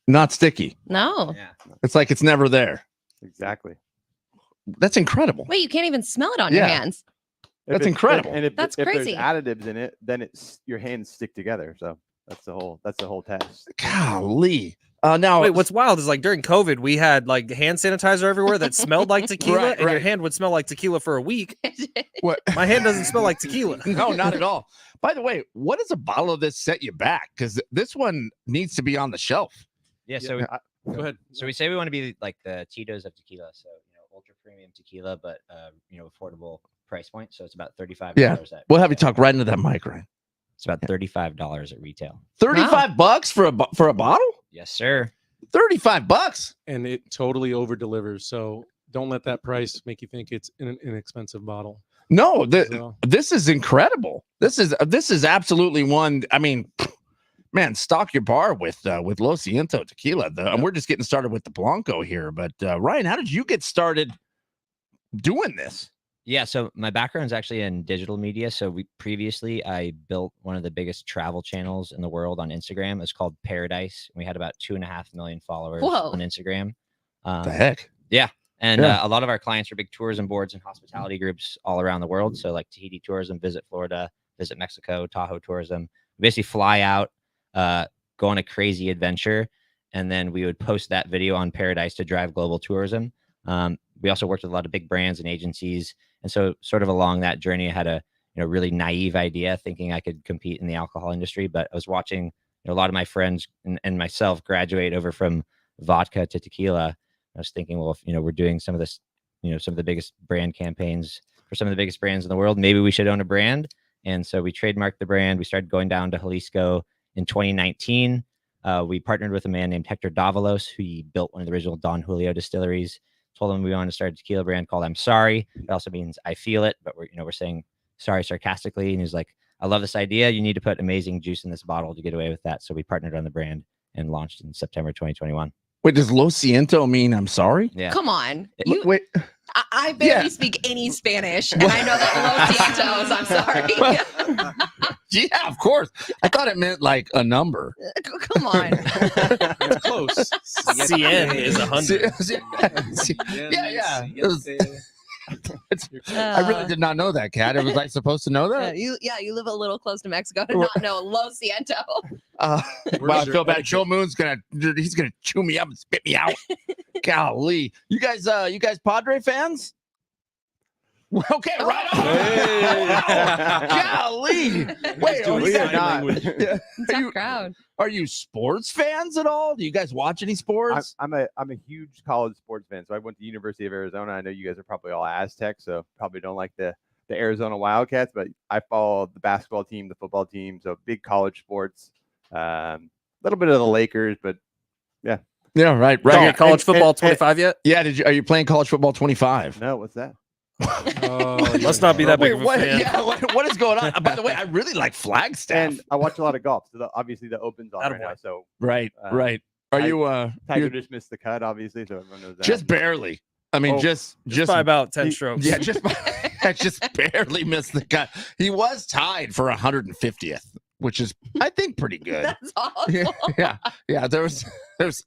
Not sticky. No. Yeah. It's like it's never there. Exactly. That's incredible. Wait, you can't even smell it on your Yeah. hands. That's incredible. And if, That's if there's crazy. additives in it, then it's your hands stick together. So that's the whole test. Golly. Now, Wait, what's wild is like during COVID, we had like hand sanitizer everywhere that smelled like tequila, Right, and your right. hand would smell like tequila for a week. what? My hand doesn't smell like tequila. No, not at all. By the way, what does a bottle of this set you back? Because this one needs to be on the shelf. Yeah. So Go ahead. So we say we want to be like the Tito's of tequila, so ultra premium tequila, but affordable price point. So it's about $35. Yeah. At We'll have you retail. talk right into that mic, Ryan. It's about $35 at retail. $35 for a bottle? Yes, sir. $35. And it totally over delivers. So don't let that price make you think it's an inexpensive bottle. No, So- this is incredible. This is absolutely one. I mean, man, stock your bar with Lo Ciento tequila. And we're just getting started with the Blanco here. But Ryan, how did you get started doing this? Yeah, so my background is actually in digital media. So I built one of the biggest travel channels in the world on Instagram. It's called Paradise. We had about 2.5 million followers Whoa. on Instagram. The heck? Yeah. And Yeah. a lot of our clients are big tourism boards and hospitality groups all around the world. So like Tahiti Tourism, Visit Florida, Visit Mexico, Tahoe Tourism. We basically fly out, go on a crazy adventure, and then we would post that video on Paradise to drive global tourism. We also worked with a lot of big brands and agencies. And so sort of along that journey, I had a really naive idea thinking I could compete in the alcohol industry. But I was watching a lot of my friends and myself graduate over from vodka to tequila. I was thinking, well, if we're doing some of this, some of the biggest brand campaigns for some of the biggest brands in the world, maybe we should own a brand. And so we trademarked the brand. We started going down to Jalisco in 2019. We partnered with a man named Hector Davalos, who he built one of the original Don Julio distilleries. Told him we wanted to start a tequila brand called I'm Sorry. It also means I feel it, but we're saying sorry sarcastically. And he's like, I love this idea. You need to put amazing juice in this bottle to get away with that. So we partnered on the brand and launched in September 2021. Wait, does Lo Ciento mean I'm sorry? Yeah. Come on. Wait. I barely speak any Spanish, and I know that Lo Cientos. I'm sorry. Yeah, of course. I thought it meant like a number. Come on. It's close. CN is 100. Yeah. I really did not know that, Kat. Was I supposed to know that? You live a little close to Mexico to not know Lo Ciento. Well, I feel bad. Joe Moon's he's gonna chew me up and spit me out. Golly, you guys Padre fans? Okay, right on. Golly, wait, are you not? Tough crowd. Are you sports fans at all? Do you guys watch any sports? I'm a huge college sports fan. So I went to University of Arizona. I know you guys are probably all Aztecs, so probably don't like the Arizona Wildcats, but I follow the basketball team, the football team, so big college sports. A little bit of the Lakers, but yeah. Yeah, right. College football 25 yet? Yeah, are you playing college football 25? No, what's that? Must not be that big of a what, fan. Yeah, what is going on? By the way, I really like Flagstaff. And I watch a lot of golf. So obviously the Open's on right now. So right. Are you Tiger just missed the cut, obviously, so everyone knows that. just barely? I mean, just by about 10 strokes. Yeah, just barely missed the cut. He was tied for 150th, which is I think pretty good. That's awful. Yeah. There was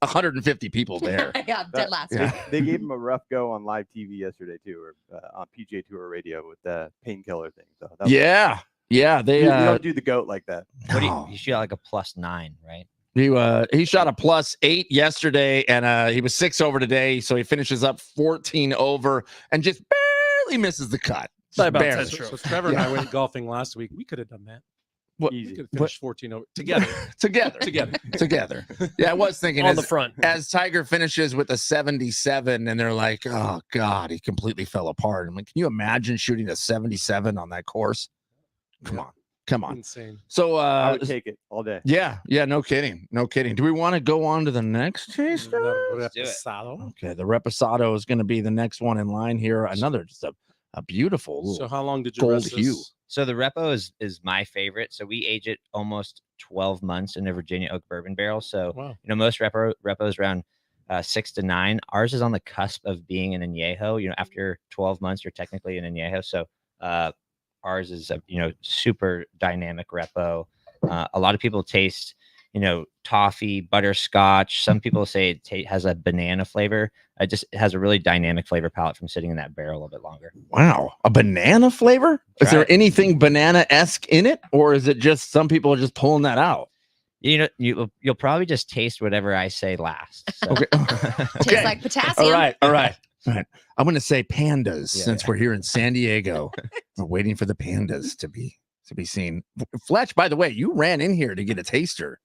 150 people there. Yeah, dead last. They gave him a rough go on live TV yesterday too, or on PGA Tour radio with the painkiller thing. So that was, yeah. They you don't do the goat like that. What do you shot like a +9, right? He shot a +8 yesterday, and he was 6 over today, so he finishes up 14 over and just barely misses the cut. By about barely. 10 strokes. So Trevor and I went golfing last week. We could have done that. What, We could have finished 14 over together. together. Yeah, I was thinking On the front. as Tiger finishes with a 77, and they're like, "Oh God, he completely fell apart." I'm like, "Can you imagine shooting a 77 on that course? Come on, Come on. Insane. So I would take it all day. Yeah, no kidding. Do we want to go on to the next taster? Let's do it. Okay, the reposado is going to be the next one in line here. Another just a beautiful little So how long did you gold rest hue. this? So the repo is my favorite. So we age it almost 12 months in a Virginia oak bourbon barrel. So Wow. most repos around 6 to 9. Ours is on the cusp of being an añejo. After 12 months, you're technically an añejo. So ours is a super dynamic repo. A lot of people taste toffee, butterscotch. Some people say it has a banana flavor. It has a really dynamic flavor palette from sitting in that barrel a bit longer. Wow, a banana flavor? Is Try there it. anything banana-esque in it, or is it just some people are just pulling that out? You'll probably just taste whatever I say last. So. Okay. Tastes like potassium. All right. I'm going to say pandas since we're here in San Diego. We're waiting for the pandas to be seen. Fletch, by the way, you ran in here to get a taster.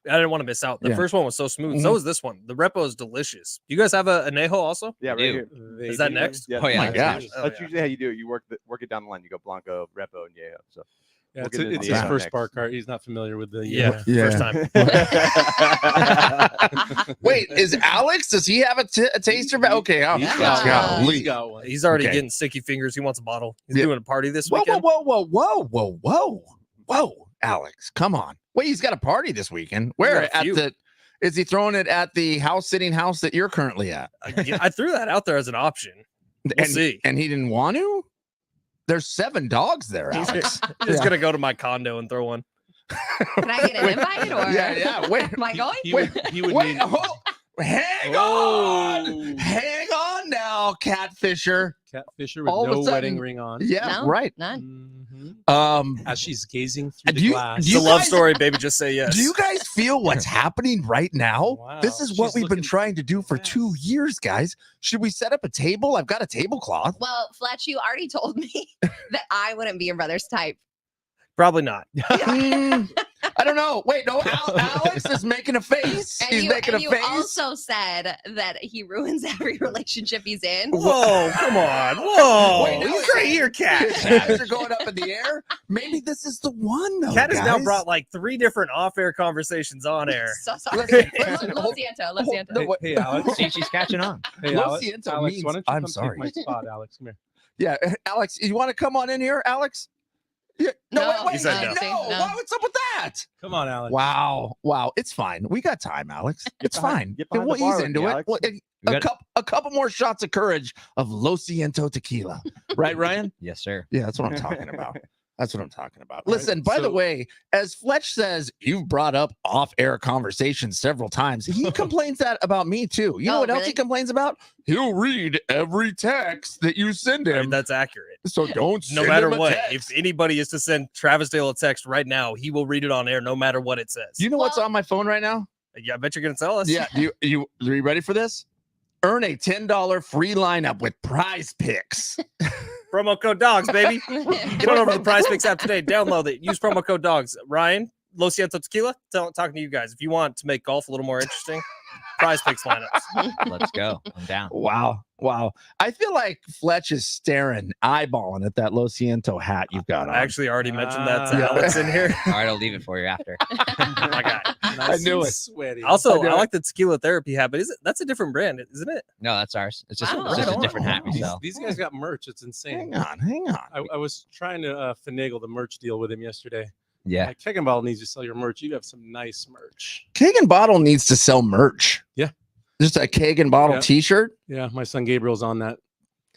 I didn't want to miss out. The Yeah. first one was so smooth. So is this one. The repo is delicious. You guys have a añejo also? Yeah, right do. here. Is that next? Yeah, Oh, yeah. my gosh. That's usually how you do it. You work it down the line. You go Blanco, Repo, and Yeho. So Yeah, We'll it's, get into it's the his next. first bar cart. He's not familiar with the Yeah, Yeah. first time. Wait, is Alex? Does he have a taster? Okay, He's Yeah. got one. golly. He's got one. He's already Okay. getting sticky fingers. He wants a bottle. He's Yeah. doing a party this Whoa, weekend. whoa, Alex, come on. Wait, he's got a party this weekend. Where got a at few. the? Is he throwing it at the sitting house that you're currently at? I threw that out there as an option. We'll see. And he didn't want to. There's 7 dogs there, He's Alex. just gonna go to my condo and throw one. Can I get an invite or Yeah. Wait, am I going? He would wait. need Hang on now, Catfisher. Catfisher with All of a no sudden- wedding ring on. Yeah, No, right. None. As she's gazing through Do the you- glass. do It's you a love guys- story, baby. Just say yes. Do you guys feel what's happening right now? Wow, This is what she's we've been looking- trying to do for Yes. 2 years, guys. Should we set up a table? I've got a tablecloth. Well, Fletch, you already told me that I wouldn't be your brother's type. Probably not. I don't know. Wait, no, Alex is making a face. And He's you, making and a you face. also said that he ruins every relationship he's in. Whoa, come on. Whoa. Wait, no, He's right here, Cat. His hands are going up in the air. Maybe this is the one, though. Cat has now guys. brought like 3 different off-air conversations on air. So sorry. Listen, Lo hold- siento, lo hold- siento. no, wait. Hey, Alex. See, she's catching on. Hey, Lo Alex. siento Alex, means why don't you I'm come sorry. take my spot, Alex? Come here. Yeah, Alex, you want to come on in here, Alex? Yeah. No, wait, he said no. no. No. What's up with that? Come on, Alex. Wow. It's fine. We got time, Alex. It's fine. Get behind We'll the bar ease with into me, it. Alex. Well, We got- a couple more shots of courage of Lo Siento tequila. Right, Ryan? Yes, sir. Yeah, that's what I'm talking about. That's what I'm talking about. All right, Listen, by the so- way, as Fletch says, you've brought up off-air conversations several times. He complains that about me too. You know Oh, what else really? he complains about? He'll read every text that you send him. That's accurate. So don't No send matter him a what. text. If anybody is to send Travis Dale a text right now, he will read it on air no matter what it says. Do you know what's Well- on my phone right now? Yeah, I bet you're gonna tell us. Yeah. Are you ready for this? Earn a $10 free lineup with Prize Picks. Promo code dogs, baby. Get on over to the Prize Picks app today. Download it. Use promo code dogs. Ryan, Lo Siento Tequila, talking to you guys. If you want to make golf a little more interesting, Prize Picks lineups. Let's go. I'm down. Wow. I feel like Fletch is staring, eyeballing at that Lo Siento hat you've got on. I actually already mentioned that to Yeah. Alex in here. All right, I'll leave it for you after. My God. Nice knew and it. Sweaty. Also, I I know. like the tequila therapy hat, but that's a different brand, isn't it? No, that's ours. It's just, Wow. it's just Right a different on. hat we these, sell. these guys got merch. It's insane. hang on. I was trying to finagle the merch deal with him yesterday. Yeah. Like, Keg and Bottle needs to sell your merch. You have some nice merch. Keg and Bottle needs to sell merch. Yeah. Just a Keg and Bottle Yeah. t-shirt. Yeah, my son Gabriel's on that.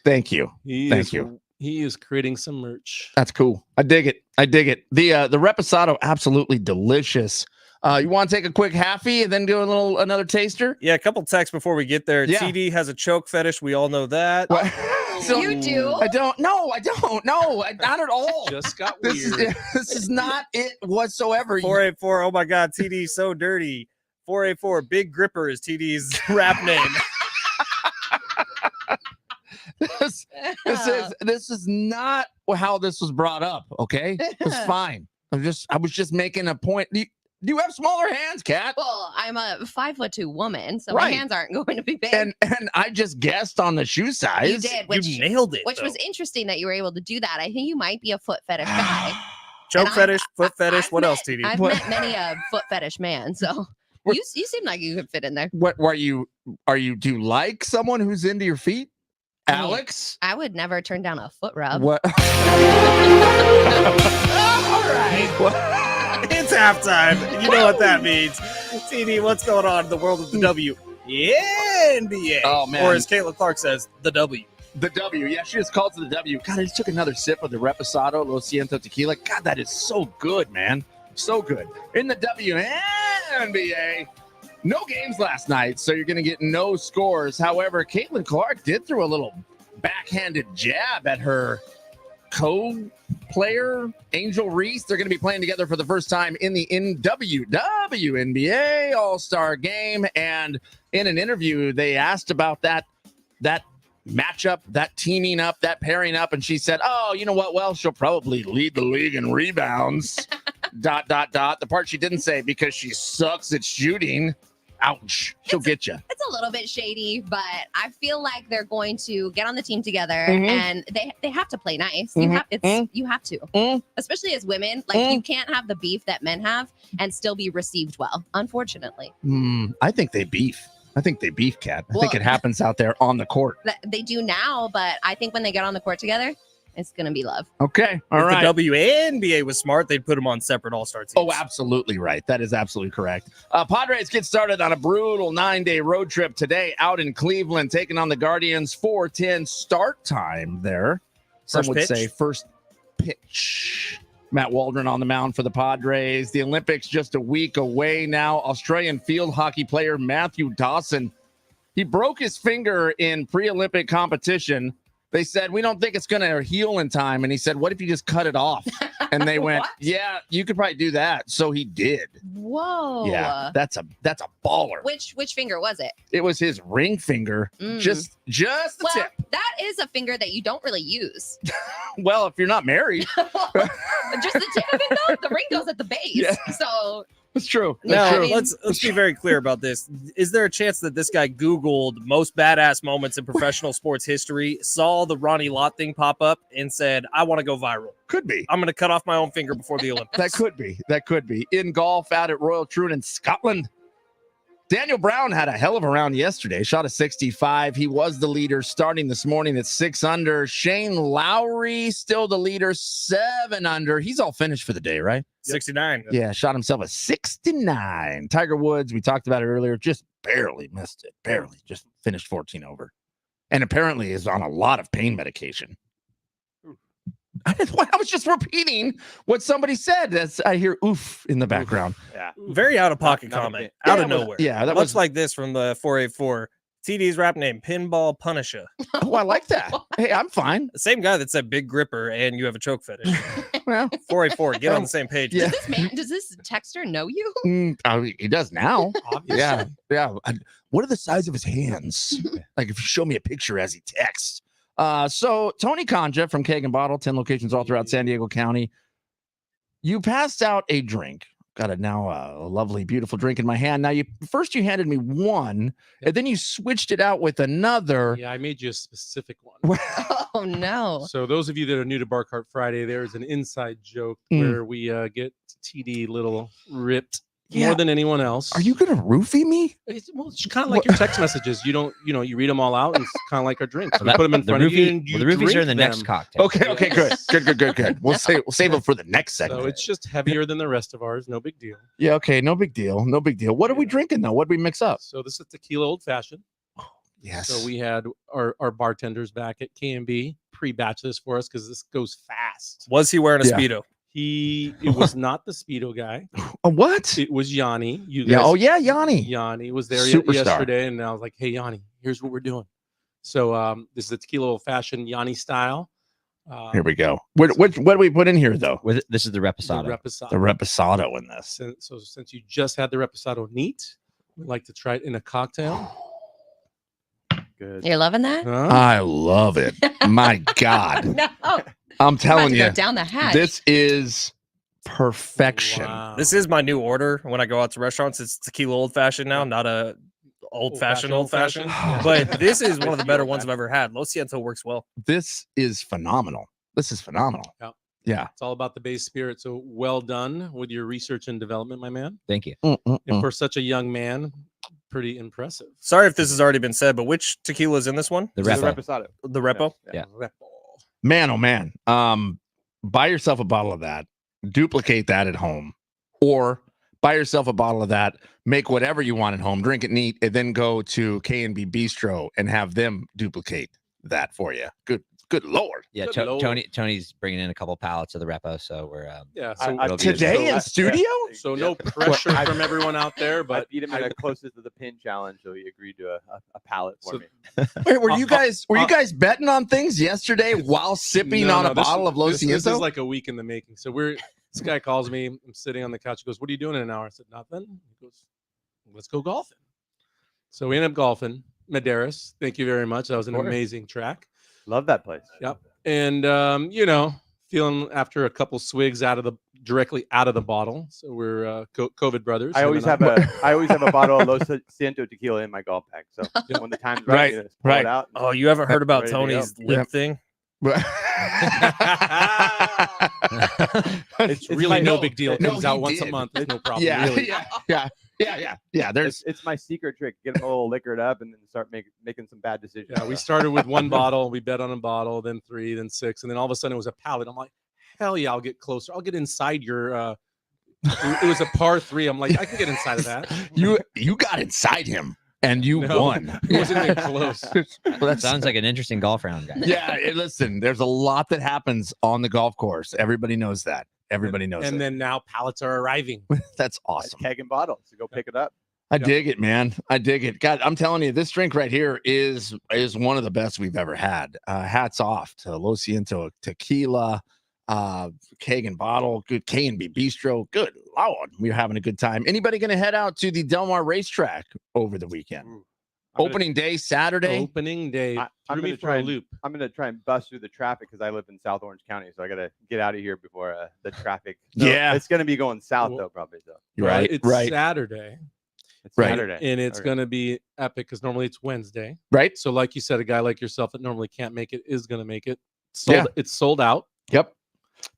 Thank you. Thank you. He is creating some merch. That's cool. I dig it. The Reposado, absolutely delicious. You want to take a quick halfie and then do another taster? Yeah, a couple texts before we get there. Yeah. TD has a choke fetish. We all know that. What? You do? I don't. No, not at all. Just got This is weird. this is not it whatsoever. 484. Oh my God, TD so dirty. 484. Big Gripper is TD's rap name. This is not how this was brought up. Okay, it's fine. I was just making a point. Do you have smaller hands, Kat? Well, I'm a 5'2" woman, so Right. my hands aren't going to be big. And I just guessed on the shoe size. you did, which You nailed it. which though. was interesting that you were able to do that. I think you might be a foot fetish guy. Choke And fetish, foot fetish. I've What met- else, TD? I've met many a foot fetish man, so you seem like you could fit in there. What are you? Do you like someone who's into your feet, I mean, Alex? I would never turn down a foot rub. What? All right. It's halftime. You know what that means. TD, what's going on in the world of the NBA? Oh, man. Or as Caitlin Clark says, the W. The W. Yeah, she just called to the W. God, I just took another sip of the Reposado Lo Siento Tequila. God, that is so good, man. So good. In the WNBA, no games last night, so you're going to get no scores. However, Caitlin Clark did throw a little backhanded jab at her co-player, Angel Reese. They're going to be playing together for the first time in the WNBA All-Star Game. And in an interview, they asked about that matchup, that teaming up, that pairing up, and she said, "Oh, you know what? Well, she'll probably lead the league in rebounds." ... The part she didn't say, because she sucks at shooting. Ouch. She'll get you. It's a little bit shady, but I feel like they're going to get on the team together, Mhm. and they have to play nice. Mhm. You have to, especially as women. Like you can't have the beef that men have and still be received well. Unfortunately, I think they beef. Kat. I think Well- it happens out there on the court. They do now, but I think when they get on the court together, it's gonna be love. Okay. All If right. the WNBA was smart, they'd put them on separate All-Star teams. Oh, absolutely right. That is absolutely correct. Padres get started on a brutal 9-day road trip today out in Cleveland, taking on the Guardians. 4:10 start time there. Some First would pitch? say first pitch. Matt Waldron on the mound for the Padres. The Olympics just a week away now. Australian field hockey player Matthew Dawson, he broke his finger in pre-Olympic competition. They said, "We don't think it's going to heal in time." And he said, "What if you just cut it off?" And they went, What? "Yeah, you could probably do that." So he did. Whoa. Yeah, that's a baller. Which finger was it? It was his ring finger, just the Well, tip. that is a finger that you don't really use. Well, if you're not married, Just the tip of it, though. The ring goes at the base. Yeah. So it's true. Now, It's true. let's be very clear about this. Is there a chance that this guy Googled most badass moments in professional sports history, saw the Ronnie Lott thing pop up, and said, "I want to go viral. Could be. I'm going to cut off my own finger before the Olympics." That could be. That could be. In golf out at Royal Troon in Scotland, Daniel Brown had a hell of a round yesterday. Shot a 65. He was the leader starting this morning at 6 under. Shane Lowry still the leader, 7 under. He's all finished for the day, right? 69. Yeah, shot himself a 69. Tiger Woods, we talked about it earlier, just barely missed it. Barely. Just finished 14 over. And apparently is on a lot of pain medication. I was just repeating what somebody said. As I hear oof in the background. Yeah. Very out of pocket Not a comment. bit. Out Yeah, of it was- nowhere. yeah, that Much was- like this from the 484. TD's rap name, Pinball Punisher. Oh, I like that. Hey, I'm fine. The same guy that said big gripper and you have a choke fetish. Well, 484, get on the same page. Yeah. does this texter know you? He does now. Obviously. Yeah. Yeah. What are the size of his hands? Like if you show me a picture as he texts. So Tony Conja from Keg and Bottle, 10 locations all throughout San Diego County. You passed out a drink. Got a lovely, beautiful drink in my hand. Now you handed me one, and then you switched it out with another. Yeah, I made you a specific one. Oh no. So those of you that are new to Bar Cart Friday, there's an inside joke where we get TD little ripped Yeah. more than anyone else. Are you gonna roofie me? It's kind of like your text messages. You don't, you read them all out, and it's kind of like our drinks. So We put them in the front of you, roofie- and you the roofies are in the drink next them. cocktail. Okay, good. We'll save it for the next segment. So it's just heavier than the rest of ours. No big deal. Yeah, okay, no big deal. What are we drinking though? What did we mix up? So this is tequila old fashioned. Yes. So we had our bartenders back at KMB pre-batch this for us because this goes fast. Was he wearing a Yeah. Speedo? It was not the Speedo guy. What? It was Yanni. You Yeah. guys, Oh yeah, Yanni. Yanni was there Superstar. yesterday, and I was like, "Hey, Yanni, here's what we're doing." So this is a tequila old fashioned Yanni style. Here we go. What do we put in here though? This is the Reposado. Reposado. The Reposado in this. So since you just had the Reposado neat, we'd like to try it in a cocktail. Good. You're loving that? Huh? I love it. My God, No. I'm telling Go you, down the hatch. this is perfection. Wow. This is my new order when I go out to restaurants. It's tequila old fashioned now, not a old fashioned. Yeah. But this is one of the better ones I've ever had. Lo Siento works well. This is phenomenal. Yeah. Yeah. It's all about the base spirit. So well done with your research and development, my man. Thank you. And for such a young man, pretty impressive. Sorry if this has already been said, but which tequila is in this one? The The Repo. Reposado. The Repo? Yeah. Man, oh man. Buy yourself a bottle of that, duplicate that at home, or buy yourself a bottle of that, make whatever you want at home, drink it neat, and then go to K&B Bistro and have them duplicate that for you. Good Lord. Yeah, Good Lord. Tony's bringing in a couple pallets of the Repo, so we're Yeah. so So it'll be Today in Yeah. studio? So no pressure from everyone out there, I but beat him in a closest to the pin challenge, so he agreed to a pallet for So- me. Wait, were you guys betting on things yesterday while sipping No, on no, a bottle of Lo this is Ciento? like a week in the making. So this guy calls me. I'm sitting on the couch. He goes, "What are you doing in an hour?" I said, "Nothing." He goes, "Let's go golfing." So we ended up golfing. Medeiros. Thank you very much. That was an course. amazing track. Love that place. Yep. And feeling after a couple swigs directly out of the bottle. So we're COVID brothers. I always have a bottle of Lo Ciento tequila in my golf bag. So when the time's right, you just pull it out. Oh, you haven't heard about Ready to go. Tony's lip thing? It's really no big deal. It no, comes he out once a did. month. It's no problem. Yeah, Really. yeah. There's It's my secret trick. Get them a little liquored up and then start making some bad decisions. Yeah, we started with one bottle. We bet on a bottle, then 3, then 6, and then all of a sudden it was a pallet. I'm like, hell yeah, I'll get closer. I'll get inside your. It was a par 3. I'm like, I can get inside of that. you got inside him and you won. It wasn't even close. Well, that sounds like an interesting golf round, guys. Yeah, listen, there's a lot that happens on the golf course. Everybody knows that. Everybody knows And it. then now pallets are arriving. That's awesome. Keg and bottle. So go pick it up. I dig it, man. I dig it. God, I'm telling you, this drink right here is one of the best we've ever had. Hats off to Lo Ciento Tequila, Keg and Bottle, good K&B Bistro. Good Lord, we're having a good time. Anybody going to head out to the Del Mar racetrack over the weekend? Opening day, Saturday. Opening day. I'm Threw me gonna for try a and loop. I'm gonna try and bust through the traffic because I live in South Orange County, so I gotta get out of here before the traffic. So Yeah. it's gonna be going south though, probably. So Right, It's right. Saturday. it's Right. Saturday, And it's Okay. going to be epic because normally it's Wednesday. Right. So, like you said, a guy like yourself that normally can't make it is going to make it. Yeah. It's sold out. Yep.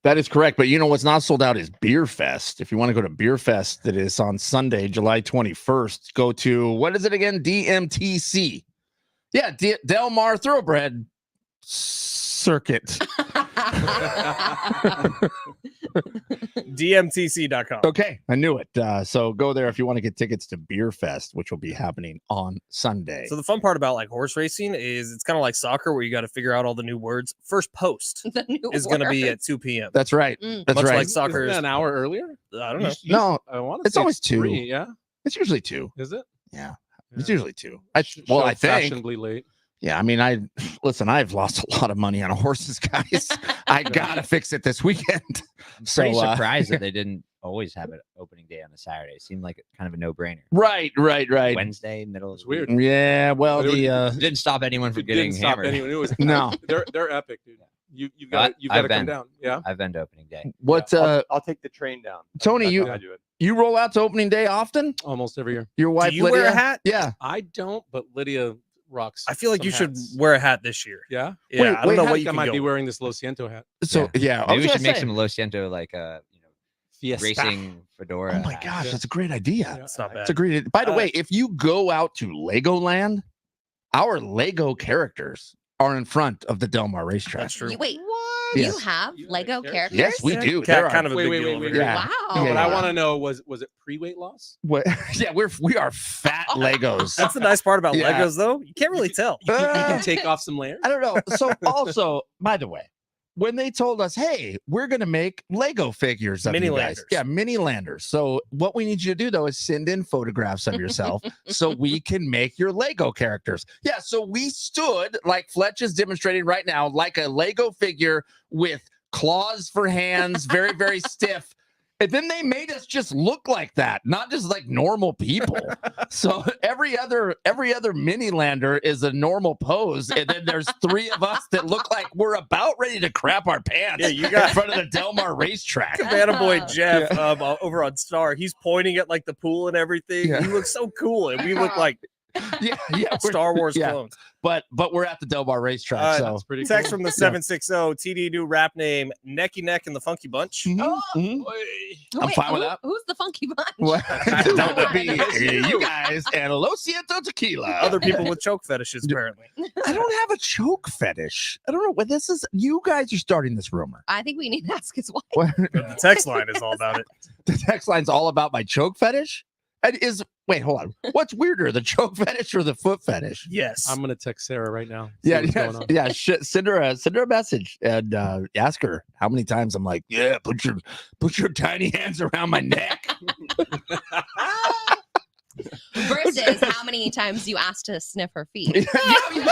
That is correct. But you know what's not sold out is Beer Fest. If you want to go to Beer Fest, that is on Sunday, July 21st, go to, what is it again? DMTC. Yeah, Del Mar Thoroughbred Circuit. DMTC.com. Okay, I knew it. So go there if you want to get tickets to Beer Fest, which will be happening on Sunday. So the fun part about like horse racing is it's kind of like soccer where you got to figure out all the new words. First post The new is going to be word. at 2 p.m. That's right. Mm. That's Much right. like soccer Isn't is. that an hour earlier? I don't know. No, I want to it's say always 2. 3, yeah? It's usually 2. Is it? Yeah, Yeah. it's usually 2. Show I think. fashionably late. Yeah, I mean, I've lost a lot of money on horses, guys. I gotta fix it this weekend. I'm So pretty surprised that they didn't always have an opening day on a Saturday. It seemed like kind of a no-brainer. right. Wednesday, middle of It's the week. weird. Yeah, well, But it the Didn't stop anyone from It getting didn't stop hammered. anyone. It was No. They're epic, dude. You've got I've to come been. down. Yeah. I've been to opening day. what I'll take the train down. Tony, That's you- how I do it. you roll out to opening day often? Almost every year. Your wife Do you Lydia? wear a hat? Yeah. I don't, but Lydia rocks. I feel like some you should hats. wear a hat this year. Yeah. Yeah, Wait, I don't wait, know how what I you think I can might go be with. wearing this Lo Ciento hat. So yeah, I Maybe was we gonna should make say- some Lo Ciento Fiesta. racing fedora. Oh my hats. gosh, Yeah. that's a great idea. Yeah. It's not bad. It's a great. By the Uh, way, if you go out to Legoland, our Lego characters are in front of the Del Mar racetrack. That's true. Wait, Yes. you have You have Lego characters? characters? Yes, we Yeah, do. Kind There are- of a big deal over here. Yeah. Wow. Yeah, What yeah. I want to know was it pre-weight loss? What? Yeah, we are fat Legos. That's the nice part about Yeah. Legos, though. You can't really tell. You can take off some layers. I don't know. So also, by the way, when they told us, hey, we're going to make Lego figures of Mini you guys. landers. Yeah, mini landers. So what we need you to do, though, is send in photographs of yourself so we can make your Lego characters. Yeah, so we stood, like Fletch is demonstrating right now, like a Lego figure with claws for hands, very, very stiff. And then they made us just look like that, not just like normal people. So every other mini lander is a normal pose, and then there's 3 of us that look like we're about ready to crap our pants. Yeah, you got- in front of the Del Mar racetrack. Cabana boy Jeff over on Star, he's pointing at like the pool and everything. Yeah. He looks so cool, and we look like yeah. Star Wars yeah. clones. But we're at the Del Bar racetrack. So That's pretty Text cool. from the 760 TD new rap name Necky Neck and the Funky Bunch. I'm Wait, fine with that. Who's the funky bunch? Well, I don't that would know. be you guys and Los Cientos Tequila. Other people with choke fetishes, apparently. I don't have a choke fetish. I don't know what this is. You guys are starting this rumor. I think we need to ask his wife. The text line is all about it. The text line's all about my choke fetish. And wait, hold on. What's weirder, the choke fetish or the foot fetish? Yes. I'm gonna text Sarah right now. see Yeah, what's yeah, going on. yeah. Send her a message and ask her how many times I'm like, yeah, put your tiny hands around my neck. Versus how many times you asked to sniff her feet.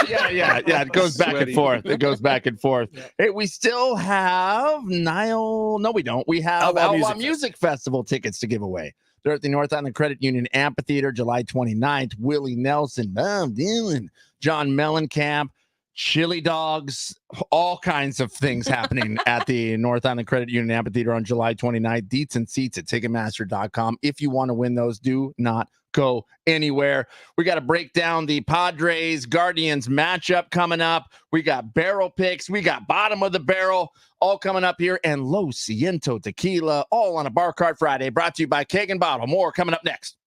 yeah. It goes back and Sweaty. forth. It goes back and forth. Yeah. Hey, we still have Nile. No, we don't. We have Outlaw Music Festival tickets to give away. They're at the North Island Credit Union Amphitheater, July 29th. Willie Nelson, Bob Dylan, John Mellencamp, chili dogs, all kinds of things happening at the North Island Credit Union Amphitheater on July 29th. Deets and seats at Ticketmaster.com. If you want to win those, do not go anywhere. We got to break down the Padres Guardians matchup coming up. We got barrel picks. We got bottom of the barrel all coming up here, and Los Cientos Tequila all on a Bar Card Friday, brought to you by Keg and Bottle. More coming up next.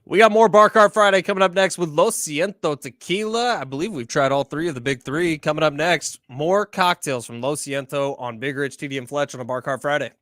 We got more Bar Cart Friday coming up next with Lo Siento Tequila. I believe we've tried all three of the big three. Coming up next, more cocktails from Lo Siento on Big Rich, TD, and Fletch on a Bar Cart Friday.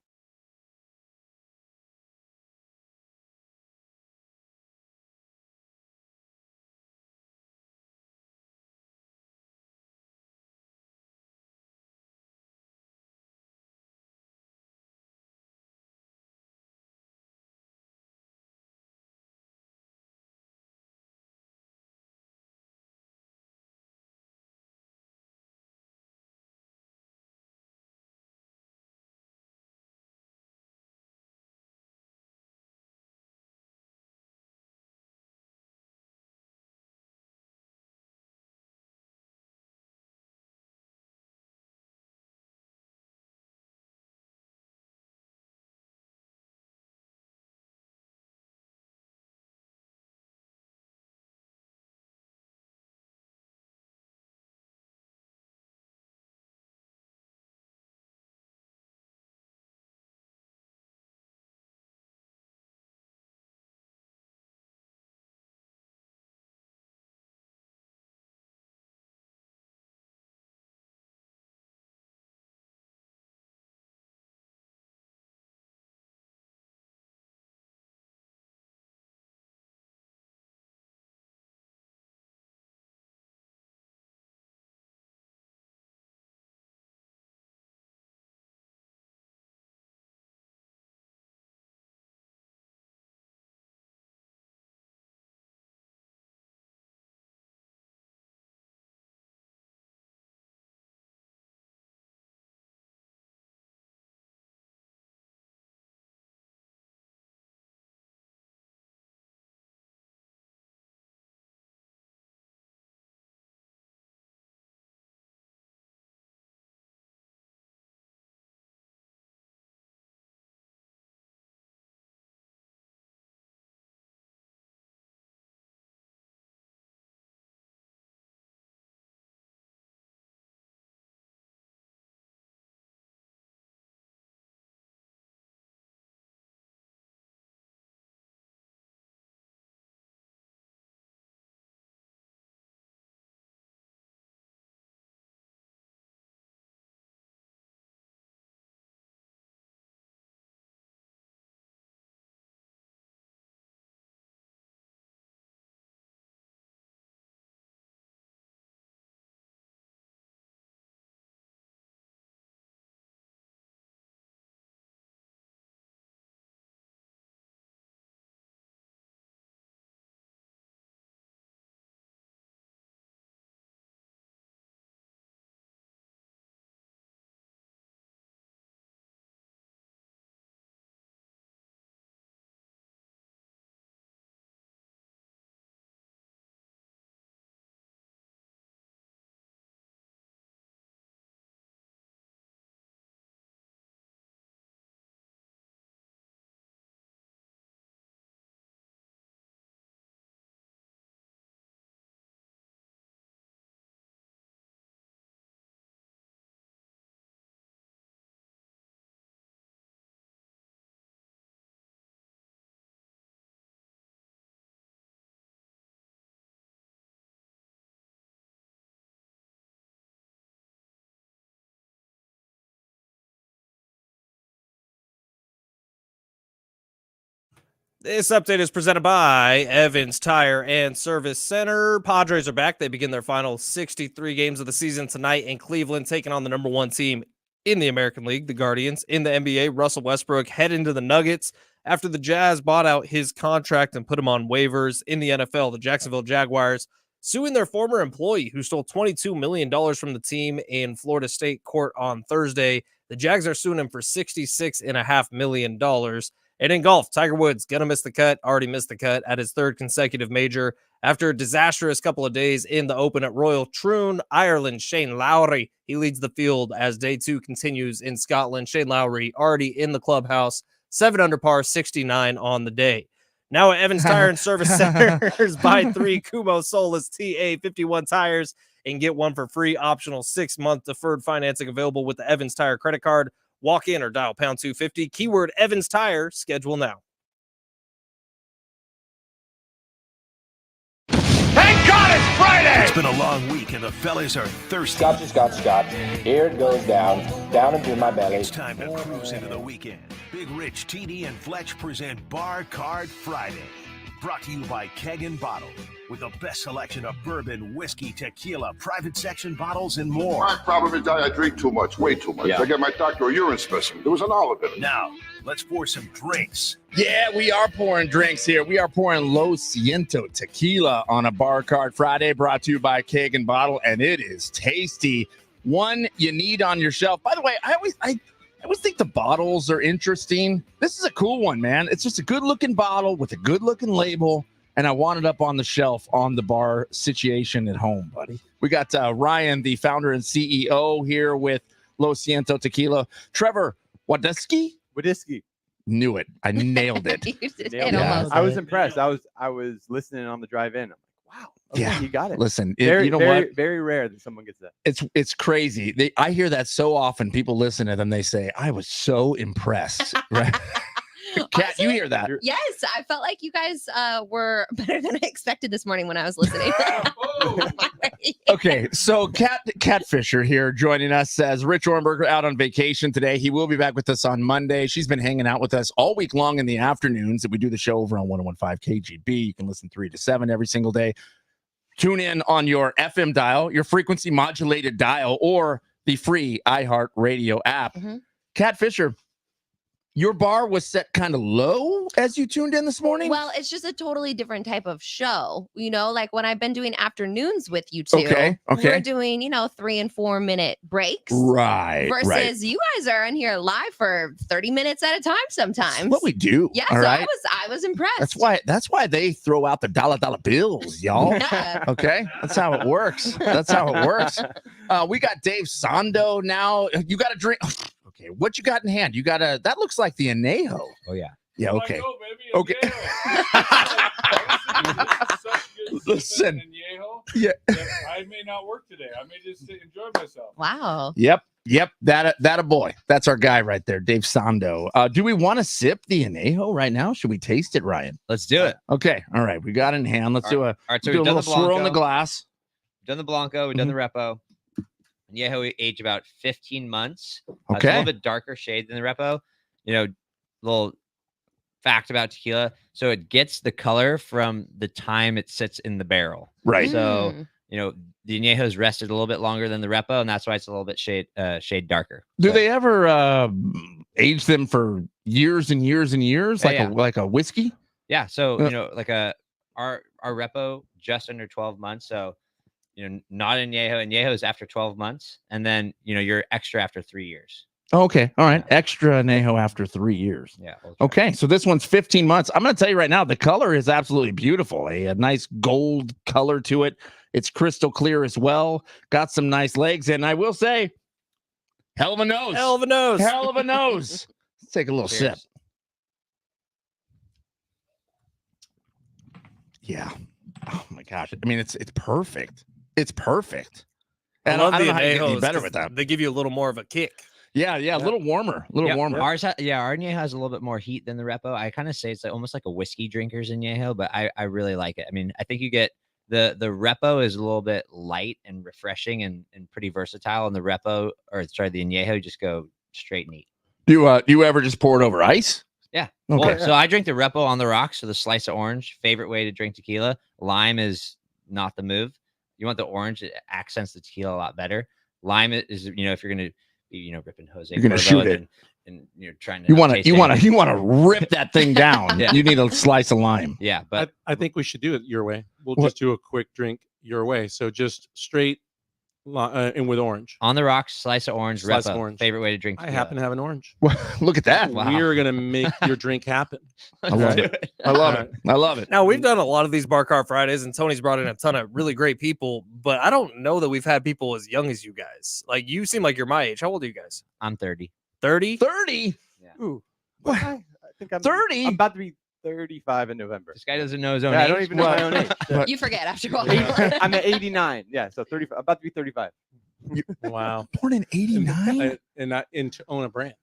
This update is presented by Evans Tire and Service Center. Padres are back. They begin their final 63 games of the season tonight in Cleveland, taking on the number one team in the American League, the Guardians. In the NBA, Russell Westbrook head into the Nuggets after the Jazz bought out his contract and put him on waivers. In the NFL, the Jacksonville Jaguars suing their former employee who stole $22 million from the team in Florida State court on Thursday. The Jags are suing him for $66.5 million. And in golf, Tiger Woods gonna miss the cut, already missed the cut at his third consecutive major. After a disastrous couple of days in the Open at Royal Troon, Ireland, Shane Lowry, he leads the field as day two continues in Scotland. Shane Lowry already in the clubhouse, 7 under par, 69 on the day. Now at Evans Tire and Service Centers, buy 3 Kumo Solus TA 51 tires and get one for free. Optional 6-month deferred financing available with the Evans Tire credit card. Walk in or dial pound 250, keyword Evans Tire, schedule now. been a long week and the fellas are thirsty. Scotch, Scotch, Scotch. Here it goes down into my belly. It's time to cruise into the weekend. Big Rich, TD, and Fletch present Bar Card Friday. Brought to you by Keg and Bottle, with the best selection of bourbon, whiskey, tequila, private section bottles, and more. My problem is I drink too much, way too much. I get my doctor a urine specimen. There was an olive in it. Now, let's pour some drinks. Yeah, we are pouring drinks here. We are pouring Lo Siento tequila on a Bar Card Friday, brought to you by Keg and Bottle, and it is tasty. One you need on your shelf. By the way, I always think the bottles are interesting. This is a cool one, man. It's just a good-looking bottle with a good-looking label, and I want it up on the shelf on the bar situation at home, buddy. We got Ryan, the founder and CEO, here with Lo Siento tequila. Trevor Wadisky? Knew it. I nailed it. You did Nailed it it. almost. I was impressed. I was listening on the drive in. I'm like, wow. Okay, Yeah. you got it. Listen, Very, you know very, what? very rare that someone gets that. It's crazy. I hear that so often. People listen to them. They say, "I was so impressed." Right? Kat, you hear that? Yes, I felt like you guys were better than I expected this morning when I was listening. Okay, so Kat Fisher here joining us, says Rich Ornberger out on vacation today. He will be back with us on Monday. She's been hanging out with us all week long in the afternoons that we do the show over on 101.5 KGB. You can listen 3 to 7 every single day. Tune in on your FM dial, your frequency modulated dial, or the free iHeart Radio app. Kat Fisher, your bar was set kind of low as you tuned in this morning? Well, it's just a totally different type of show. You know, like when I've been doing afternoons with you two, we're doing, 3 and 4 minute breaks. Right. Versus you guys are in here live for 30 minutes at a time sometimes. That's what we do. Yeah, all so right? I was impressed. That's why they throw out the dollar bills, y'all. Yeah. Okay, that's how it works. We got Dave Sando now. You got a drink. Okay, what you got in hand? You got that looks like the Anejo. Oh yeah. Yeah. Okay. Go, baby, Okay. Listen. Yeah. I may not work today. I may just enjoy myself. Wow. Yep. That a boy. That's our guy right there, Dave Sando. Do we want to sip the Anejo right now? Should we taste it, Ryan? Let's do it. Okay. All right. We got it in hand. Let's do a So do a we've done little the swirl in the Blanco. glass. We've done the Blanco. We've done the Repo. Añejo we aged about 15 months. It's a Okay. little bit darker shade than the Repo. Little fact about tequila. So it gets the color from the time it sits in the barrel. Right. So, the Añejo's rested a little bit longer than the Repo, and that's why it's a little bit shade darker. Do they ever age them for years and years and years, Yeah, like a whiskey? Yeah. So, our Repo just under 12 months. So, not Añejo. Añejo is after 12 months, and then you're extra after 3 years. Okay. All right. Extra Añejo after 3 years. Yeah. Okay. So this one's 15 months. I'm going to tell you right now, the color is absolutely beautiful. A nice gold color to it. It's crystal clear as well. Got some nice legs. And I will say, hell of a nose. Hell of a nose. Hell of a nose. Let's take a little sip. Yeah. Oh my gosh. I mean, it's perfect. It's perfect. I love don't the know how you can Añejos be better 'cause with that. They give you a little more of a kick. Yeah, a little warmer, warmer. Our Añejo has a little bit more heat than the Repo. I kind of say it's almost like a whiskey drinker's Añejo, but I really like it. I mean, I think you get the Repo is a little bit light and refreshing and pretty versatile, and the Añejo, you just go straight neat. Do you ever just pour it over ice? Yeah. Okay. Well, so I drink the Repo on the rocks, so the slice of orange. Favorite way to drink tequila. Lime is not the move. You want the orange; it accents the tequila a lot better. Lime is, if you're gonna be, ripping Jose, You're gonna shoot it, and you're trying to. You want to rip that thing down. Yeah. You need a slice of lime. Yeah, but I think we should do it your way. We'll just do a quick drink your way. So just straight and with orange. On the rocks, slice of orange. Slice Repo. of orange. Favorite way to drink I tequila. happen to have an orange. Look at that. Wow. We're gonna make your drink happen. I love it. I love it. Now, we've done a lot of these Bar Car Fridays, and Tony's brought in a ton of really great people, but I don't know that we've had people as young as you guys. Like, you seem like you're my age. How old are you guys? I'm 30. 30? 30? Yeah. Ooh. I think I'm 30? I'm about to be 35 in November. This guy doesn't know his own Yeah, age. I don't even know my own age. You forget after a while. I'm at 89. Yeah, so 35. About to be 35. Wow. Born in 89? And to own a brand.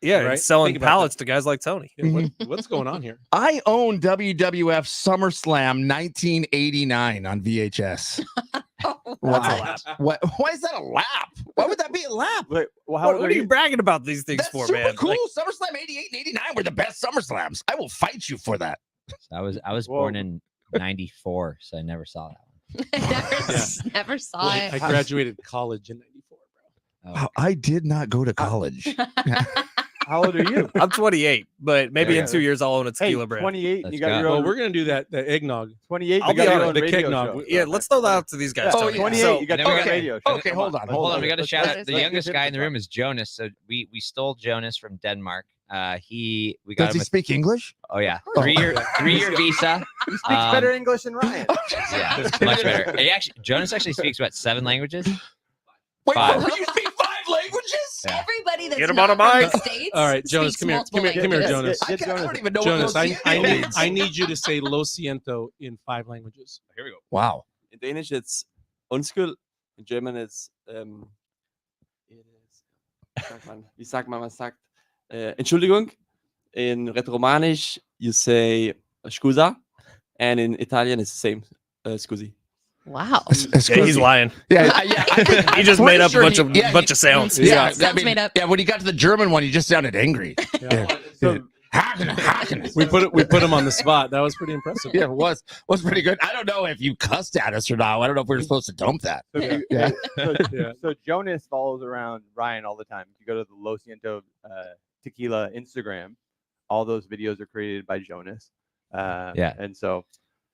Yeah, Right? it's selling Think about pallets to guys like Tony. Yeah, what's going on here? I own WWF SummerSlam 1989 on VHS. That's a lap. What? Why is that a lap? Why would that be a lap? Wait, well, What are you bragging about these things That's for, super man? cool. Like, SummerSlam 88 and 89 were the best SummerSlams. I will fight you for that. I was born in '94, so I never saw that one. Never saw Well, it. I graduated college in '94, bro. Oh, I did not go to college. How old are you? I'm 28, but maybe Yeah. in 2 years I'll own a Hey, tequila brand. 28. Let's You got go. your Well, own. we're gonna do that eggnog. 28. I'll You be got on your it. own The radio kegnog. show. Yeah, let's throw that out to these guys. Oh, Tony. yeah. 28. So, You got And then your we own got- radio show. Okay, Come hold on. Hold on, we got to Let's- shout let's- out the let's youngest get guy to in the the room is Jonas. So we stole Jonas from Denmark. We got Does him. he speak English? Oh yeah, three-year visa. He speaks better English than Ryan. Yeah, much better. Jonas actually speaks what 7 languages? Wait, Five. you speak 5 languages? Yeah. Everybody that's Get him not on a from mic. the States All right, Jonas, speaks come here. multiple Come here, languages. Jonas. I don't even know Jonas, what I need you to say "lo siento" in 5 languages. Here we go. Wow. In Danish, it's undskyld. In German, it's wie sagt man? Man sagt Entschuldigung. In Rätoromanisch, you say scusa, and in Italian, it's the same. Scusi. Wow. yeah, he's lying. Yeah. He just made up a bunch of Yeah, bunch of sounds. Yeah, Sounds made up. Yeah, when he got to the German one, he just sounded angry. Yeah. So, We put him on the spot. That was pretty impressive. Yeah, it was pretty good. I don't know if you cussed at us or not. I don't know if we were supposed to dump that. yeah. Yeah. So Jonas follows around Ryan all the time. If you go to the Lo Siento Tequila Instagram, all those videos are created by Jonas. Yeah. And so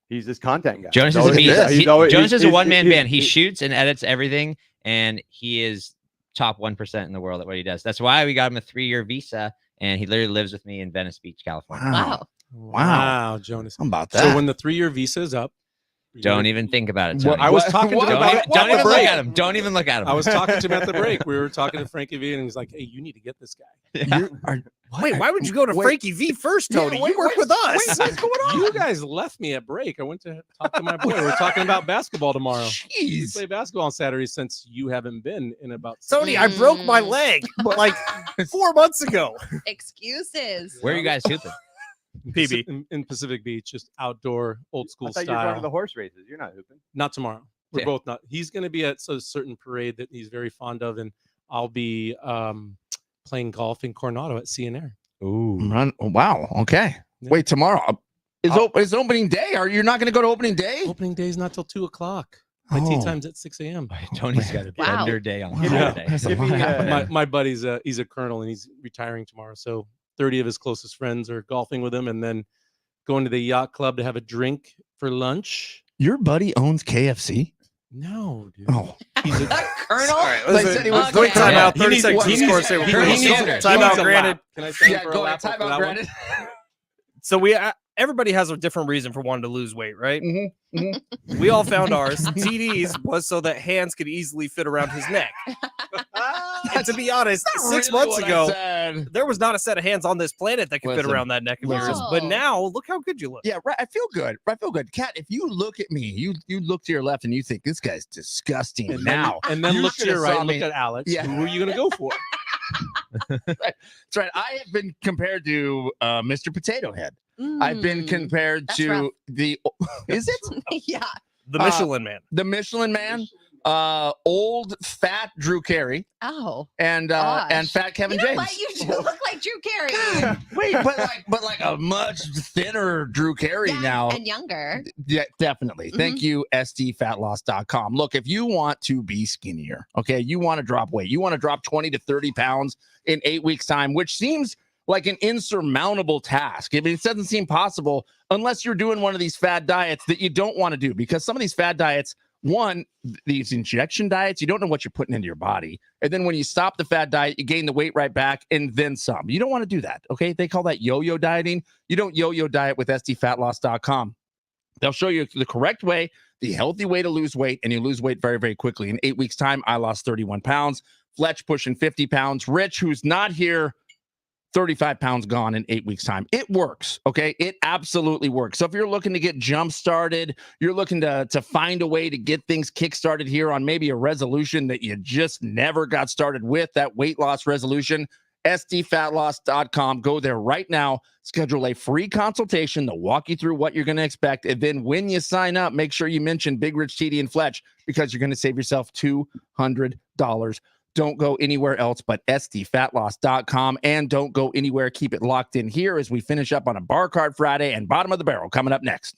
he's this content guy. Jonas He's is a always- beast. he's always- Jonas is a he's- one-man he's- band. He shoots and edits everything, and he is top 1% in the world at what he does. That's why we got him a 3-year visa, and he literally lives with me in Venice Beach, California. Wow. Wow, Jonas. How about that? So when the 3-year visa is up, Don't even think about it, Tony. I was talking to him Don't, about even, it don't at the even look break. at him. Don't even look at him. I was talking to him at the break. We were talking to Frankie V, and he's like, "Hey, you need to get this guy." Wait, why would you go to Frankie V first, Tony? You work with us. What's going on? You guys left me at break. I went to talk to my boy. We're talking about basketball tomorrow. We Jeez. play basketball on Saturday since you haven't been in about. Tony, I broke my leg like 4 months ago. Excuses. Where are you guys hooping? PB. in Pacific Beach, just outdoor, old school I thought you were going to style. the horse races. You're not hooping. Not tomorrow. We're Yeah. both not. He's going to be at a certain parade that he's very fond of, and I'll be playing golf in Coronado at CNR. Ooh. Run. Wow. Okay. Yeah. Wait, tomorrow is opening day. Are you not going to go to opening day? Opening day is not till 2:00. My tea Oh. time's at 6 a.m. Tony's got a Wow. bender day on Wow. Saturday. That's a Give me, lot. My buddy's he's a colonel and he's retiring tomorrow. So 30 of his closest friends are golfing with him, and then going to the yacht club to have a drink for lunch. Your buddy owns KFC. No, dude. Oh, He's a, Colonel? They said he was Quick Okay. timeout. He 30 needs- seconds. he He needs- scores. Say he we're needs- going. he Timeout needs a granted. lap. Can I send yeah. for a Go lap ahead. for Timeout that one? granted. So everybody has a different reason for wanting to lose weight, right? Mhm, We all found ours. TD's was so that hands could easily fit around his neck. And to be honest, Not 6 really months what I ago, said. there was not a set of hands on this planet that could fit Listen, around that neck of yours. But listen. now, look how good you look. Yeah, right. I feel good. I feel good. Kat, if you look at me, you look to your left and you think this guy's disgusting. And Now, then, and then you look to shoulda your right, saw and look me. at Alex. Yeah. Who are you going to go for? that's right. I have been compared to Mr. Potato Head. I've been Mm. compared That's to rough. the. Is it Yeah. The Michelin Man. the Michelin Man? Old fat Drew Carey Oh. and Gosh. fat Kevin You know James. what? You do look like Drew Carey. Wait, but like a much thinner Drew Carey Yeah, now. and younger. Yeah, definitely. Thank you, sdfatloss.com. Look, if you want to be skinnier, okay, you want to drop weight, you want to drop 20 to 30 pounds in 8 weeks' time, which seems like an insurmountable task. I mean, it doesn't seem possible unless you're doing one of these fad diets that you don't want to do, because some of these fad diets, one, these injection diets, you don't know what you're putting into your body. And then when you stop the fad diet, you gain the weight right back and then some. You don't want to do that, okay? They call that yo-yo dieting. You don't yo-yo diet with sdfatloss.com. They'll show you the correct way, the healthy way to lose weight, and you lose weight very, very quickly. In 8 weeks' time, I lost 31 pounds. Fletch pushing 50 pounds. Rich, who's not here, 35 pounds gone in 8 weeks' time. It works, okay? It absolutely works. So if you're looking to get jump started, you're looking to find a way to get things kick-started here on maybe a resolution that you just never got started with, that weight loss resolution, sdfatloss.com. Go there right now. Schedule a free consultation. They'll walk you through what you're going to expect. And then when you sign up, make sure you mention Big Rich, TD, and Fletch because you're going to save yourself $200. Don't go anywhere else but sdfatloss.com. And don't go anywhere. Keep it locked in here as we finish up on a Bar Card Friday and Bottom of the Barrel coming up next.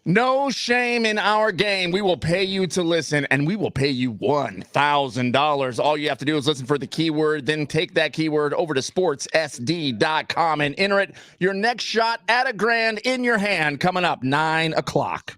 No shame in our game. We will pay you to listen, and we will pay you $1,000. All you have to do is listen for the keyword, then take that keyword over to sportssd.com and enter it. Your next shot at $1,000 in your hand coming up 9 o'clock.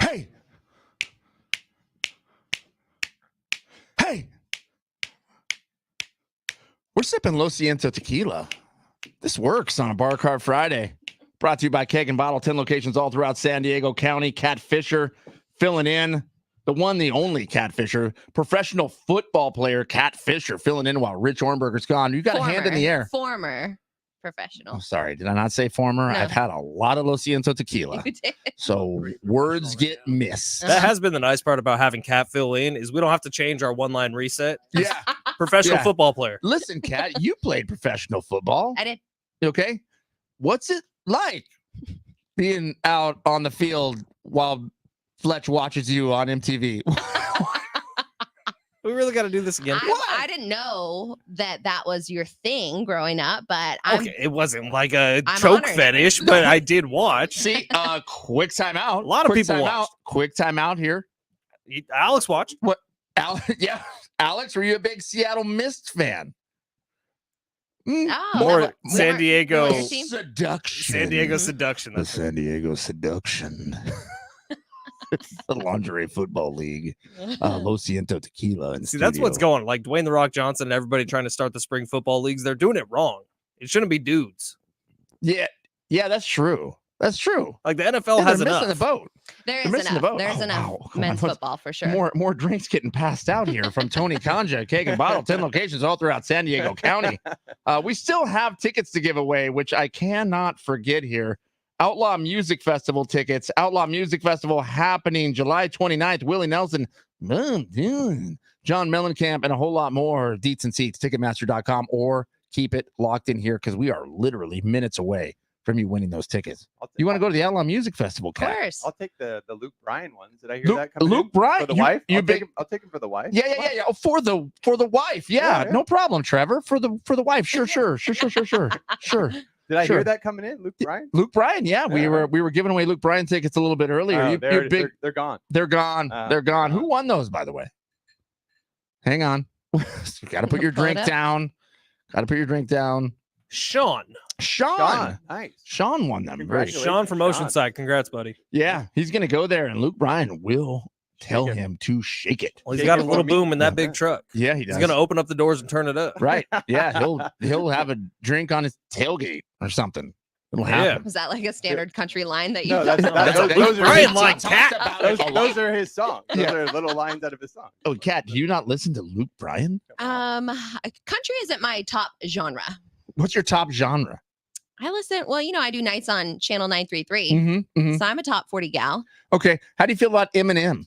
Hey! Hey! We're sipping Lo Siento tequila. This works on a Bar Card Friday. Brought to you by Keg and Bottle, 10 locations all throughout San Diego County. Cat Fisher filling in. The one, the only Cat Fisher. Professional football player Cat Fisher filling in while Rich Ornberger's gone. You got a hand in the air. Former professional. Oh, sorry. Did I not say former? No. I've had a lot of Lo Siento tequila. You did. So words get missed. That has been the nice part about having Cat fill in is we don't have to change our one-line reset. Yeah. Professional Yeah. football player. Listen, Kat, you played professional football. I did. Okay. What's it like being out on the field while Fletch watches you on MTV? We really got to do this again. I didn't know that was your thing growing up, but I'm Okay, it wasn't like a I'm choke honored. fetish, but I did watch. See, quick timeout. A lot of Quick people timeout. watched. Quick timeout here. Alex watched. What? Yeah. Alex, were you a big Seattle Mist fan? Oh, More San more- Diego more your team? Seduction. San Diego Mhm. seduction. The That's San Diego Seduction. The Lingerie Football League. Lo Siento Tequila. In See, that's what's studio. going. Like Dwayne the Rock Johnson and everybody trying to start the spring football leagues, they're doing it wrong. It shouldn't be dudes. Yeah, that's true. That's true. Like the NFL Yeah, has they're enough. missing the boat. There They're is missing the enough. boat. There's Oh, enough wow. Come men's on. football for sure. More drinks getting passed out here from Tony Conja, Keg and Bottle, 10 locations all throughout San Diego County. We still have tickets to give away, which I cannot forget here. Outlaw Music Festival tickets. Outlaw Music Festival happening July 29th. Willie Nelson, John Mellencamp, and a whole lot more. Deets and seats, Ticketmaster.com, or keep it locked in here because we are literally minutes away from you winning those tickets. You want to go to the Outlaw Music Festival, Of Kat? course. I'll take the Luke Bryan ones. Did I hear that coming Luke in? Bryan? For the You- wife? you I'll take him for the wife. Yeah. Oh, for the wife. Yeah, Yeah. no problem, Trevor. For the wife. Sure. Sure. Did I Sure. hear that coming in? Luke Bryan? Luke Bryan, yeah. We were giving away Luke Bryan tickets a little bit earlier. Oh, You're big. they're gone. They're gone. They're gone. Who won those, by the way? Hang on. You got to put your Pull it drink up. down. Got to put your drink down. Sean. Sean. Nice. Sean won them. Very- Congratulations. Sean from Sean. Oceanside. Congrats, buddy. Yeah, he's gonna go there, and Luke Bryan will tell him to shake it. Well, he's Shake got it a for little me. boom in that big truck. Yeah, he does. He's gonna open up the doors and turn it up. Right. Yeah, he'll have a drink on his tailgate or something. It'll happen. Was that like a standard country line that you? No, that's Luke are Bryan his like songs. cat. Those are his songs. Those Yeah. are little lines out of his song. Oh, Kat, do you not listen to Luke Bryan? Country isn't my top genre. What's your top genre? I listen. Well, I do nights on Channel 933, Mm-hmm. so I'm a top 40 gal. Okay. How do you feel about Eminem?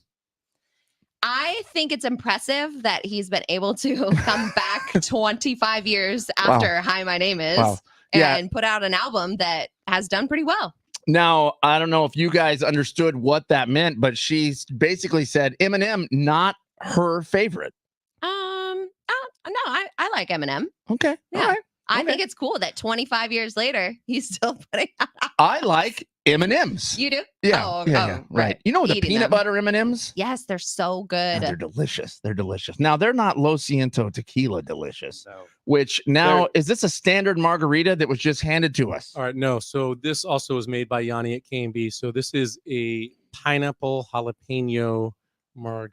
I think it's impressive that he's been able to come back 25 years after Hi, My Name Is, Wow. Yeah. and put out an album that has done pretty well. Now, I don't know if you guys understood what that meant, but she basically said Eminem not her favorite. No, I like Eminem. Okay. Yeah. All right. I think it's cool that 25 years later he's still putting out. I like M&Ms. You do? Yeah, Oh, yeah, oh, right. You know the Eating peanut them. butter M&Ms? Yes, they're so good. They're delicious. They're delicious. Now they're not Los Ciento tequila delicious. No. Which now is this a standard margarita that was just handed to us? All right, no. So this also was made by Yanni at K&B. So this is a pineapple jalapeno marg.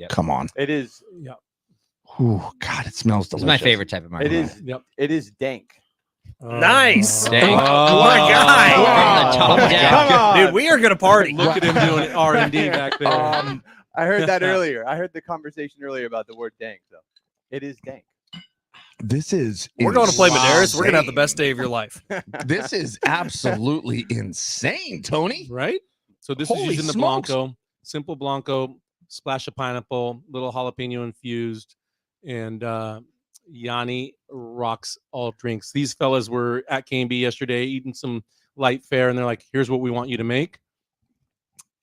Come on. It is. Yeah. Oh God, it smells It's delicious. my favorite type of It margarita. is. Yep. It is dank. Nice. Dang. What a guy. From the top down. Come on. Dude, we are gonna party. Look at him doing R&D back there. I heard that earlier. I heard the conversation earlier about the word dank. So it is dank. This is. We're going to play insane. Medeiros. We're gonna have the best day of your life. This is absolutely insane, Tony. Right? So this Holy is using the smokes. Blanco, simple Blanco, splash of pineapple, little jalapeno infused, and Yanni rocks all drinks. These fellas were at K&B yesterday eating some light fare, and they're like, here's what we want you to make.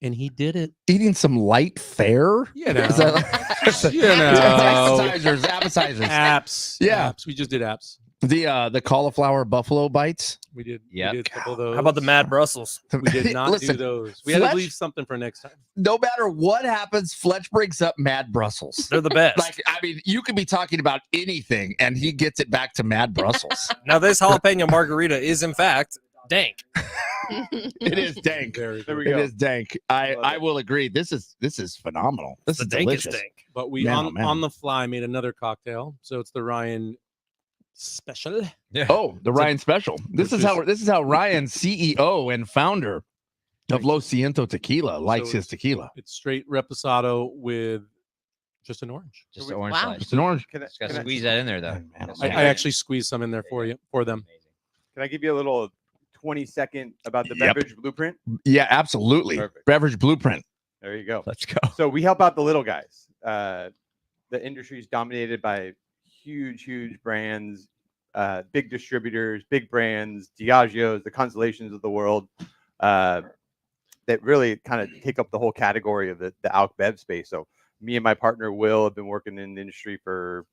And he did it. Eating some light fare. You know. Is that- You know. appetizers. Apps. Yeah. Apps. We just did apps. The cauliflower buffalo bites. We did. Yep. We did a couple of those. How about the Mad Brussels? We did not do Listen, those. We had Fletch- to leave something for next time. No matter what happens, Fletch brings up Mad Brussels. They're the best. Like, I mean, you could be talking about anything, and he gets it back to Mad Brussels. Now this jalapeno margarita is in fact dank. It is dank. Very There good. we It go. is dank. I will agree. This is phenomenal. This The is dankest delicious. dank. But we Man, oh, man. on the fly made another cocktail. So it's the Ryan special. Oh, the Ryan special. This Which is how Ryan, CEO and founder of Los Ciento Tequila, likes So his tequila. It's straight reposado with just an orange. Just an orange Wow. slice. It's an orange. Can I, Just gotta can I- squeeze that in there, though. Man, oh, That's I, man. right. I actually squeezed some in there for them. can I give you a little 20-second about the Yep. beverage blueprint? Yeah, absolutely. Perfect. Beverage blueprint. There you go. Let's go. So we help out the little guys. The industry is dominated by huge brands, big distributors, big brands, Diageo's, the Constellations of the world, that really kind of take up the whole category of the alc bev space. So me and my partner Will have been working in the industry for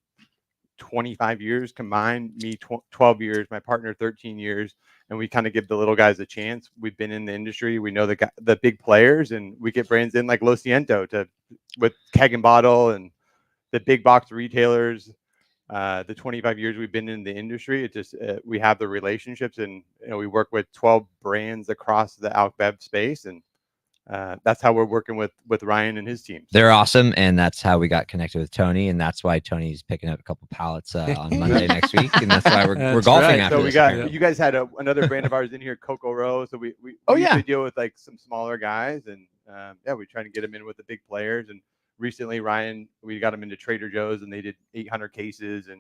25 years combined. Me 12 years, my partner 13 years, and we kind of give the little guys a chance. We've been in the industry, we know the big players, and we get brands in like Los Ciento with keg and bottle and the big box retailers. The 25 years we've been in the industry, it just we have the relationships, and we work with 12 brands across the alc bev space, and that's how we're working with Ryan and his team. They're awesome, and that's how we got connected with Tony, and that's why Tony's picking up a couple pallets on Monday next week, and that's why we're That's golfing right. after So we this. got you guys had another brand of ours in here, Coco Row. So we Oh, usually yeah. deal with like some smaller guys, and we try to get them in with the big players. And recently, Ryan, we got him into Trader Joe's, and they did 800 cases in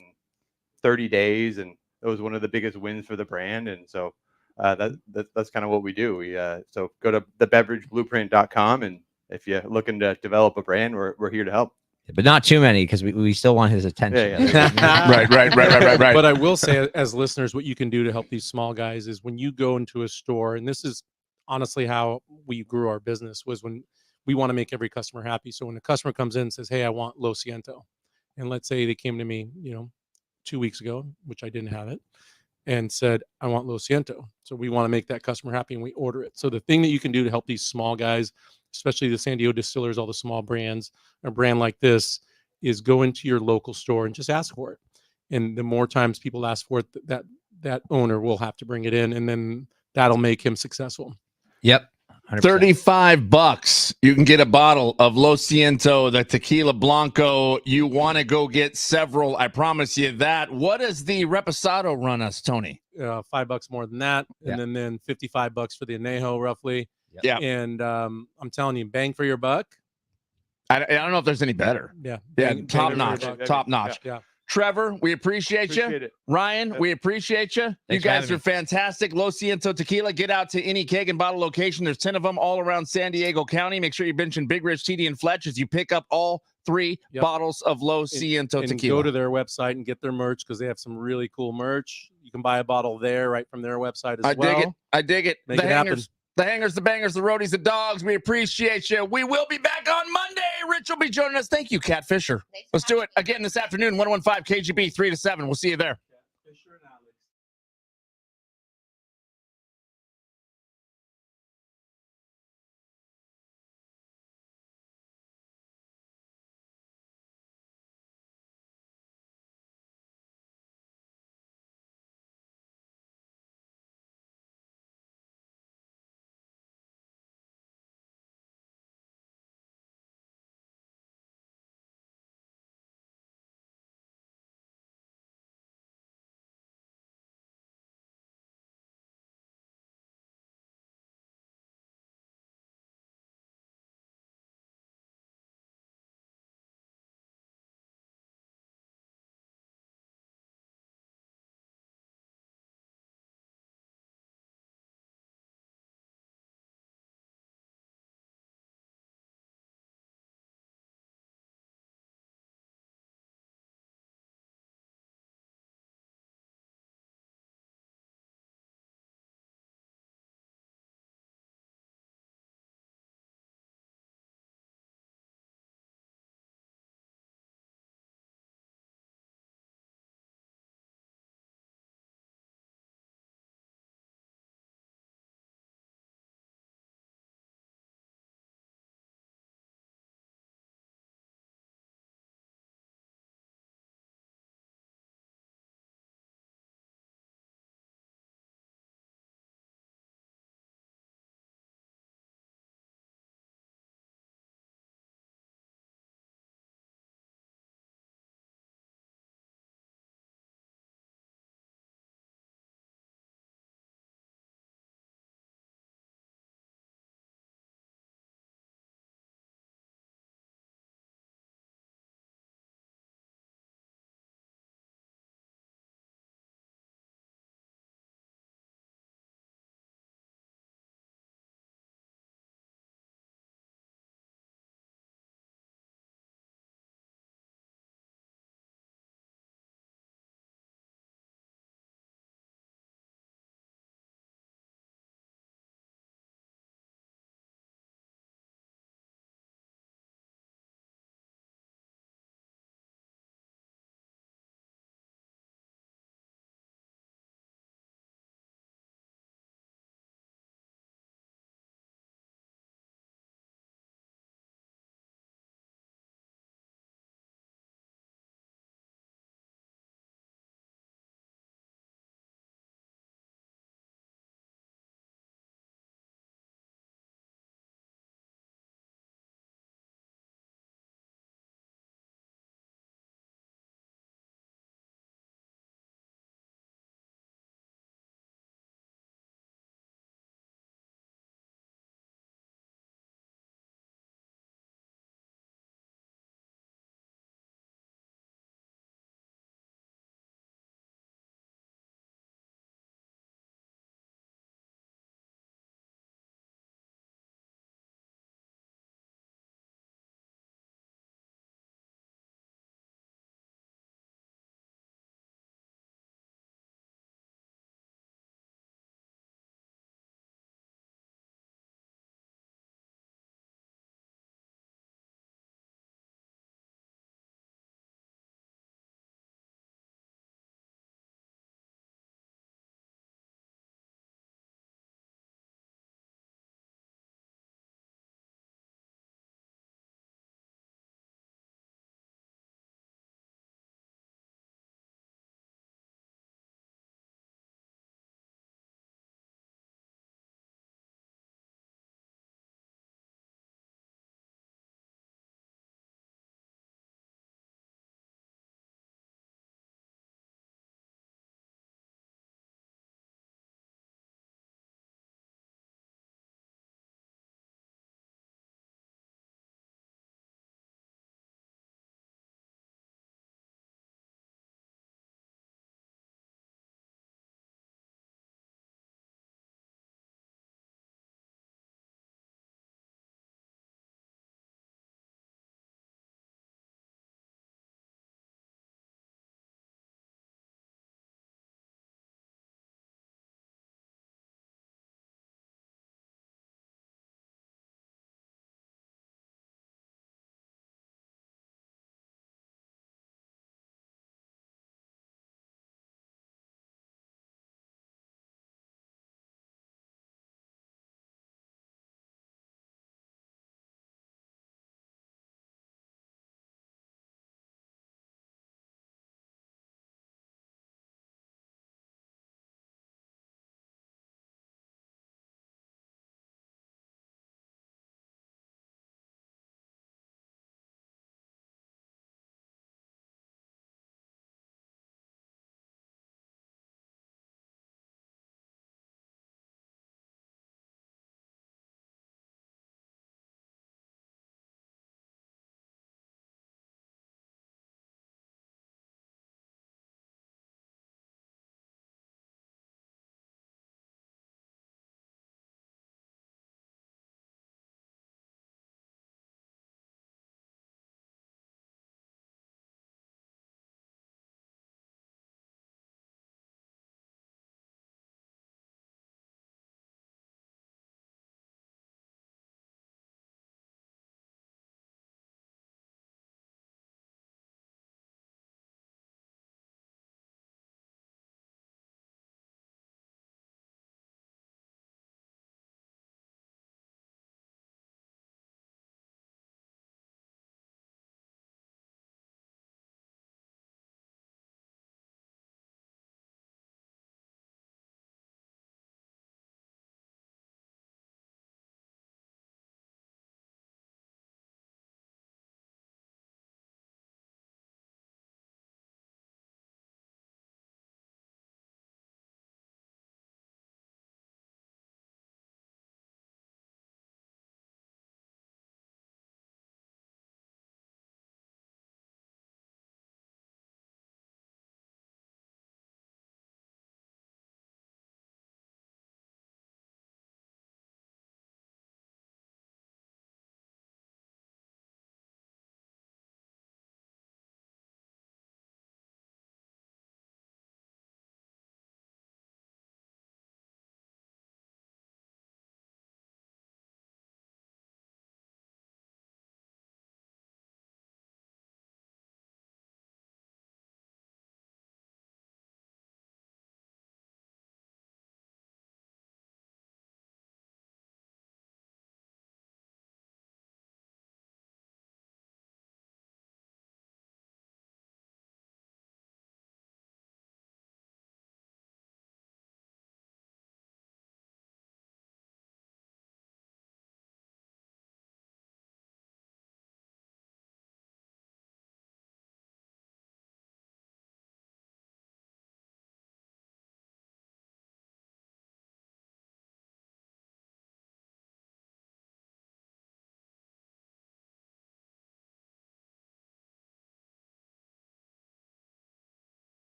30 days, and it was one of the biggest wins for the brand. And so that's kind of what we do. We so go to thebeverageblueprint.com, and if you're looking to develop a brand, we're here to help. but not too many because we still want his attention. Right. But I will say, as listeners, what you can do to help these small guys is when you go into a store, and this is honestly how we grew our business, was when we want to make every customer happy. So when a customer comes in and says, hey, I want Lo Siento, and let's say they came to me, 2 weeks ago, which I didn't have it, and said, I want Lo Siento. So we want to make that customer happy and we order it. So the thing that you can do to help these small guys, especially the San Diego distillers, all the small brands, a brand like this, is go into your local store and just ask for it. And the more times people ask for it, that owner will have to bring it in, and then that'll make him successful. Yep. 100%. $35. You can get a bottle of Lo Siento, the tequila blanco. You want to go get several. I promise you that. What does the Reposado run us, Tony? $5 more than that. Yeah. And then $55 for the Añejo, roughly. Yeah. And I'm telling you, bang for your buck. I don't know if there's any better. Yeah. Top for notch. your buck. Top notch. Yeah. Trevor, we appreciate you. Appreciate it. Ryan, we appreciate you. You Thanks for guys having are fantastic. Lo Siento Tequila. Get out to any keg and bottle location. There's 10 of them all around San Diego County. Make sure you mention Big Rich, TD, and Fletch as you pick up all 3 bottles of Lo Siento And Tequila. go to their website and get their merch because they have some really cool merch. You can buy a bottle there right from their website as well. I dig it. Make the it happen. hangers, the hangers, the bangers, the roadies, the dogs. We appreciate you. We will be back on Monday. Rich will be joining us. Thank you, Kat Fisher. Let's do it again this afternoon, 101.5 KGB, 3 to 7. We'll see you there.